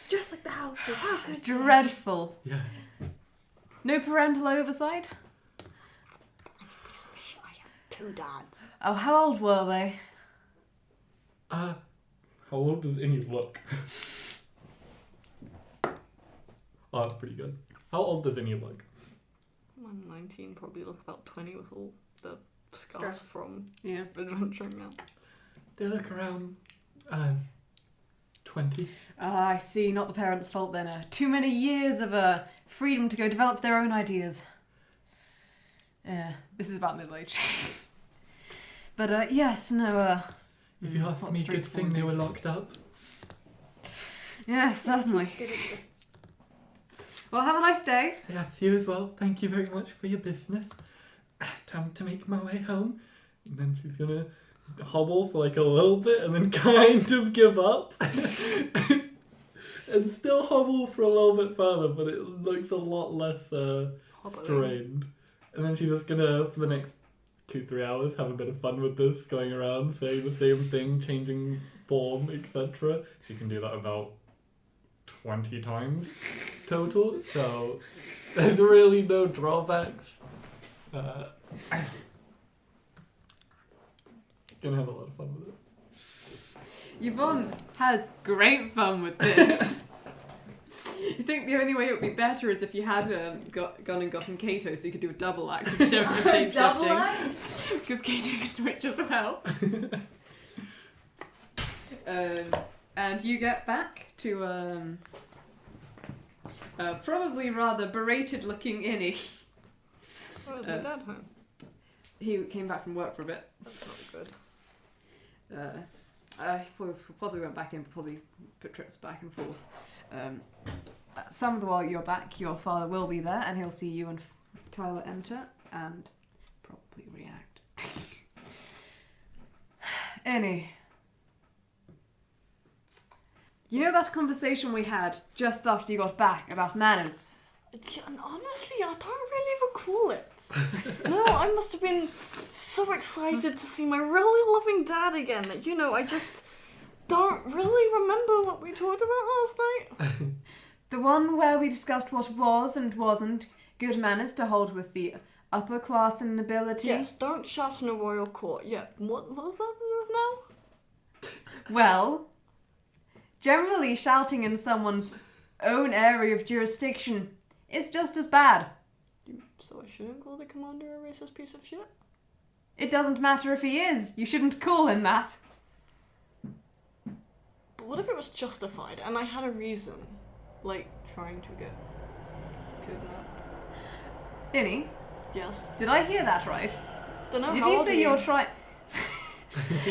Just like the houses. How good. Dreadful. Yeah. No parental oversight? I have 2 dads. Oh, how old were they? How old does Innie look? Oh, that's pretty good. How old does Innie look? I'm 19, probably look about 20 with all the scars Stress. from Yeah. adventuring now. They look around 20. I see, not the parents' fault then. Too many years of freedom to go develop their own ideas. Yeah, this is about middle age. But yes, no, If you ask not me, good thing they were locked up. yeah, certainly. Good at this. Well, have a nice day. Yes, you as well. Thank you very much for your business. Time to make my way home. And then she's gonna hobble for like a little bit and then kind of give up. And still hobble for a little bit further, but it looks a lot less strained. And then she's just gonna, for the next 2-3 hours, have a bit of fun with this, going around, saying the same thing, changing form, etc. She can do that about 20 times total, so there's really no drawbacks. Gonna have a lot of fun with it. Yvonne has great fun with this. You think the only way it would be better is if you had gone and gotten Kato so you could do a double act of shape Double shifting. act? Because Kato could switch as well. And you get back to probably rather berated looking Innie. Oh, is my dad home? He came back from work for a bit. That's not good. He possibly went back in, but probably put trips back and forth. Some of the while you're back, your father will be there, and he'll see you and Tyler enter. and probably react. Innie. You know that conversation we had just after you got back about manners? Yeah, and honestly, I don't really recall it. No, I must have been so excited to see my really loving dad again that, I just don't really remember what we talked about last night. The one where we discussed what was and wasn't good manners to hold with the upper class and nobility? Yes, don't shout in a royal court. Yeah, what was that now? Well, generally shouting in someone's own area of jurisdiction is just as bad. So I shouldn't call the commander a racist piece of shit? It doesn't matter if he is. You shouldn't call him that. But what if it was justified and I had a reason? Like, trying to get kidnapped? Innie, Yes. did I hear that right? Dunno, Did how you old say are you're trying...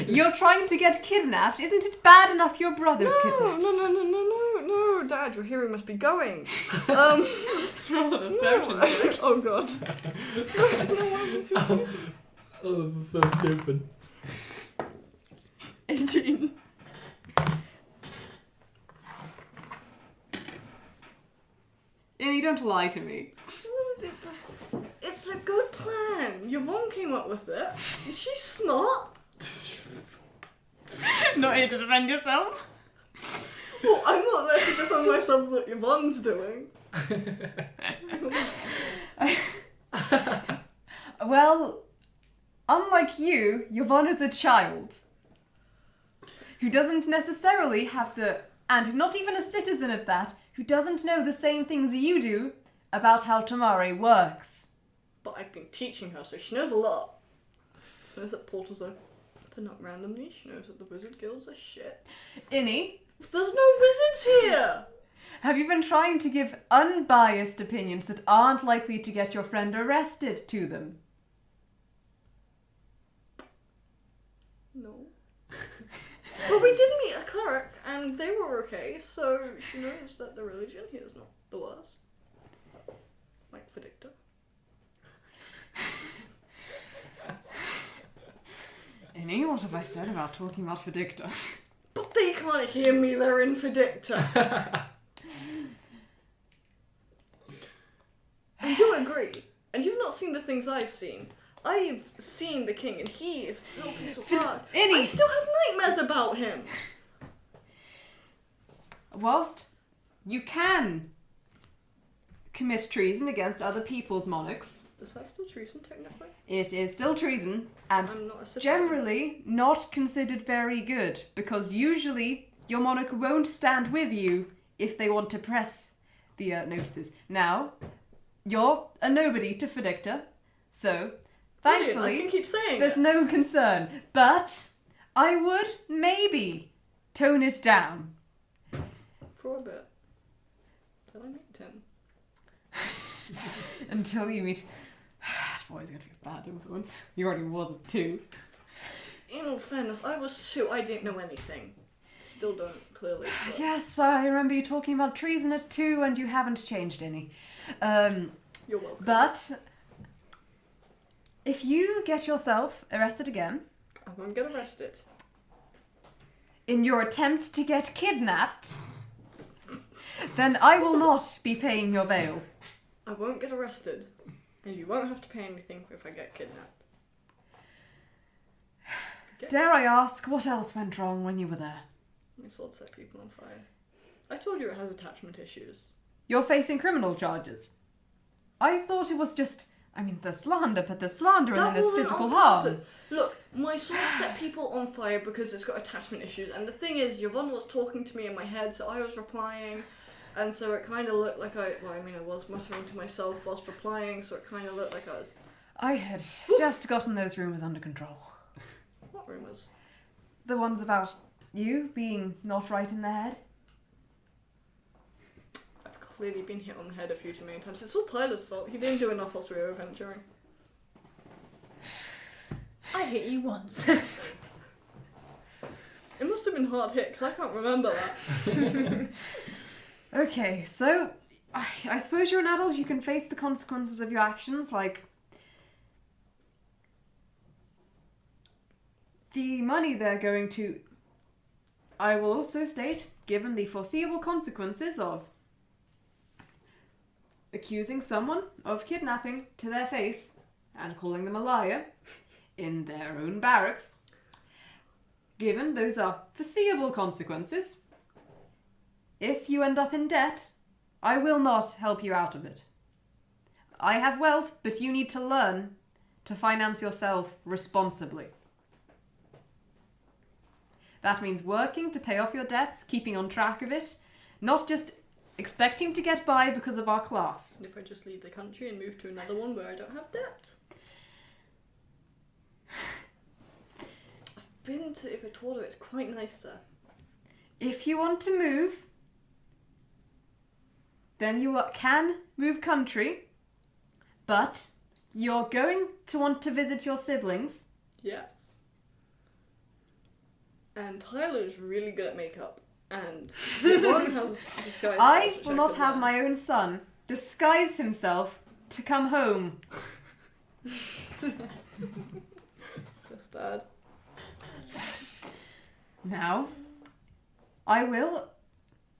You're trying to get kidnapped? Isn't it bad enough your brother's kidnapped? No, Dad, your hearing must be going. Roll a deception check. Oh god. Oh, this is so stupid. 18. Innie, don't lie to me. It's a good plan. Your mom came up with it. She's smart. Not here to defend yourself. Well, I'm not there to defend myself what Yvonne's doing. Well, unlike you, Yvonne is a child who doesn't necessarily have the, and not even a citizen at that, who doesn't know the same things you do about how Tamare works. But I've been teaching her, so she knows a lot. She knows that portals open up randomly. She knows that the wizard guilds are shit. Innie, There's no wizards here! have you been trying to give unbiased opinions that aren't likely to get your friend arrested to them? No. Well, we did meet a cleric, and they were okay, so she knows that the religion here is not the worst. Like Verdicta. Innie, what have I said about talking about Verdicta? But they can't hear me, they're in Verdicta. And you agree. And you've not seen the things I've seen. I've seen the king, and he is no piece of work. Innie! I still have nightmares about him. Whilst you can commit treason against other people's monarchs, Is that still treason, technically? it is still treason, and I'm not a citizen. generally not considered very good, because usually your monarch won't stand with you if they want to press the notices. Now, you're a nobody to Verdicta, so Brilliant, I thankfully can keep saying there's it. no concern. But I would maybe tone it down. For a bit. Till I meet Tim. Until you meet... That boy's going to be a bad influence. You already was at 2. In all fairness, I was 2, I didn't know anything. Still don't, clearly. But... Yes, I remember you talking about treason at 2 and you haven't changed any. You're welcome. But if you get yourself arrested again I won't get arrested. in your attempt to get kidnapped, then I will not be paying your bail. I won't get arrested. And you won't have to pay anything if I get kidnapped. Dare I ask, what else went wrong when you were there? My sword set people on fire. I told you it has attachment issues. You're facing criminal charges. I thought it was just, there's slander, but there's slander and then there's wasn't physical on harm. purpose. Look, my sword set people on fire because it's got attachment issues, and the thing is, Yvonne was talking to me in my head, so I was replying, and so it kind of looked like I was muttering to myself whilst replying, so it kind of looked like I was... I had just gotten those rumours under control. What rumours? The ones about you being not right in the head. I've clearly been hit on the head a few too many times. It's all Tyler's fault. He didn't do enough whilst we were adventuring. I hit you once. It must have been hard hit, because I can't remember that. Okay, so I suppose you're an adult, you can face the consequences of your actions, like the money they're going to... I will also state, given the foreseeable consequences of accusing someone of kidnapping to their face and calling them a liar in their own barracks, given those are foreseeable consequences, if you end up in debt, I will not help you out of it. I have wealth, but you need to learn to finance yourself responsibly. That means working to pay off your debts, keeping on track of it, not just expecting to get by because of our class. If I just leave the country and move to another one where I don't have debt? I've been to Ivatola, it's quite nice there. If you want to move, then you can move country, but you're going to want to visit your siblings. Yes. And Tyler's really good at makeup, and Yvonne has disguise. I will not have my own son disguise himself to come home. Just Dad. Now, I will,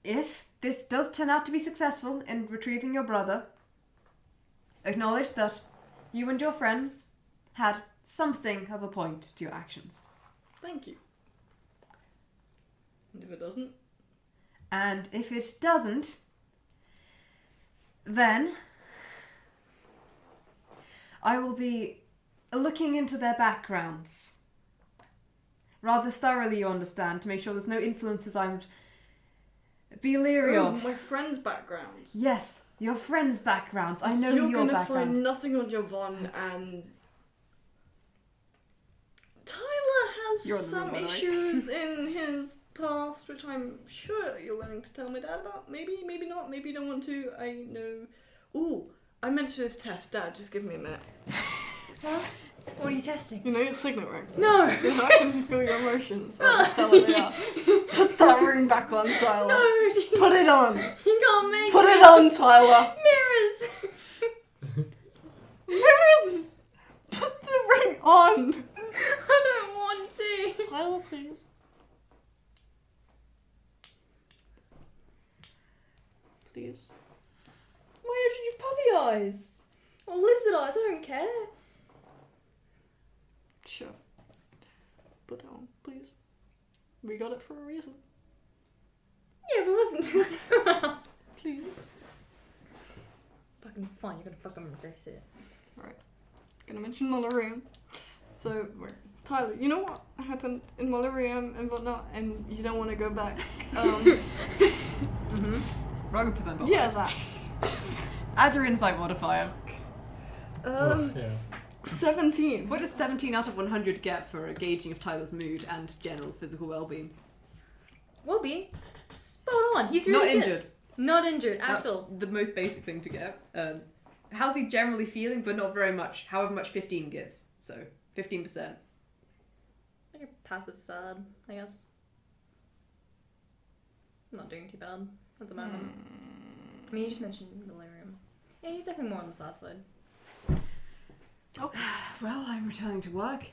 if this does turn out to be successful in retrieving your brother, acknowledge that you and your friends had something of a point to your actions. Thank you. And if it doesn't? And if it doesn't, then I will be looking into their backgrounds rather thoroughly, you understand, to make sure there's no influences I would be leery of. My friends' backgrounds. Yes, your friends' backgrounds. I know your You're gonna background. find nothing on Yvonne, and Tyler You're has on the some wrong one, right? issues in his past, which I'm sure you're willing to tell my dad about. Maybe, maybe not. Maybe you don't want to. I know. Ooh, I meant to do this test. Dad, just give me a minute. What are you testing? You know your signet ring? No! You know, I can feel your emotions. I'll just tell what they are. Put that ring back on, Tyler. No, Put it on. you can't make Put it on, Tyler. Mirrors! Mirrors! Put the ring on. I don't want to. Tyler, please. Please. Why don't you do puppy eyes? Or lizard eyes, I don't care. Sure. Put it on, please. We got it for a reason. Yeah, but it wasn't just well. Please. Fucking fine, you're gonna fucking regret it. Gonna mention Molarium. So, Tyler, you know what happened in Molarium and whatnot, and you don't want to go back. Wrong percentile. Yeah, that. Add your insight modifier. Yeah. 17. What does 17 out of 100 get for a gauging of Tyler's mood and general physical well-being? Will be. Spot on. He's Not really injured. Not injured, That's actual. the most basic thing to get. How's he generally feeling, but not very much, however much 15 gives. So, 15%. Like a passive sad, I guess. Not doing too bad at the moment. I mean, you just mentioned delirium. Yeah, he's definitely more on the sad side. Well, I'm returning to work.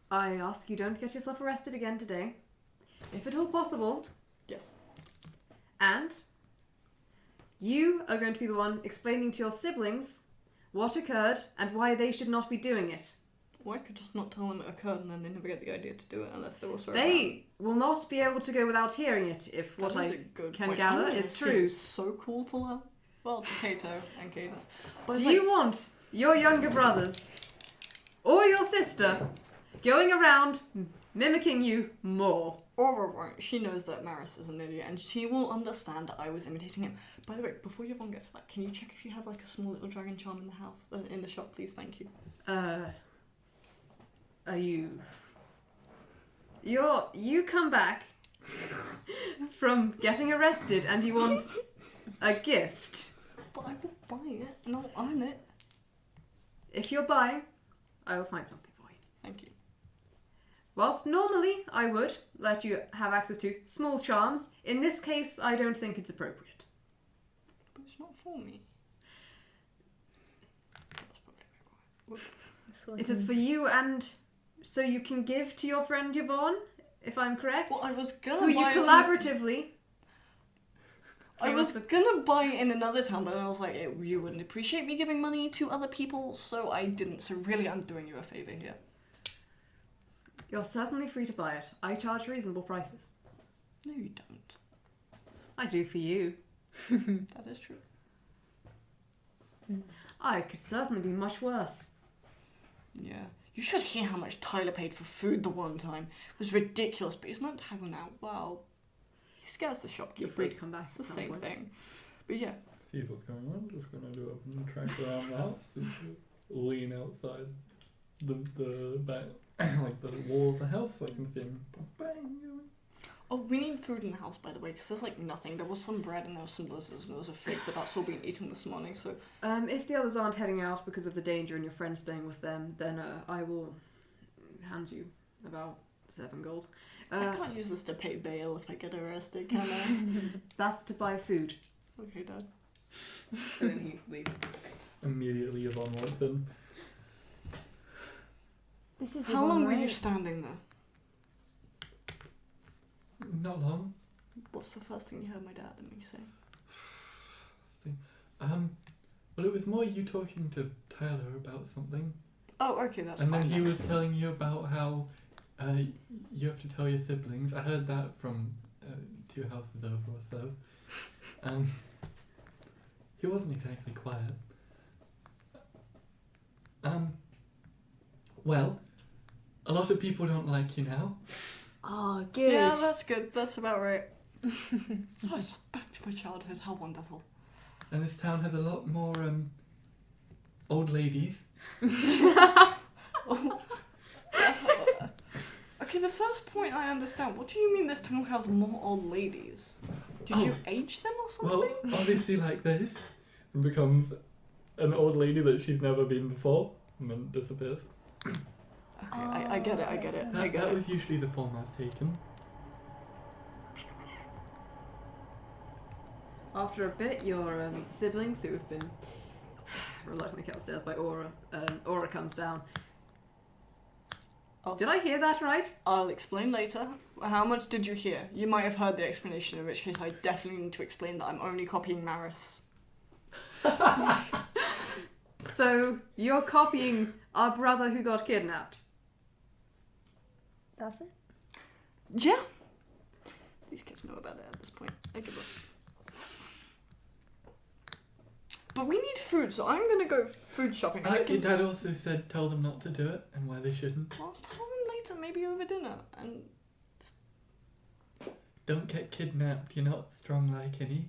I ask you don't get yourself arrested again today. If at all possible. Yes. And you are going to be the one explaining to your siblings what occurred and why they should not be doing it. Or I could just not tell them it occurred and then they never get the idea to do it unless they're also They will not be able to go without hearing it if what I can gather is true. So cool to learn. Well, to Kato and Cadence. But Do you want your younger brothers or your sister going around mimicking you more? Or she knows that Maris is an idiot and she will understand that I was imitating him. By the way, before Yvonne gets back, can you check if you have like a small little dragon charm in the house, in the shop, please? Thank you. Are you... You come back from getting arrested and you want a gift. But I will buy it and I'll earn it. If you're buying, I will find something for you. Thank you. Whilst normally I would let you have access to small charms, in this case I don't think it's appropriate. But it's not for me. It is for you and so you can give to your friend Yvonne, if I'm correct? Well, I was gonna who you buy collaboratively... I was gonna buy it in another town, but then I was like, you wouldn't appreciate me giving money to other people, so I didn't. So really, I'm doing you a favour here. You're certainly free to buy it. I charge reasonable prices. No, you don't. I do for you. That is true. I could certainly be much worse. Yeah. You should hear how much Tyler paid for food the one time. It was ridiculous, but he's not hanging out well. He scares the shopkeepers. You're free to come back. It's the at some same point. thing. But yeah. Sees what's going on. Just gonna do a track around the house. Just lean outside the back, like the wall of the house, so I can see him. Bang. Oh, we need food in the house, by the way, because there's like nothing. There was some bread and there was some lizards and there was a fig, but that's all been eaten this morning, so... If the others aren't heading out because of the danger and your friend's staying with them, then I will hand you about 7 gold. I can't use this to pay bail if I get arrested, can I? That's to buy food. Okay, Dad. And then he leaves. Immediately Yvonne walks in. This is How long were you standing there? Not long. What's the first thing you heard my dad and me say? Well, it was more you talking to Tyler about something. Oh, okay, that's and fine. then he was telling you about how you have to tell your siblings. I heard that from 2 houses over or so. He wasn't exactly quiet. Well, a lot of people don't like you now. Oh, good. Yeah, that's good. That's about right. Oh, just back to my childhood. How wonderful. And this town has a lot more old ladies. Oh. Okay, the first point I understand. What do you mean this town has more old ladies? Did you age them or something? Well, obviously like this, and becomes an old lady that she's never been before, and then disappears. Okay, I get it. I get it. I get That it. was usually the form I was taken. After a bit, your siblings, who have been reluctantly kept upstairs by Aura, Aura comes down. Did I hear that right? I'll explain later. How much did you hear? You might have heard the explanation, in which case I definitely need to explain that I'm only copying Maris. So, you're copying our brother who got kidnapped? That's it? Yeah. These kids know about it at this point. I give up. But we need food, so I'm gonna go food shopping. Your dad also said tell them not to do it, and why they shouldn't. I'll tell them later, maybe over dinner. And Don't get kidnapped. You're not strong like Innie,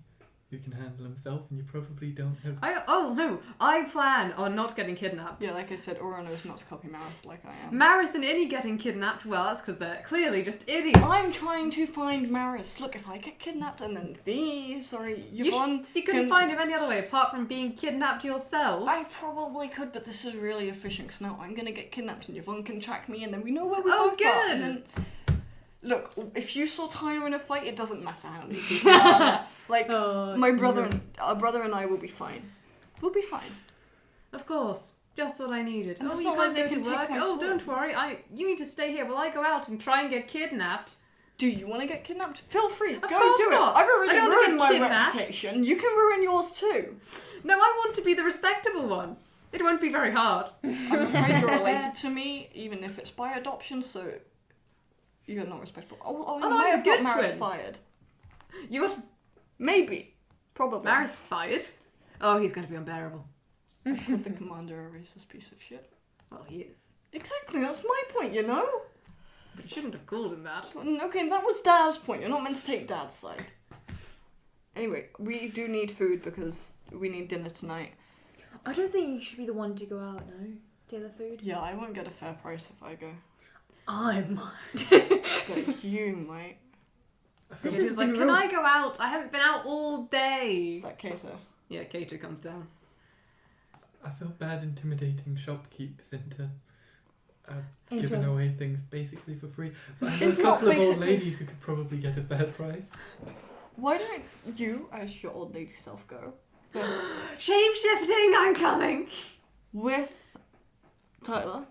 who can handle himself, and you probably don't have... I plan on not getting kidnapped. yeah, like I said, Aura knows not to copy Maris like I am. Maris and Innie getting kidnapped, well, that's because they're clearly just idiots. I'm trying to find Maris. Look, if I get kidnapped and then Yvonne... You couldn't find him any other way apart from being kidnapped yourself. I probably could, but this is really efficient, because now I'm going to get kidnapped and Yvonne can track me and then we know where we both are. Good! And then, look, if you saw Tyler in a fight, it doesn't matter how many people are there. Like, my brother our brother and I will be fine. We'll be fine. Of course. Just what I needed. And Oh, it's you not can't like go they to can take work? my Oh, sword. don't worry. You need to stay here while I go out and try and get kidnapped. Do you want to get kidnapped? Feel free. Of Go course do not. it. I've already I don't want to ruined get my kidnapped. reputation. You can ruin yours too. No, I want to be the respectable one. It won't be very hard. I'm afraid you're related to me, even if it's by adoption, so you're not respectable. You no, might I'm have a got good Maris twin. fired. You got Maybe. Probably. Maris fired? Oh, he's going to be unbearable. Called the commander a racist piece of shit. Well, he is. Exactly, that's my point, you know? But you shouldn't have called him that. Okay, that was Dad's point. You're not meant to take Dad's side. Anyway, we do need food because we need dinner tonight. I don't think you should be the one to go out, no? To the food? Yeah, I won't get a fair price if I go. I might. But you might. This has is like, been can real- I go out? I haven't been out all day. Is that Kato? Yeah, Kato comes down. I feel bad intimidating shopkeepers into Into- giving away things basically for free. But I know a It's not couple of old basically- ladies who could probably get a fair price. Why don't you, as your old lady self, go Shame shifting, I'm coming. with Tyler,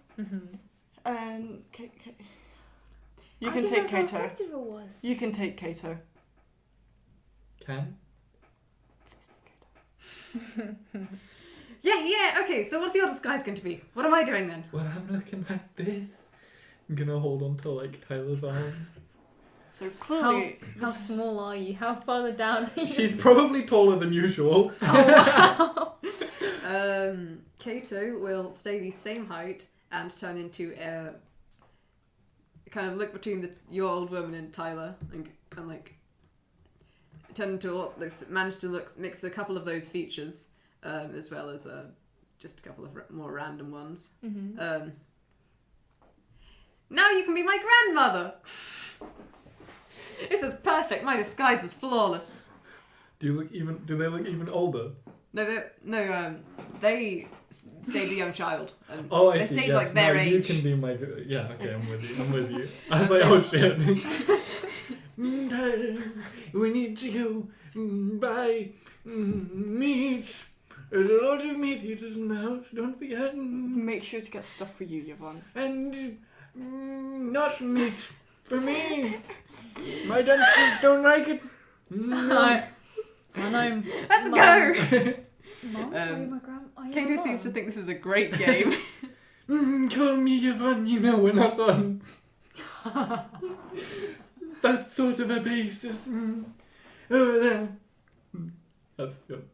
And you I can didn't take realize how Kato. effective it was. You can take Kato. Can? Yeah, okay, so what's your disguise going to be? What am I doing then? Well, I'm looking like this. I'm gonna hold on to like Tyler's arm. So clearly, How small are you? How further down are you? She's probably taller than usual. Oh, wow. Kato will stay the same height and turn into a kind of look between your old woman and Tyler and like turn into manage to mix a couple of those features as well as just a couple of more random ones. Mm-hmm. Now you can be my grandmother. This is perfect. My disguise is flawless. Do they look even older? No, they stayed a young child. And Oh, I they see. stayed Yes. like their no, age. You can be my. Yeah, okay, I'm with you. I was like, oh shit. Tyler, we need to go buy meat. There's a lot of meat eaters in the house. Don't forget. make sure to get stuff for you, Yvonne. And not meat for me. My dentures don't like it. No. Let's go! Mom, are you my grand? Are you Kato my seems to mom? think this is a great game. Call me Yvonne, you know we're not on that sort of a basis. Over there. That's good.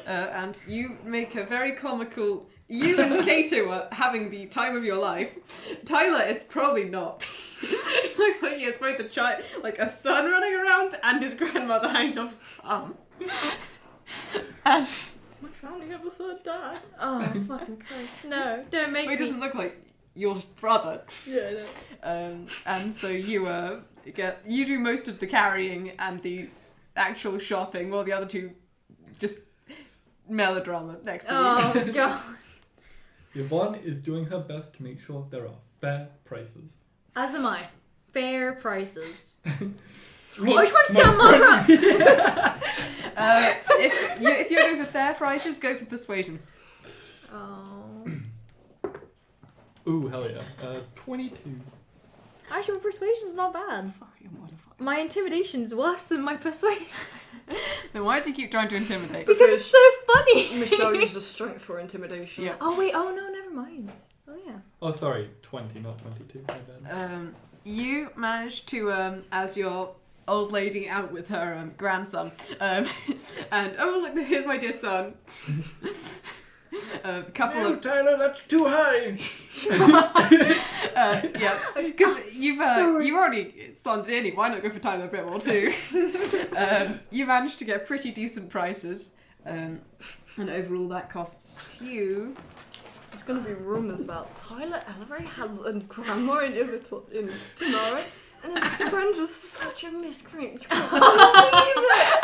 And you make a very comical... You and Kato are having the time of your life. Tyler is probably not. It looks like he has both a son running around and his grandmother hanging off his arm. And My family have a third dad. Oh, fucking Christ. No, don't make he me. doesn't look like your brother. Yeah, no. And so you do most of the carrying and the actual shopping, while the other two just melodrama next to you. Oh, God. Yvonne is doing her best to make sure there are fair prices. As am I. Fair prices. Look, Are you trying to say I'm Margaret? If you're going for fair prices, go for persuasion. Oh. Ooh, hell yeah. 22. Actually, my persuasion's not bad. Fucking motherfucker. My intimidation's worse than my persuasion. Then why do you keep trying to intimidate? Because it's so funny. Michelle uses strength for intimidation. Yeah. Oh, wait. Oh, no, never mind. Oh, yeah. Oh, sorry. 20, not 22. My bad. You managed to, as your old lady out with her grandson, and oh look, here's my dear son. Couple No, of Tyler, that's too high. yeah, because you've already sons Innie. Why not go for Tyler a bit more too? You managed to get pretty decent prices, and overall that costs you. There's going to be rumours about Tyler Ellery has a grandma in tomorrow, and his friend was such a miscreant. You can't believe it!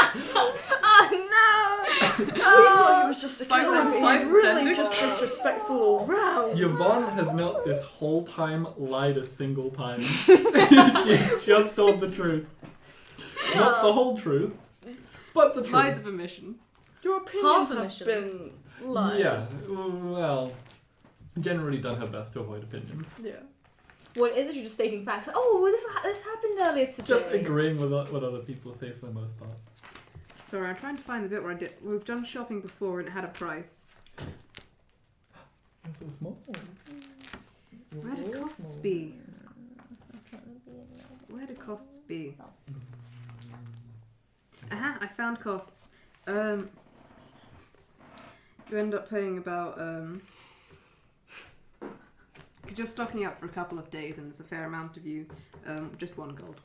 Oh, no! We thought he was just a kid. Five He's cents, really sending. just disrespectful all round. Yvonne has not this whole time lied a single time. She's just told the truth. Not the whole truth, but the truth. Lies of omission. Your Half opinions a have mission. been lies. Yeah, well, generally done her best to avoid opinions. Yeah. What is it? You're just stating facts. Oh, this happened earlier today. Just agreeing with what other people say for the most part. Sorry, I'm trying to find the bit where we've done shopping before and it had a price. That's so small. Where do costs be? Where do costs be? Aha, I found costs. You end up paying about because you're stocking up for a couple of days and there's a fair amount of you, just 1 gold.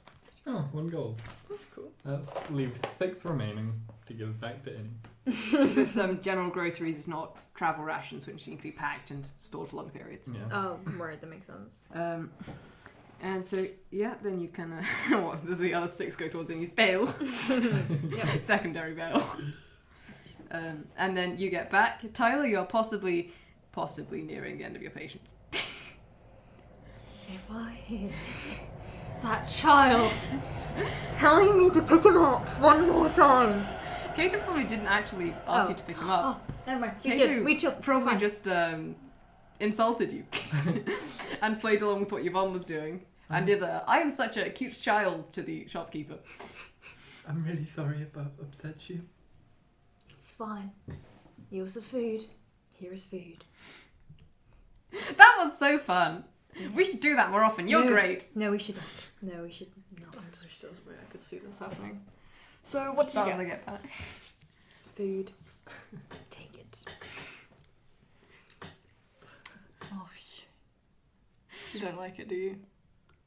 Oh, 1 gold. That's cool. That leaves 6 remaining to give back to Innie. Because it's general groceries, it's not travel rations which need to be packed and stored for long periods. Yeah. Oh, right, that makes sense. And so, yeah, then you can, what, does the other 6 go towards Innie's bail? Yeah, secondary bail. And then you get back. Tyler, you're possibly nearing the end of your patience. If I hear that child telling me to pick him up one more time. Kato probably didn't actually ask you to pick him up. Oh, never mind. We Kato good. We chill. Probably Fine. just insulted you and played along with what Yvonne was doing and did a "I am such a cute child" to the shopkeeper. I'm really sorry if I upset you. It's fine. Yours are food. Here is food. That was so fun. We should do that more often. You're great. No, we shouldn't. No, we should not. There's just a way I could see this happening. So what did you As get? I get that. Food. Take it. Oh, you don't like it, do you?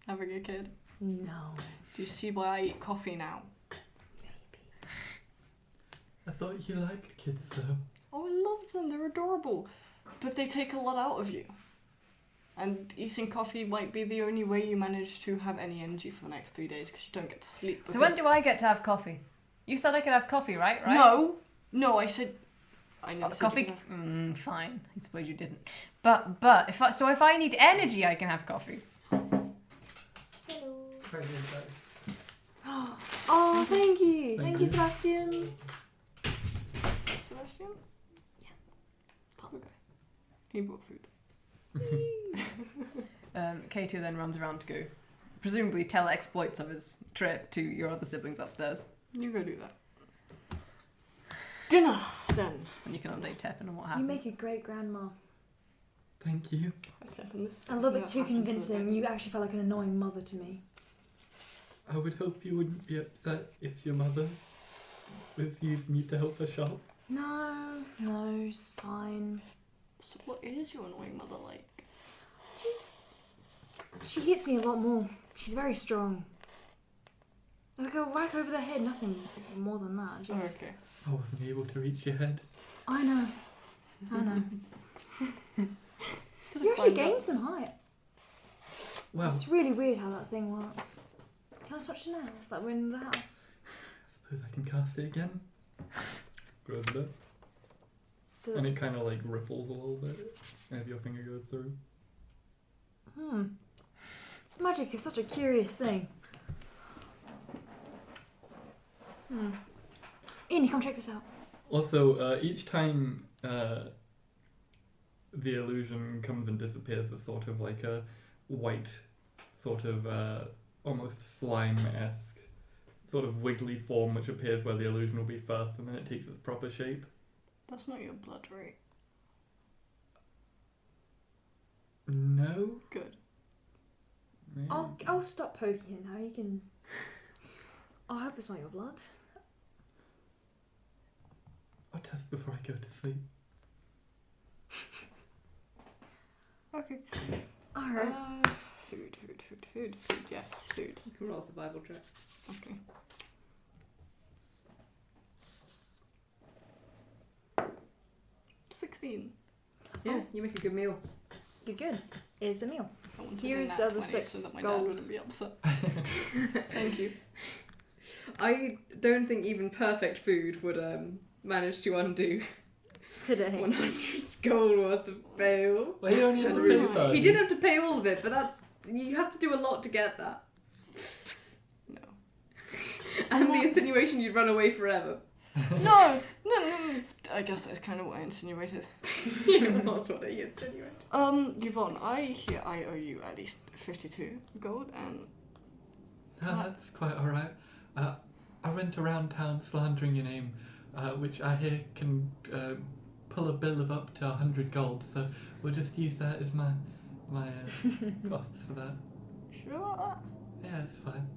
Having a kid? No. Do you see why I eat coffee now? Maybe. I thought you liked kids though. Oh, I love them. They're adorable. But they take a lot out of you. And eating coffee might be the only way you manage to have any energy for the next 3 days because you don't get to sleep. So when do I get to have coffee? You said I could have coffee, right? No, I said... I never said coffee? you could have... Fine. I suppose you didn't. But if I need energy, I can have coffee. Hello. Pregnant dice. Oh, thank you. Thank Thank you. you, Sebastian. Sebastian? Yeah. Okay. He brought food. K2 then runs around to go, presumably tell exploits of his trip to your other siblings upstairs. You go do that. Dinner, then. And you can update Tepin on what You happens. make a great grandma. Thank you. Okay, and this A little bit is too what happened to convincing. the- You actually felt like an annoying mother to me. I would hope you wouldn't be upset if your mother was using you to help her shop. No, it's fine. So what is your annoying mother like? She hits me a lot more. She's very strong. Like a whack over the head, nothing more than that. Oh, She's- okay. I wasn't able to reach your head. I know. You actually Find gained out. some height. Well, It's really weird how that thing works. Can I touch it now? Like we're in the house. I suppose I can cast it again. Grows a bit. Do- And it kind of like ripples a little bit as your finger goes through. Magic is such a curious thing. Innie, come check this out. Also, each time the illusion comes and disappears, there's sort of like a white, sort of almost slime-esque, sort of wiggly form which appears where the illusion will be first, and then it takes its proper shape. That's not your blood, right? No? Good. Maybe. I'll stop poking it now. You can. I hope it's not your blood. I'll test before I go to sleep. Okay. Alright. Food. Yes, food. You can roll a survival check. Okay. $16. Yeah, you make a good meal. Good. Here's a meal. I wanted Here's a the nat other 20 6 so that my gold. dad wouldn't be upset. Thank you. I don't think even perfect food would manage to undo Today. 100 gold worth of bail. Well, you don't need And to really- pay for it. He did have to pay all of it, but you have to do a lot to get that. No. And the insinuation you'd run away forever. No. I guess that's kind of what I insinuated. That's what he insinuated. Yvonne, I owe you at least 52 gold, and No, that's quite alright. I went around town slandering your name, which I hear can pull a bill of up to 100 gold, so we'll just use that as my costs for that. sure about Yeah, it's fine.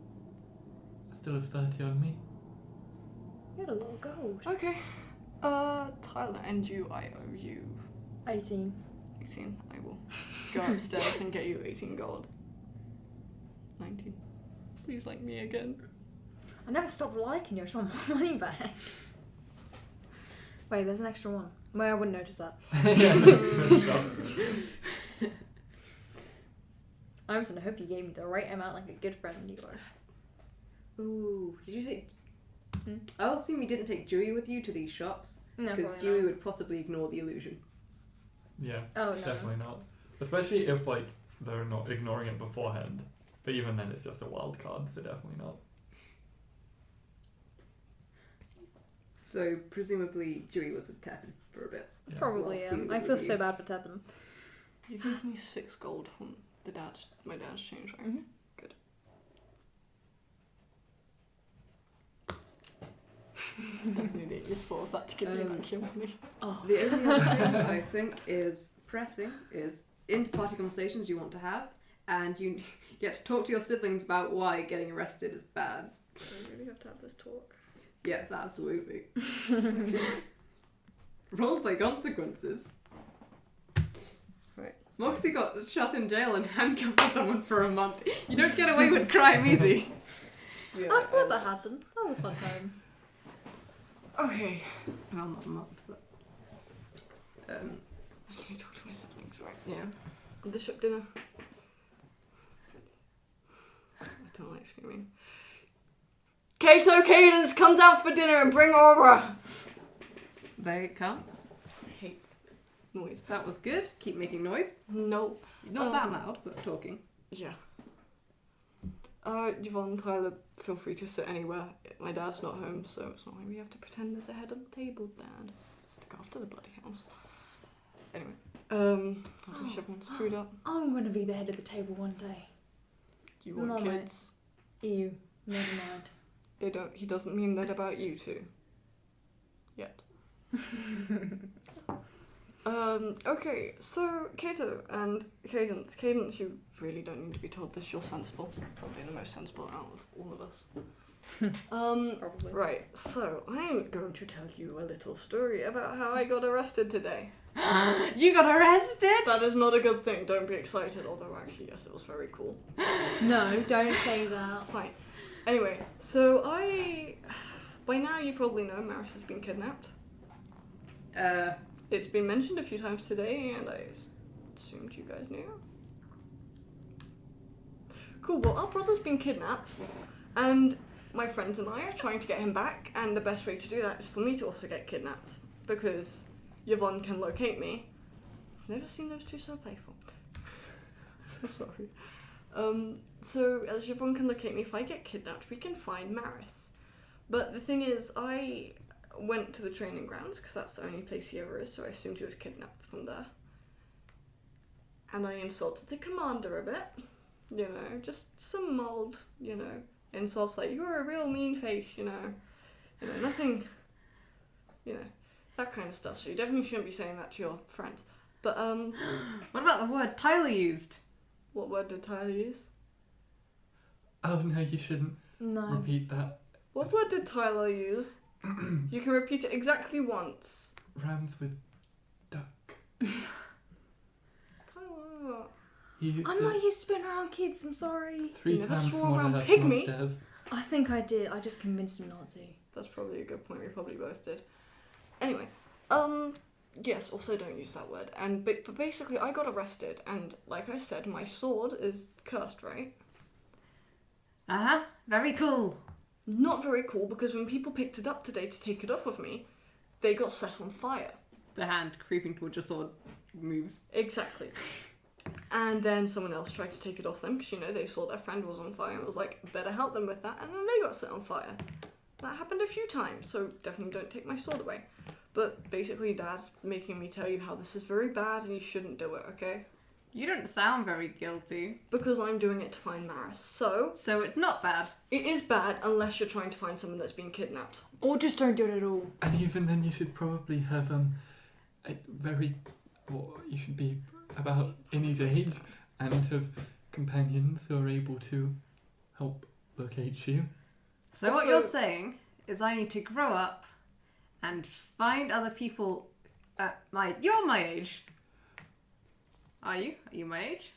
I still have 30 on me. You had a lot of gold. that? Okay. Tyler and you, I owe you 18. 18. I will go upstairs and get you 18 gold. 19. Please like me again. I never stopped liking you. I just want my money back. Wait, there's an extra one. Well, I wouldn't notice that. I was gonna hope you gave me the right amount, like a good friend you are. Ooh, did you take... I'll assume you didn't take Dewey with you to these shops, No, because probably Dewey not. would possibly ignore the illusion. Yeah, Oh no. definitely not. Especially if like they're not ignoring it beforehand. But even then, it's just a wild card, so definitely not. So presumably Dewey was with Tepin for a bit. Yeah. Probably, Well, yeah. Sue was I with feel you. so bad for Tepin. You gave me 6 gold from my dad's change, right? Mhm. Good. Definitely just thought of that to give me back your money. Oh. The only other thing I think is pressing is inter-party conversations you want to have, and you get to talk to your siblings about why getting arrested is bad. Do I really have to have this talk? Yes, absolutely. Roleplay consequences. Right. Moxie got shut in jail and handcuffed to someone for a month. You don't get away with crime easy. Yeah, I thought that happened. That was a fun time. Okay. Well, not a month, but... I need to talk to my siblings, right? yeah. Dish up dinner. I don't like screaming. Kato Cadence, come down for dinner and bring Aura! They come. I hate noise. That was good. Keep making noise. No. Not that loud, but talking. Yeah. Yvonne, Tyler, feel free to sit anywhere. My dad's not home, so it's not like we have to pretend there's a head on the table, Dad. Look after the bloody house. Anyway, I'll dish everyone's food up. I'm gonna be the head of the table one day. Do you want No, mate. kids? Ew. Never mind. He doesn't mean that about you two. Yet. Okay, so Kato and Cadence. Cadence, you really don't need to be told this, you're sensible. Probably the most sensible out of all of us. Probably. Right, so I'm going to tell you a little story about how I got arrested today. You got arrested? That is not a good thing, don't be excited, although actually, yes, it was very cool. No, don't say that. Fine. Anyway, so by now you probably know Maris has been kidnapped. It's been mentioned a few times today, and I assumed you guys knew. Cool, well, our brother's been kidnapped, and my friends and I are trying to get him back, and the best way to do that is for me to also get kidnapped, because Yvonne can locate me. I've never seen those two so playful. So sorry. So, as Yvonne can locate me, if I get kidnapped, we can find Maris. But the thing is, I went to the training grounds, because that's the only place he ever is, so I assumed he was kidnapped from there. And I insulted the commander a bit. You know, just some mild, insults like, you're a real mean face, nothing, that kind of stuff. So you definitely shouldn't be saying that to your friends. But, What about the word Tyler used? what word did Tyler use? Oh no, you shouldn't No. repeat that. What word did Tyler use? You can repeat it exactly once. Rams with duck. Tyler. He used I'm it not used to being around kids, I'm sorry. 3 You never times swore from what I around heard pygmy? from upstairs. I think I did. I just convinced him not to. That's probably a good point. We probably both did. Anyway, yes. Also, don't use that word. But basically, I got arrested, and like I said, my sword is cursed, right? Uh-huh. Very cool. Not very cool, because when people picked it up today to take it off of me, they got set on fire. The hand creeping towards your sword moves. Exactly. And then someone else tried to take it off them, because they saw their friend was on fire and was like, better help them with that, and then they got set on fire. That happened a few times, so definitely don't take my sword away. But basically, Dad's making me tell you how this is very bad and you shouldn't do it, okay? You don't sound very guilty. Because I'm doing it to find Maris. So it's not bad. it is bad unless you're trying to find someone that's been kidnapped. Or just don't do it at all. And even then, you should probably have you should be about Innie's age and have companions who are able to help locate you. So what Also- you're saying is I need to grow up and find other people at You're my age. Are you? Are you my age?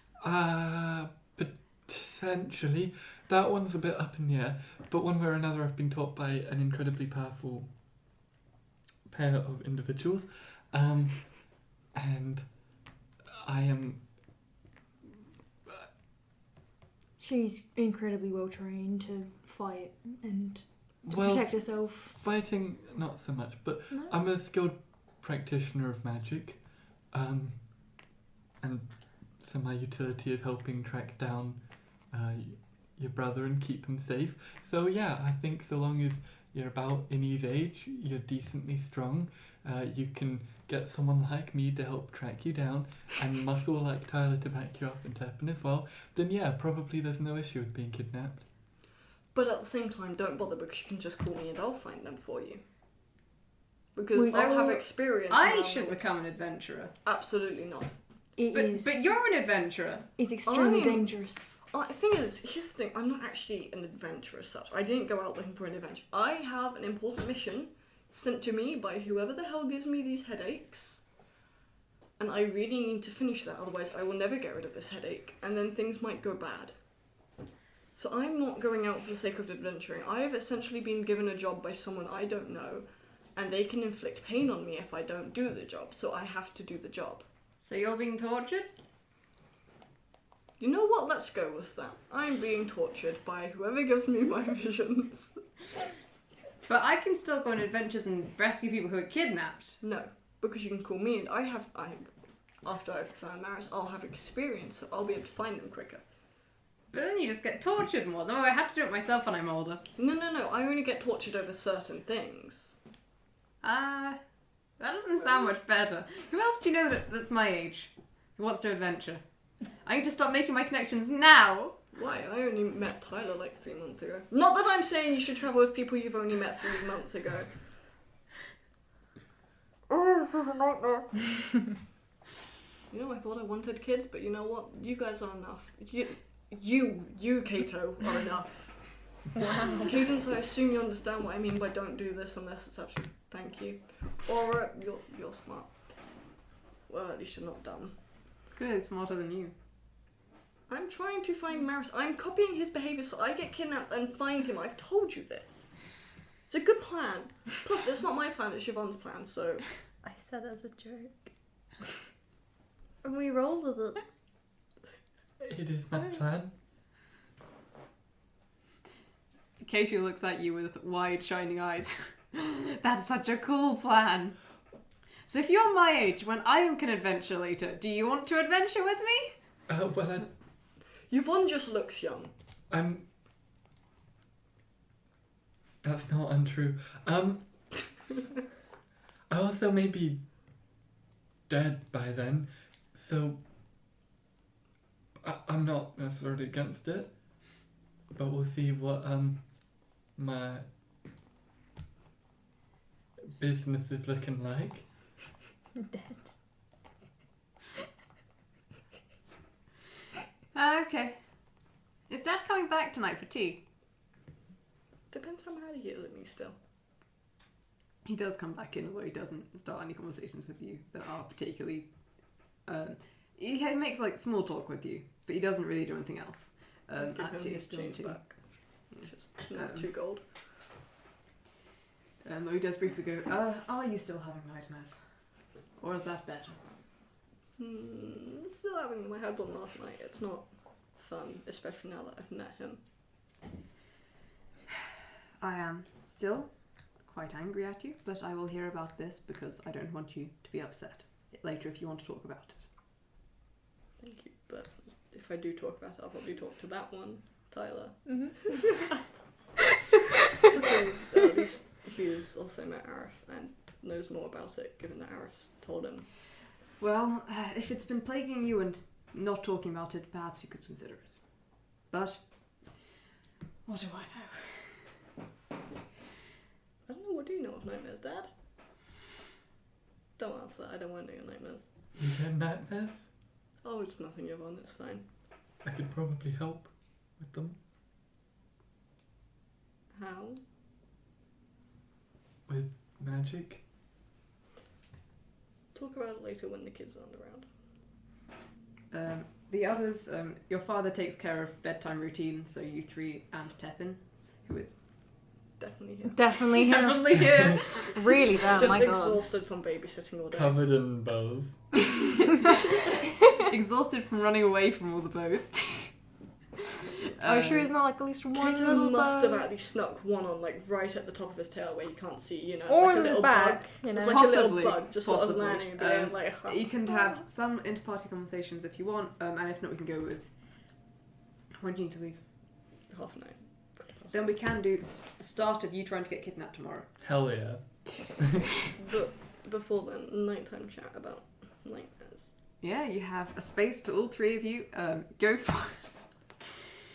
Potentially. That one's a bit up in the air, but one way or another I've been taught by an incredibly powerful pair of individuals, and I am... She's incredibly well trained to fight and to well, protect herself. fighting, not so much, but No? I'm a skilled practitioner of magic, and so my utility is helping track down your brother and keep him safe. So yeah, I think so long as you're about Innie's age, you're decently strong, you can get someone like me to help track you down, and muscle like Tyler to back you up and Tepin as well, then yeah, probably there's no issue with being kidnapped. But at the same time, don't bother because you can just call me and I'll find them for you. Because Well, I have experience. I now. should become an adventurer. Absolutely not. But you're an adventurer. It's extremely I'm- dangerous. The thing is, here's the thing, I'm not actually an adventurer as such. I didn't go out looking for an adventure. I have an important mission sent to me by whoever the hell gives me these headaches. And I really need to finish that, otherwise I will never get rid of this headache, and then things might go bad. So I'm not going out for the sake of adventuring. I have essentially been given a job by someone I don't know, and they can inflict pain on me if I don't do the job, so I have to do the job. So you're being tortured? You know what? Let's go with that. I'm being tortured by whoever gives me my visions. But I can still go on adventures and rescue people who are kidnapped. No, because you can call me and after I've found Maris, I'll have experience, so I'll be able to find them quicker. But then you just get tortured more. No, I have to do it myself when I'm older. No, I only get tortured over certain things. That doesn't sound much better. Who else do you know that's my age who wants to adventure? I need to stop making my connections now. Why? I only met Tyler like 3 months ago. Not that I'm saying you should travel with people you've only met 3 months ago. Oh, this is a nightmare. You know, I thought I wanted kids, but you know what? You guys are enough. You, Kato, are enough. Wow. Cadence, I assume you understand what I mean by don't do this unless it's absolutely... Thank you. Or, you're smart. Well, at least you're not dumb. Good, smarter than you. I'm trying to find Maris. I'm copying his behaviour so I get kidnapped and find him. I've told you this. It's a good plan. Plus, it's not my plan, it's Siobhan's plan, so... I said as a joke. And we rolled with it. It is my plan. Katie looks at you with wide, shining eyes. That's such a cool plan. So if you're my age, when I can adventure later, do you want to adventure with me? Well, Yvonne just looks young. that's not untrue. I also may be dead by then, so I'm not necessarily against it, but we'll see what my business is looking like. Dead. Okay. Is Dad coming back tonight for tea? Depends how mad he is at me still. He does come back in, although he doesn't start any conversations with you that are particularly... he makes like small talk with you, but he doesn't really do anything else. Give him At tea, his during change tea. back. Which is not 2 gold. Though he does briefly go, are you still having nightmares? Or is that better? Still having my head on last night. It's not fun, especially now that I've met him. I am still quite angry at you, but I will hear about this because I don't want you to be upset later if you want to talk about it. Thank you, but if I do talk about it, I'll probably talk to that one, Tyler. Mm-hmm. Because at least he has also met Arif and knows more about it, given that Arif told him. Well, if it's been plaguing you and not talking about it, perhaps you could consider it. But what do I know? I don't know, what do you know of nightmares, Dad? Don't answer that, I don't want any nightmares. You get nightmares? Oh, it's nothing, Yvonne, it's fine. I could probably help with them. How? With magic. Talk about it later when the kids aren't around. The others, your father takes care of bedtime routine, so you three and Tepin, who is Definitely here. Definitely him. definitely here. Really bad, Just my god. exhausted from babysitting all day. Covered in bows. Exhausted from running away from all the bows. Are you sure he's not like at least one Kato little must bow? have actually snuck one on, like, right at the top of his tail where you can't see, you know. It's Or like a in his little back, bug. you know. It's like a Possibly, little bug, just sort of possibly. landing there, like... You can have some inter-party conversations if you want, and if not, we can go with... When do you need to leave? 9:30. Then we can do the start of you trying to get kidnapped tomorrow. Hell yeah. But before then, nighttime chat about nightmares. Yeah, you have a space to all three of you. Go for it.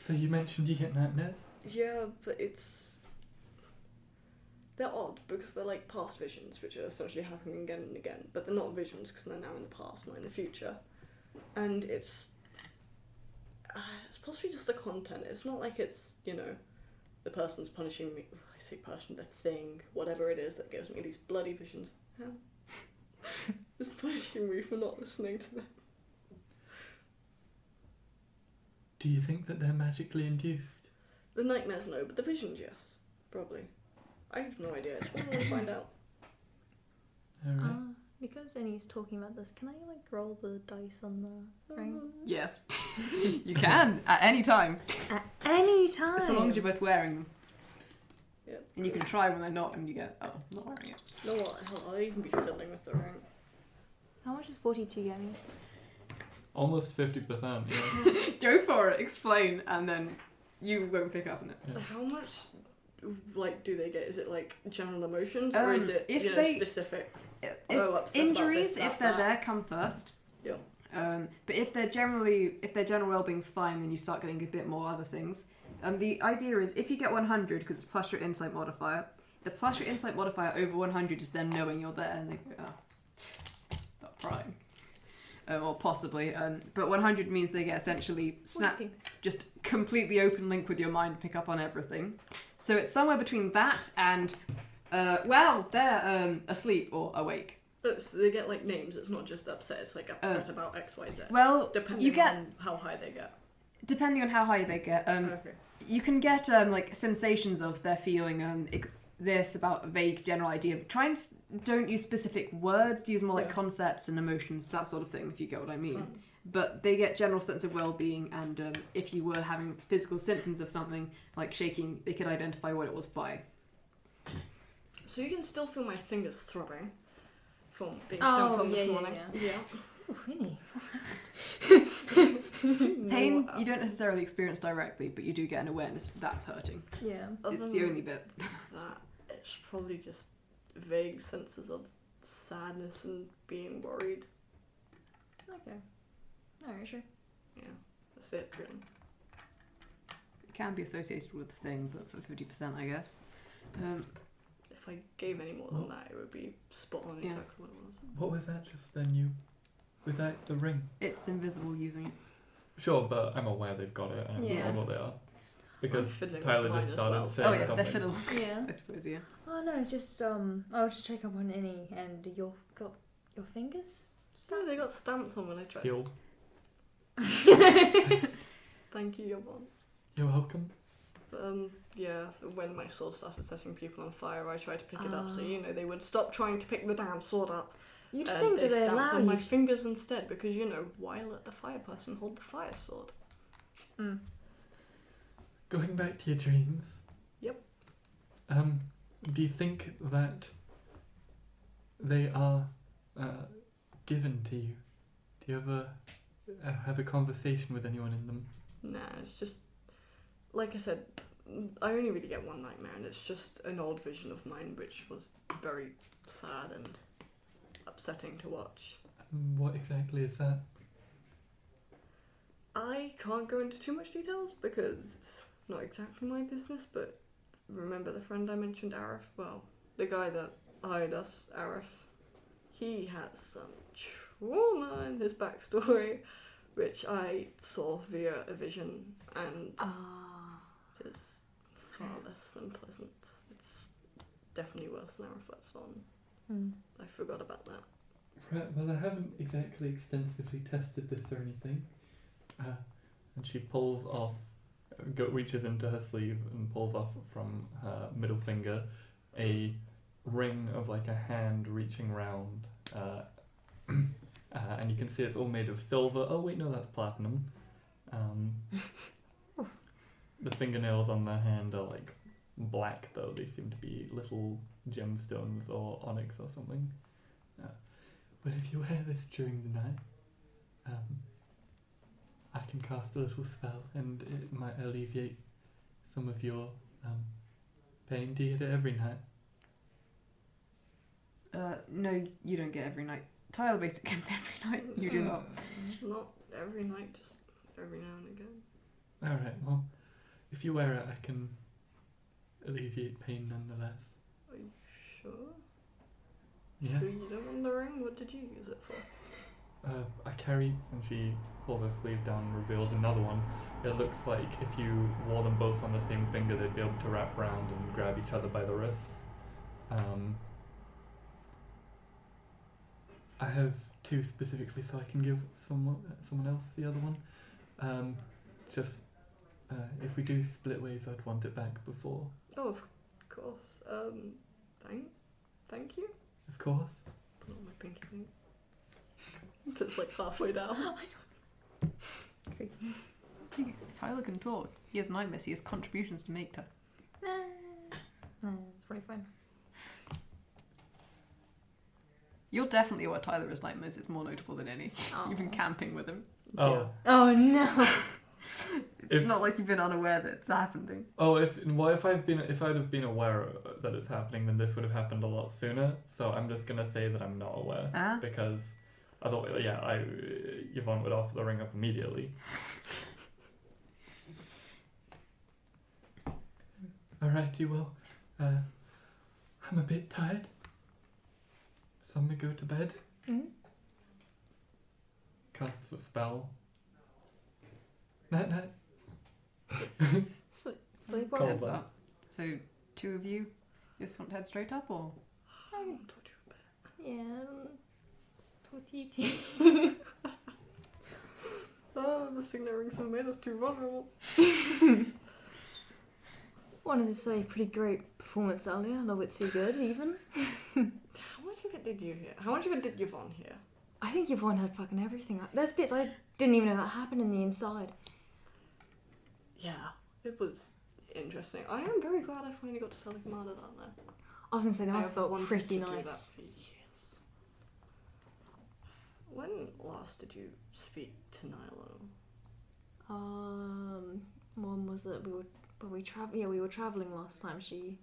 So you mentioned you get nightmares? Yeah, but they're odd because they're like past visions, which are essentially happening again and again, but they're not visions because they're now in the past, not in the future. And it's possibly just the content. It's not like it's, the person's punishing me. I say person, the thing, whatever it is that gives me these bloody visions. It's punishing me for not listening to them. Do you think that they're magically induced? The nightmares, no, but the visions, yes. Probably. I have no idea. It's what I want to find out. Alright. Because Innie's talking about this, can I roll the dice on the ring? Yes. You can, at any time. At any time? So long as you're both wearing them. Yep. And you can try when they're not and you get, oh, I'm not wearing it. You know what? Hell, I'll even be fiddling with the ring. How much does 42 get me? Almost 50%, yeah. Go for it, explain, and then you won't pick up on it. Yeah. How much, do they get? Is it, general emotions, or is it, if specific? Upset Injuries, about this, if they're that. there, come first. Yeah. But if their general well-being's fine, then you start getting a bit more other things. The idea is if you get 100, because it's plus your insight modifier, the plus your insight modifier over 100 is them knowing you're there, and they go, oh, stop crying. Or possibly. But 100 means they get essentially just completely open link with your mind, pick up on everything. So it's somewhere between that and, they're asleep or awake. Oh, so they get names. It's not just upset. It's upset about X, Y, Z. Well, depending on how high they get. Depending on how high they get. Okay. You can get sensations of their feeling this about a vague general idea. Try and don't use specific words. Use more concepts and emotions, that sort of thing, if you get what I mean. Fun. But they get general sense of well-being, and if you were having physical symptoms of something like shaking, they could identify what it was by. So you can still feel my fingers throbbing from being stamped on this morning. Yeah. Oh, Innie. Pain you don't necessarily experience directly, but you do get an awareness that's hurting. Yeah. It's the only bit. That it's probably just vague senses of sadness and being worried. Okay. Alright, sure. Yeah, that's it, really. It can be associated with the thing, but for 50%, I guess. If I gave any more than that, it would be spot on exactly what it was. What was that just then? Was that the ring? It's invisible using it. Sure, but I'm aware they've got it and I Yeah. know what they are. Because fiddling with Tyler mine just as started well. saying Oh yeah, something. they're fiddle. Yeah. I suppose, yeah. Oh no, just I'll just check up on Innie and got your fingers No, they got stamped on when I tried. Healed. Thank you, Yvonne. You're welcome. Yeah, when my sword started setting people on fire, I tried to pick it up so they would stop trying to pick the damn sword up. You'd And think that they stamped allow on you. my fingers instead because why let the fire person hold the fire sword? Going back to your dreams. Yep. Do you think that they are given to you? Do you ever have a conversation with anyone in them? Nah, it's just like I said. I only really get one nightmare, and it's just an old vision of mine, which was very sad and upsetting to watch. What exactly is that? I can't go into too much details because it's not exactly my business, but remember the friend I mentioned, Arif? Well, the guy that hired us, Arif, he has some trauma in his backstory, which I saw via a vision, and it is far less than pleasant. It's definitely worse than Arif lets on. I forgot about that. Right, well, I haven't exactly extensively tested this or anything. And she pulls off, reaches into her sleeve and pulls off from her middle finger a ring of a hand reaching round. And you can see it's all made of silver. Oh wait, no, that's platinum. The fingernails on the hand are black though. They seem to be little gemstones or onyx or something. But if you wear this during the night, I can cast a little spell and it might alleviate some of your Payne, do you get it every night? No, you don't get every night. Tyler basically gets every night. You do not. Not every night, just every now and again. Alright, well, if you wear it, I can alleviate pain nonetheless. Are you sure? Yeah? Sure you don't want the ring? What did you use it for? I carry, and she pulls her sleeve down and reveals another one. It looks like if you wore them both on the same finger, they'd be able to wrap around and grab each other by the wrists. I have two specifically, so I can give someone else the other one. If we do split ways, I'd want it back before. Oh, of course. Thank you. Of course. Put on my pinky ring. It's like halfway down. Tyler can talk. He has nightmares. He has contributions to make to. It's pretty fun. You're definitely aware Tyler has nightmares. It's more notable than any. Oh. You've been camping with him. Oh. Oh no. It's not like you've been unaware that it's happening. Oh, if I'd have been aware that it's happening, then this would have happened a lot sooner. So I'm just gonna say that I'm not aware because otherwise, Yvonne would offer the ring up immediately. Alrighty, well, I'm a bit tired. So I'm gonna go to bed. Mm-hmm. Casts a spell. Night night. Sleep Cold on. Heads one. up. So, two of you just want to head straight up, or? Yeah. Talk to you too. Oh, the signet rings have made us too vulnerable. Wanted to say pretty great performance earlier. A little bit too good, even. How much of it did you hear? How much of it did Yvonne hear? I think Yvonne heard fucking everything. There's bits I didn't even know that happened in the inside. Yeah, it was interesting. I am very glad I finally got to tell the commander that though. I was gonna say that I must have felt wanted pretty to do that nice. for years. When last did you speak to Nilo? When was it? We were traveling last time. She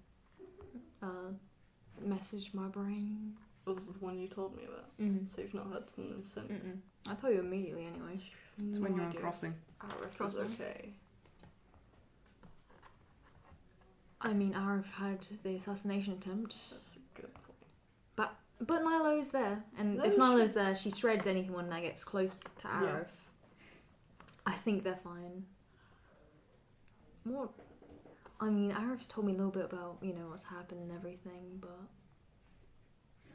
messaged my brain. It was the one you told me about. Mm. So you've not heard from them since. Mm-mm. I told you immediately anyway. It's when you're on crossing. Arif is Crossing. okay. I mean, Arif had the assassination attempt, That's a good point. but Nilo's there, and No, if she- Nilo's there, she shreds anyone that gets close to Arif. Yeah. I think they're fine. What? I mean, Arif's told me a little bit about what's happened and everything, but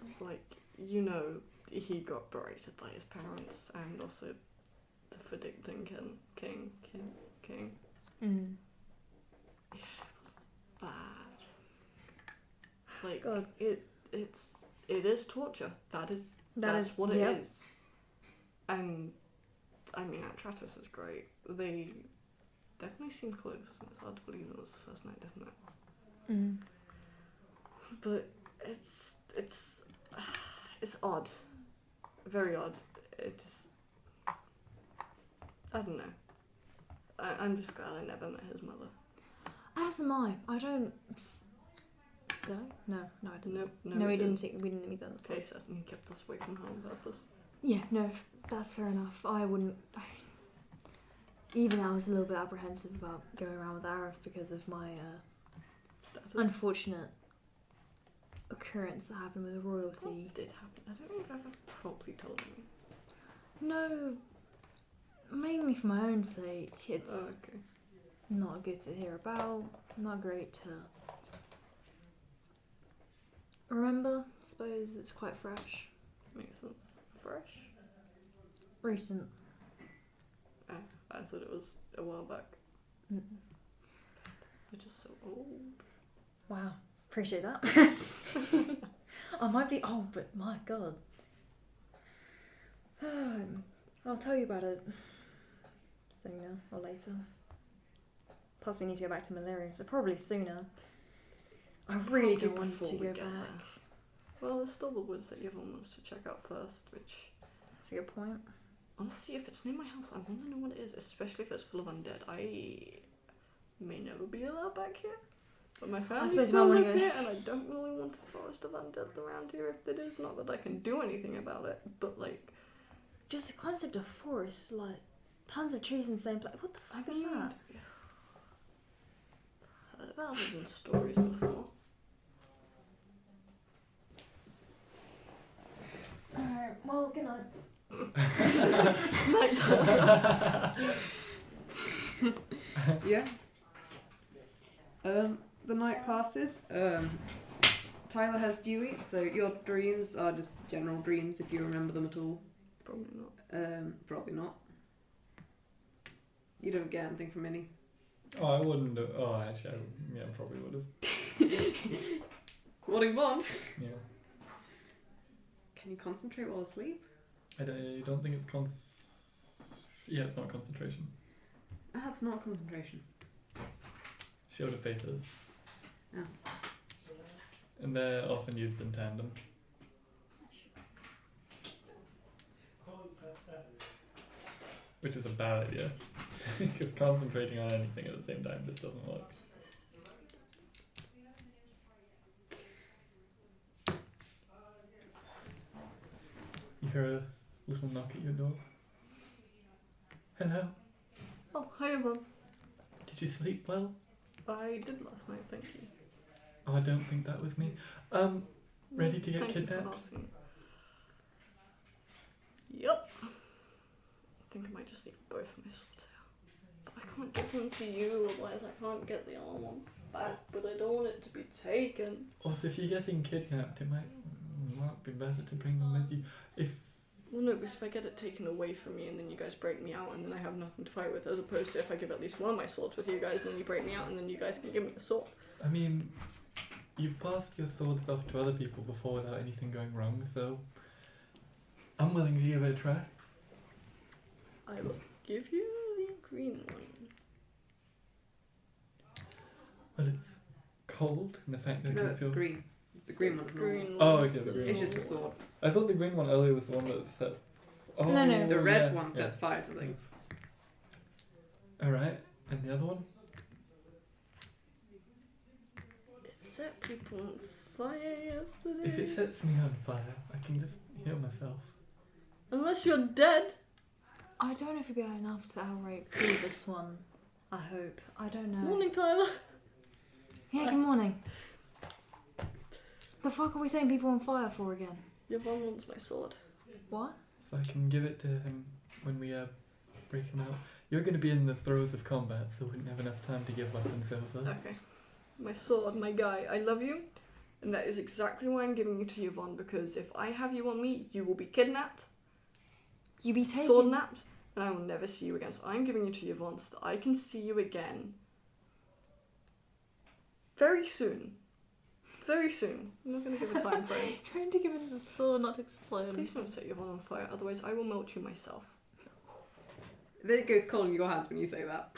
It's like, he got berated by his parents and also the Verdicting King. mm. Yeah, it was bad. Like, God. it is torture. That's what yep. it is. And, I mean, Attratus is great. They definitely seem close, and it's hard to believe that was the first night, definitely. Mm. But it's odd. Very odd. It just, I don't know. I'm just glad I never met his mother. As am I. I don't. Did I? No, I didn't. Nope, No, we didn't meet them. They certainly kept us away from her on purpose. Yeah, no, that's fair enough. I wouldn't. Even I was a little bit apprehensive about going around with Arif because of my Status. unfortunate occurrence that happened with the royalty. What did happen? I don't know if I've ever properly told you. No, mainly for my own sake. It's Oh, okay. not good to hear about. Not great to remember. Suppose it's quite fresh, Makes sense. Fresh? recent. I thought it was a while back. Mm. You're just so old. Wow, appreciate that. I might be old, but my god. I'll tell you about it sooner or later. Plus, we need to go back to Malarium, so probably sooner. I really don't want to go back. Well, there's still the woods that Yvonne wants to check out first, which, That's a good point. honestly, if it's near my house, I want to know what it is, especially if it's full of undead. I may never be allowed back here. But my family suppose still if I wanna live go- here, and I don't really want a forest of undead around here if it is. Not that I can do anything about it, but like... Just the concept of forest, like, tons of trees in the same place. What the fuck is that? Heard about it in stories before. Alright, well, good night. Yeah. The night passes. Tyler has Dewey, so your dreams are just general dreams if you remember them at all. Probably not. Probably not. You don't get anything from Innie. Oh, I wouldn't do. Oh, actually, I probably would have. What do you want? Yeah. Can you concentrate while asleep? I don't think it's Yeah, it's not concentration. That's not concentration. Shield of Faith is. Oh. And they're often used in tandem. Which is a bad idea. Because concentrating on anything at the same time just doesn't work. You hear a little knock at your door. Hello? Oh, hi everyone. Did you sleep well? I did last night, thank you. Oh, I don't think that was me. Ready to get Thank you for kidnapped? asking. Yep. I think I might just leave both of my swords here. But I can't give them to you, otherwise I can't get the other one back, but I don't want it to be taken. Also, if you're getting kidnapped, it might be better to bring them with you. Well, no, because if I get it taken away from me and then you guys break me out and then I have nothing to fight with, as opposed to if I give at least one of my swords with you guys and then you break me out and then you guys can give me the sword. I mean, you've passed your swords off to other people before without anything going wrong, so I'm willing to give it a try. I will give you the green one. Well, it's cold, and the fact that No, you it's feel... green. It's the green one. Green Oh, one. okay, the green It's one. just a sword. I thought the green one earlier was the one that set... Oh, No. The red yeah, one sets fire to things. Alright, and the other one? It set people on fire yesterday. If it sets me on fire, I can just heal myself. Unless you're dead. I don't know if you'll be enough to outright do this one. I hope. I don't know. Morning, Tyler. Yeah, good morning. The fuck are we setting people on fire for again? Yvonne wants my sword. What? So I can give it to him when we break him out. You're going to be in the throes of combat, so we wouldn't have enough time to give weapons over. Okay. My sword, my guy, I love you. And that is exactly why I'm giving you to Yvonne, because if I have you on me, you will be kidnapped, You be taken. sword napped, and I will never see you again. So I'm giving you to Yvonne so that I can see you again very soon. Very soon. I'm not going to give a time frame. Trying to give him the sword, not explode. Please don't set Yvonne on fire, otherwise I will melt you myself. Then it goes cold in your hands when you say that.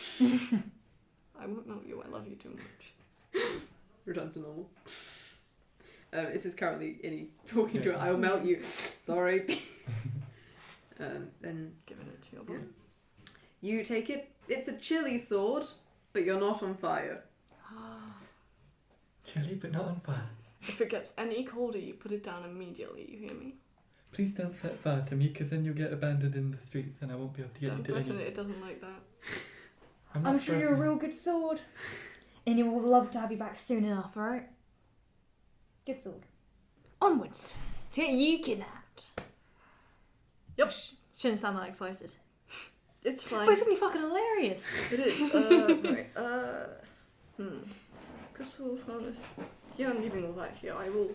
I won't melt you, I love you too much. Return to normal. This is currently Innie talking to it. I'll melt you. Sorry. Then Giving it to Yvonne. you take it. It's a chilly sword, but you're not on fire. Chilly, but not on fire. If it gets any colder, you put it down immediately, you hear me? Please don't set fire to me, because then you'll get abandoned in the streets and I won't be able to get Don't into question any... it, it doesn't like that. I'm not I'm sure you're a threatening. real good sword. And you will love to have you back soon enough, alright? Good sword. Onwards to get you kidnapped. Yep. Shouldn't sound that excited. It's fine. But it's gonna be fucking hilarious. It is. Right. Crystal's harness. Yeah, I'm leaving all that here. I will...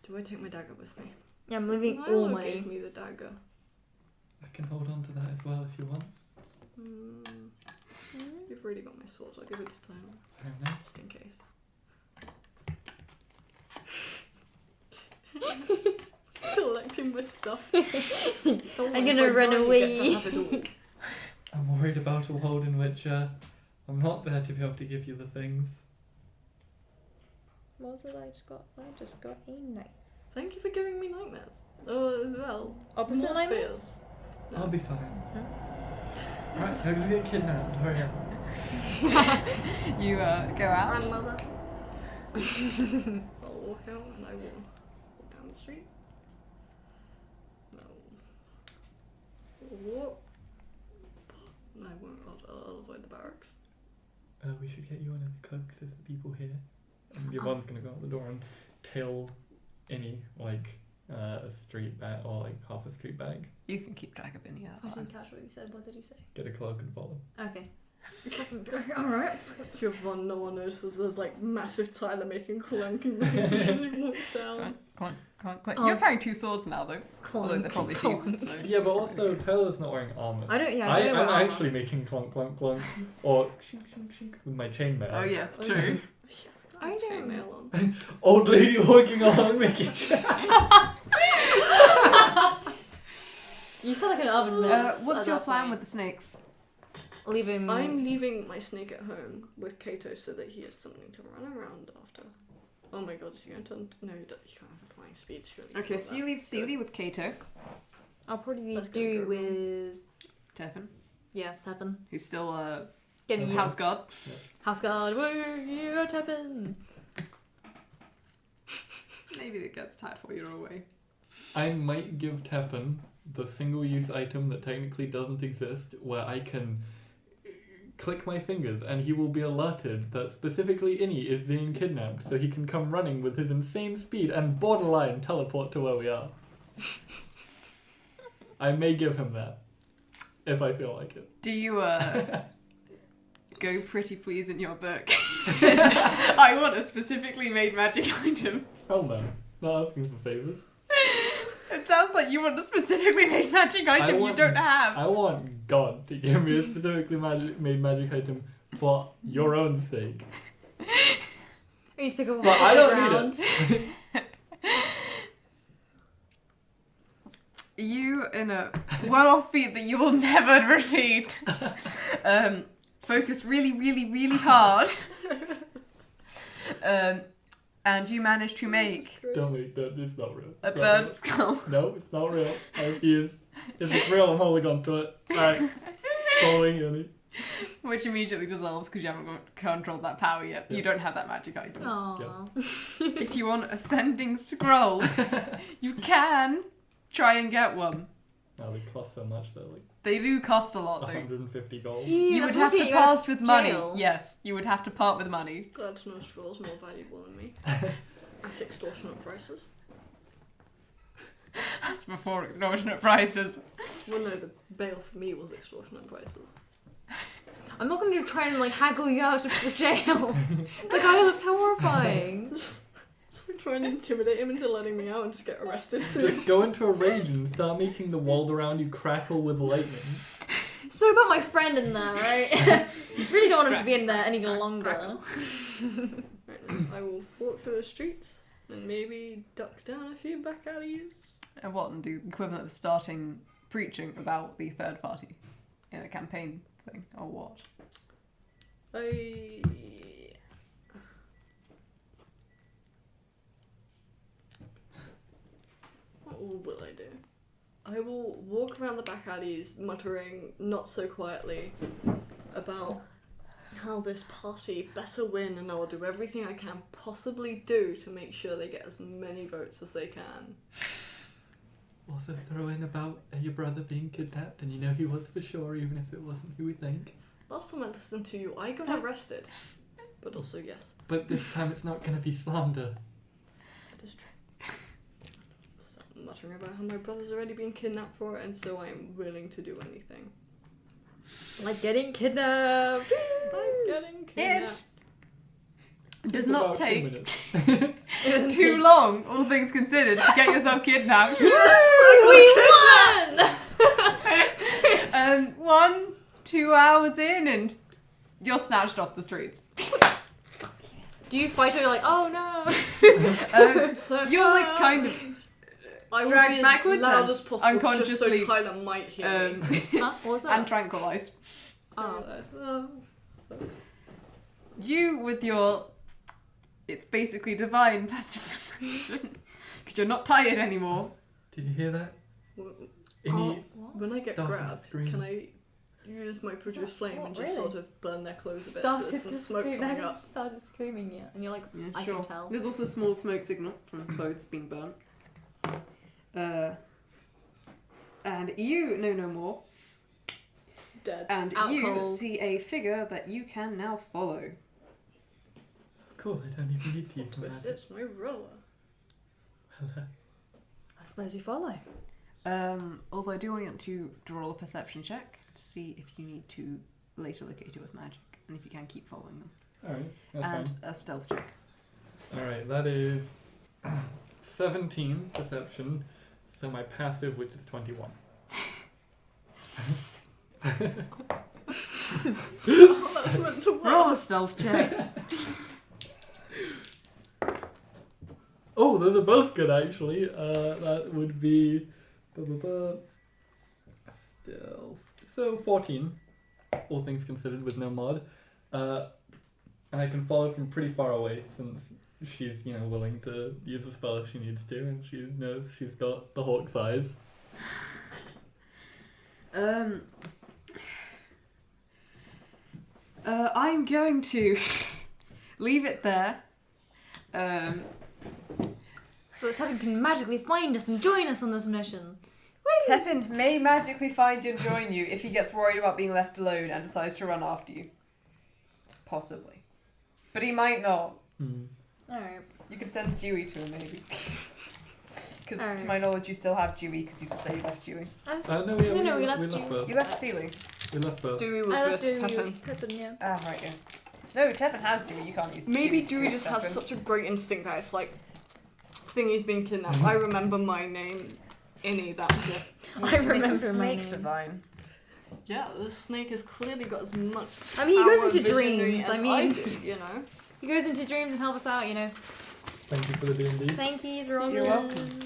Do I take my dagger with me? Yeah, I'm leaving all Milo my... gave me the dagger. I can hold on to that as well if you want. You've already got my sword, so I'll give it to Tyler. Very nice. Just in case. Just collecting my stuff. Don't I'm worry, gonna if I run die, you away. get to have it all. I'm worried about a world in which I'm not there to be able to give you the things. What was it I just got a knife. Thank you for giving me nightmares. Well, Opposite more nightmares? fears. No. I'll be fine. Alright, so I'm gonna get kidnapped. Hurry up. You go out. Grandmother. I'll walk out and I will walk down the street. No. What? No, I won't. I'll avoid the barracks. We should get you one of the cloaks of the people here. And Yvonne's gonna go out the door and tail Innie like a street bag or like half a street bag. You can keep track of any I didn't catch what you said. What did you say? Get a cloak and follow. Okay. Alright. Yvonne, no one notices there's like massive Tyler making clanking noises as he walks down. Clunk, clunk, clunk. Oh. You're carrying 2 swords now, though. Although they're probably sheaths. So. Yeah, but also Tyler's not wearing armor. I don't. Yeah. I don't know I'm what actually making clunk clunk clunk or shink shink shink with my chainmail. Oh yeah, it's true. I don't- chainmail on. Old lady walking on making chat. You sound like an oven mitt. What's at your that plan point. with the snakes? Leave him. I'm leaving my snake at home with Kato so that he has something to run around after. Oh my god, is he going to... No, you can't have a flying speed, surely. Okay, so you leave Seely with Kato. I'll probably Let's do go. with. Teppan, Tapping. who's still Getting used. house guard. House guard. We're here, tapping. Maybe it gets tired while you're away. I might give Teppan the single-use item that technically doesn't exist, where I can click my fingers and he will be alerted that specifically Innie is being kidnapped, so he can come running with his insane speed and borderline teleport to where we are. I may give him that, if I feel like it. Do you go pretty please in your book? I want a specifically made magic item. Hell no. Not asking for favours. It sounds like you want a specifically made magic item you don't have. I want God to give me a specifically made magic item for your own sake. You just pick up But I don't need it. You, in a one-off feat that you will never repeat, focus really, really, really hard. And you manage to make Don't make that. It's not real. a It's not bird real. skull. No, it's not real. I refuse. If it's real, I'm holding on to it. Alright. Following Innie. Which immediately dissolves because you haven't controlled that power yet. Yeah. You don't have that magic item. Aww. If you want a sending scroll, you can try and get one. Now they cost so much though, like They do cost a lot though. 150 gold. You would have to part with money. Yes, you would have to part with money. Glad to know Stroll's more valuable than me. At extortionate prices. That's before extortionate prices. Well, no, the bail for me was extortionate prices. I'm not going to try and like haggle you out of jail. The guy looks horrifying. Just try and intimidate him into letting me out and just get arrested too. Just go into a rage and start making the world around you crackle with lightning. So about my friend in there, right? Really don't want him to be in there any longer. Right then, I will walk through the streets and maybe duck down a few back alleys. And what, and do the equivalent of starting preaching about the third party in a campaign thing, or what? What will I do? I will walk around the back alleys muttering not so quietly about how this party better win, and I will do everything I can possibly do to make sure they get as many votes as they can. Also throw in about your brother being kidnapped, and you know he was for sure, even if it wasn't who we think. Last time I listened to you, I got arrested. But also, yes, But this time it's not going to be slander. that is true. Stop muttering about how my brother's already been kidnapped for it, and so I am willing to do anything. Like getting kidnapped. I'm getting kidnapped. It does It's not about 2 take minutes. too long, all things considered, to get yourself kidnapped. We won! 2 hours in and you're snatched off the streets. Do you fight or you're like, oh no? So You're like kind of I will dragged be as backwards loud and as possible just unconsciously, so Tyler might hear me. Huh? What was that? and tranquilized. Oh. You with your, it's basically divine passive perception because you're not tired anymore. Did you hear that? When Innie I get started to grabbed, scream. can I use my produce flame and just really? sort of burn their clothes a bit so there's some smoke coming up. Started screaming yet, and you're like, Yeah, I sure. can tell. There's also a small smoke signal from clothes being burnt. And you know no more. Dead. And Out you cold. see a figure that you can now follow. Cool, I don't even need to use my magic. It's my roller. I suppose you follow. Although I do want you to roll a perception check to see if you need to later locate it with magic, and if you can keep following them. Alright, that's And fine. a stealth check. Alright, that is 17 perception, so my passive, which is 21. Oh, that's meant to work. Roll a stealth check. Oh, those are both good actually. That would be stealth. So 14, all things considered, with no mod. And I can follow from pretty far away since she's, willing to use a spell if she needs to, and she knows she's got the hawk's eyes. I'm going to leave it there. So that Tevin can magically find us and join us on this mission. Tevin may magically find you and join you if he gets worried about being left alone and decides to run after you. Possibly. But he might not. Alright. You could send Dewey to him, maybe. Because to Alright. my knowledge, you still have Dewey, because you can say you left Dewey. No, we left we you. left both. You left Sealy. We left both. Dewey was I with left Dewey Teppan. with Teppan, yeah. Ah, right, yeah. No, Tevin has Dewey, you can't use Maybe to Dewey use just has Tevin. such a great instinct that it's like, thingy's been kidnapped. I remember my name, Innie, that's it. I remember my Snake name. Divine. Yeah, the snake has clearly got as much I mean, he goes power into visionary dreams. as I I mean, do, you know? he goes into dreams and helps us out, Thank you for the D&D. Thank you, Roman. You're welcome.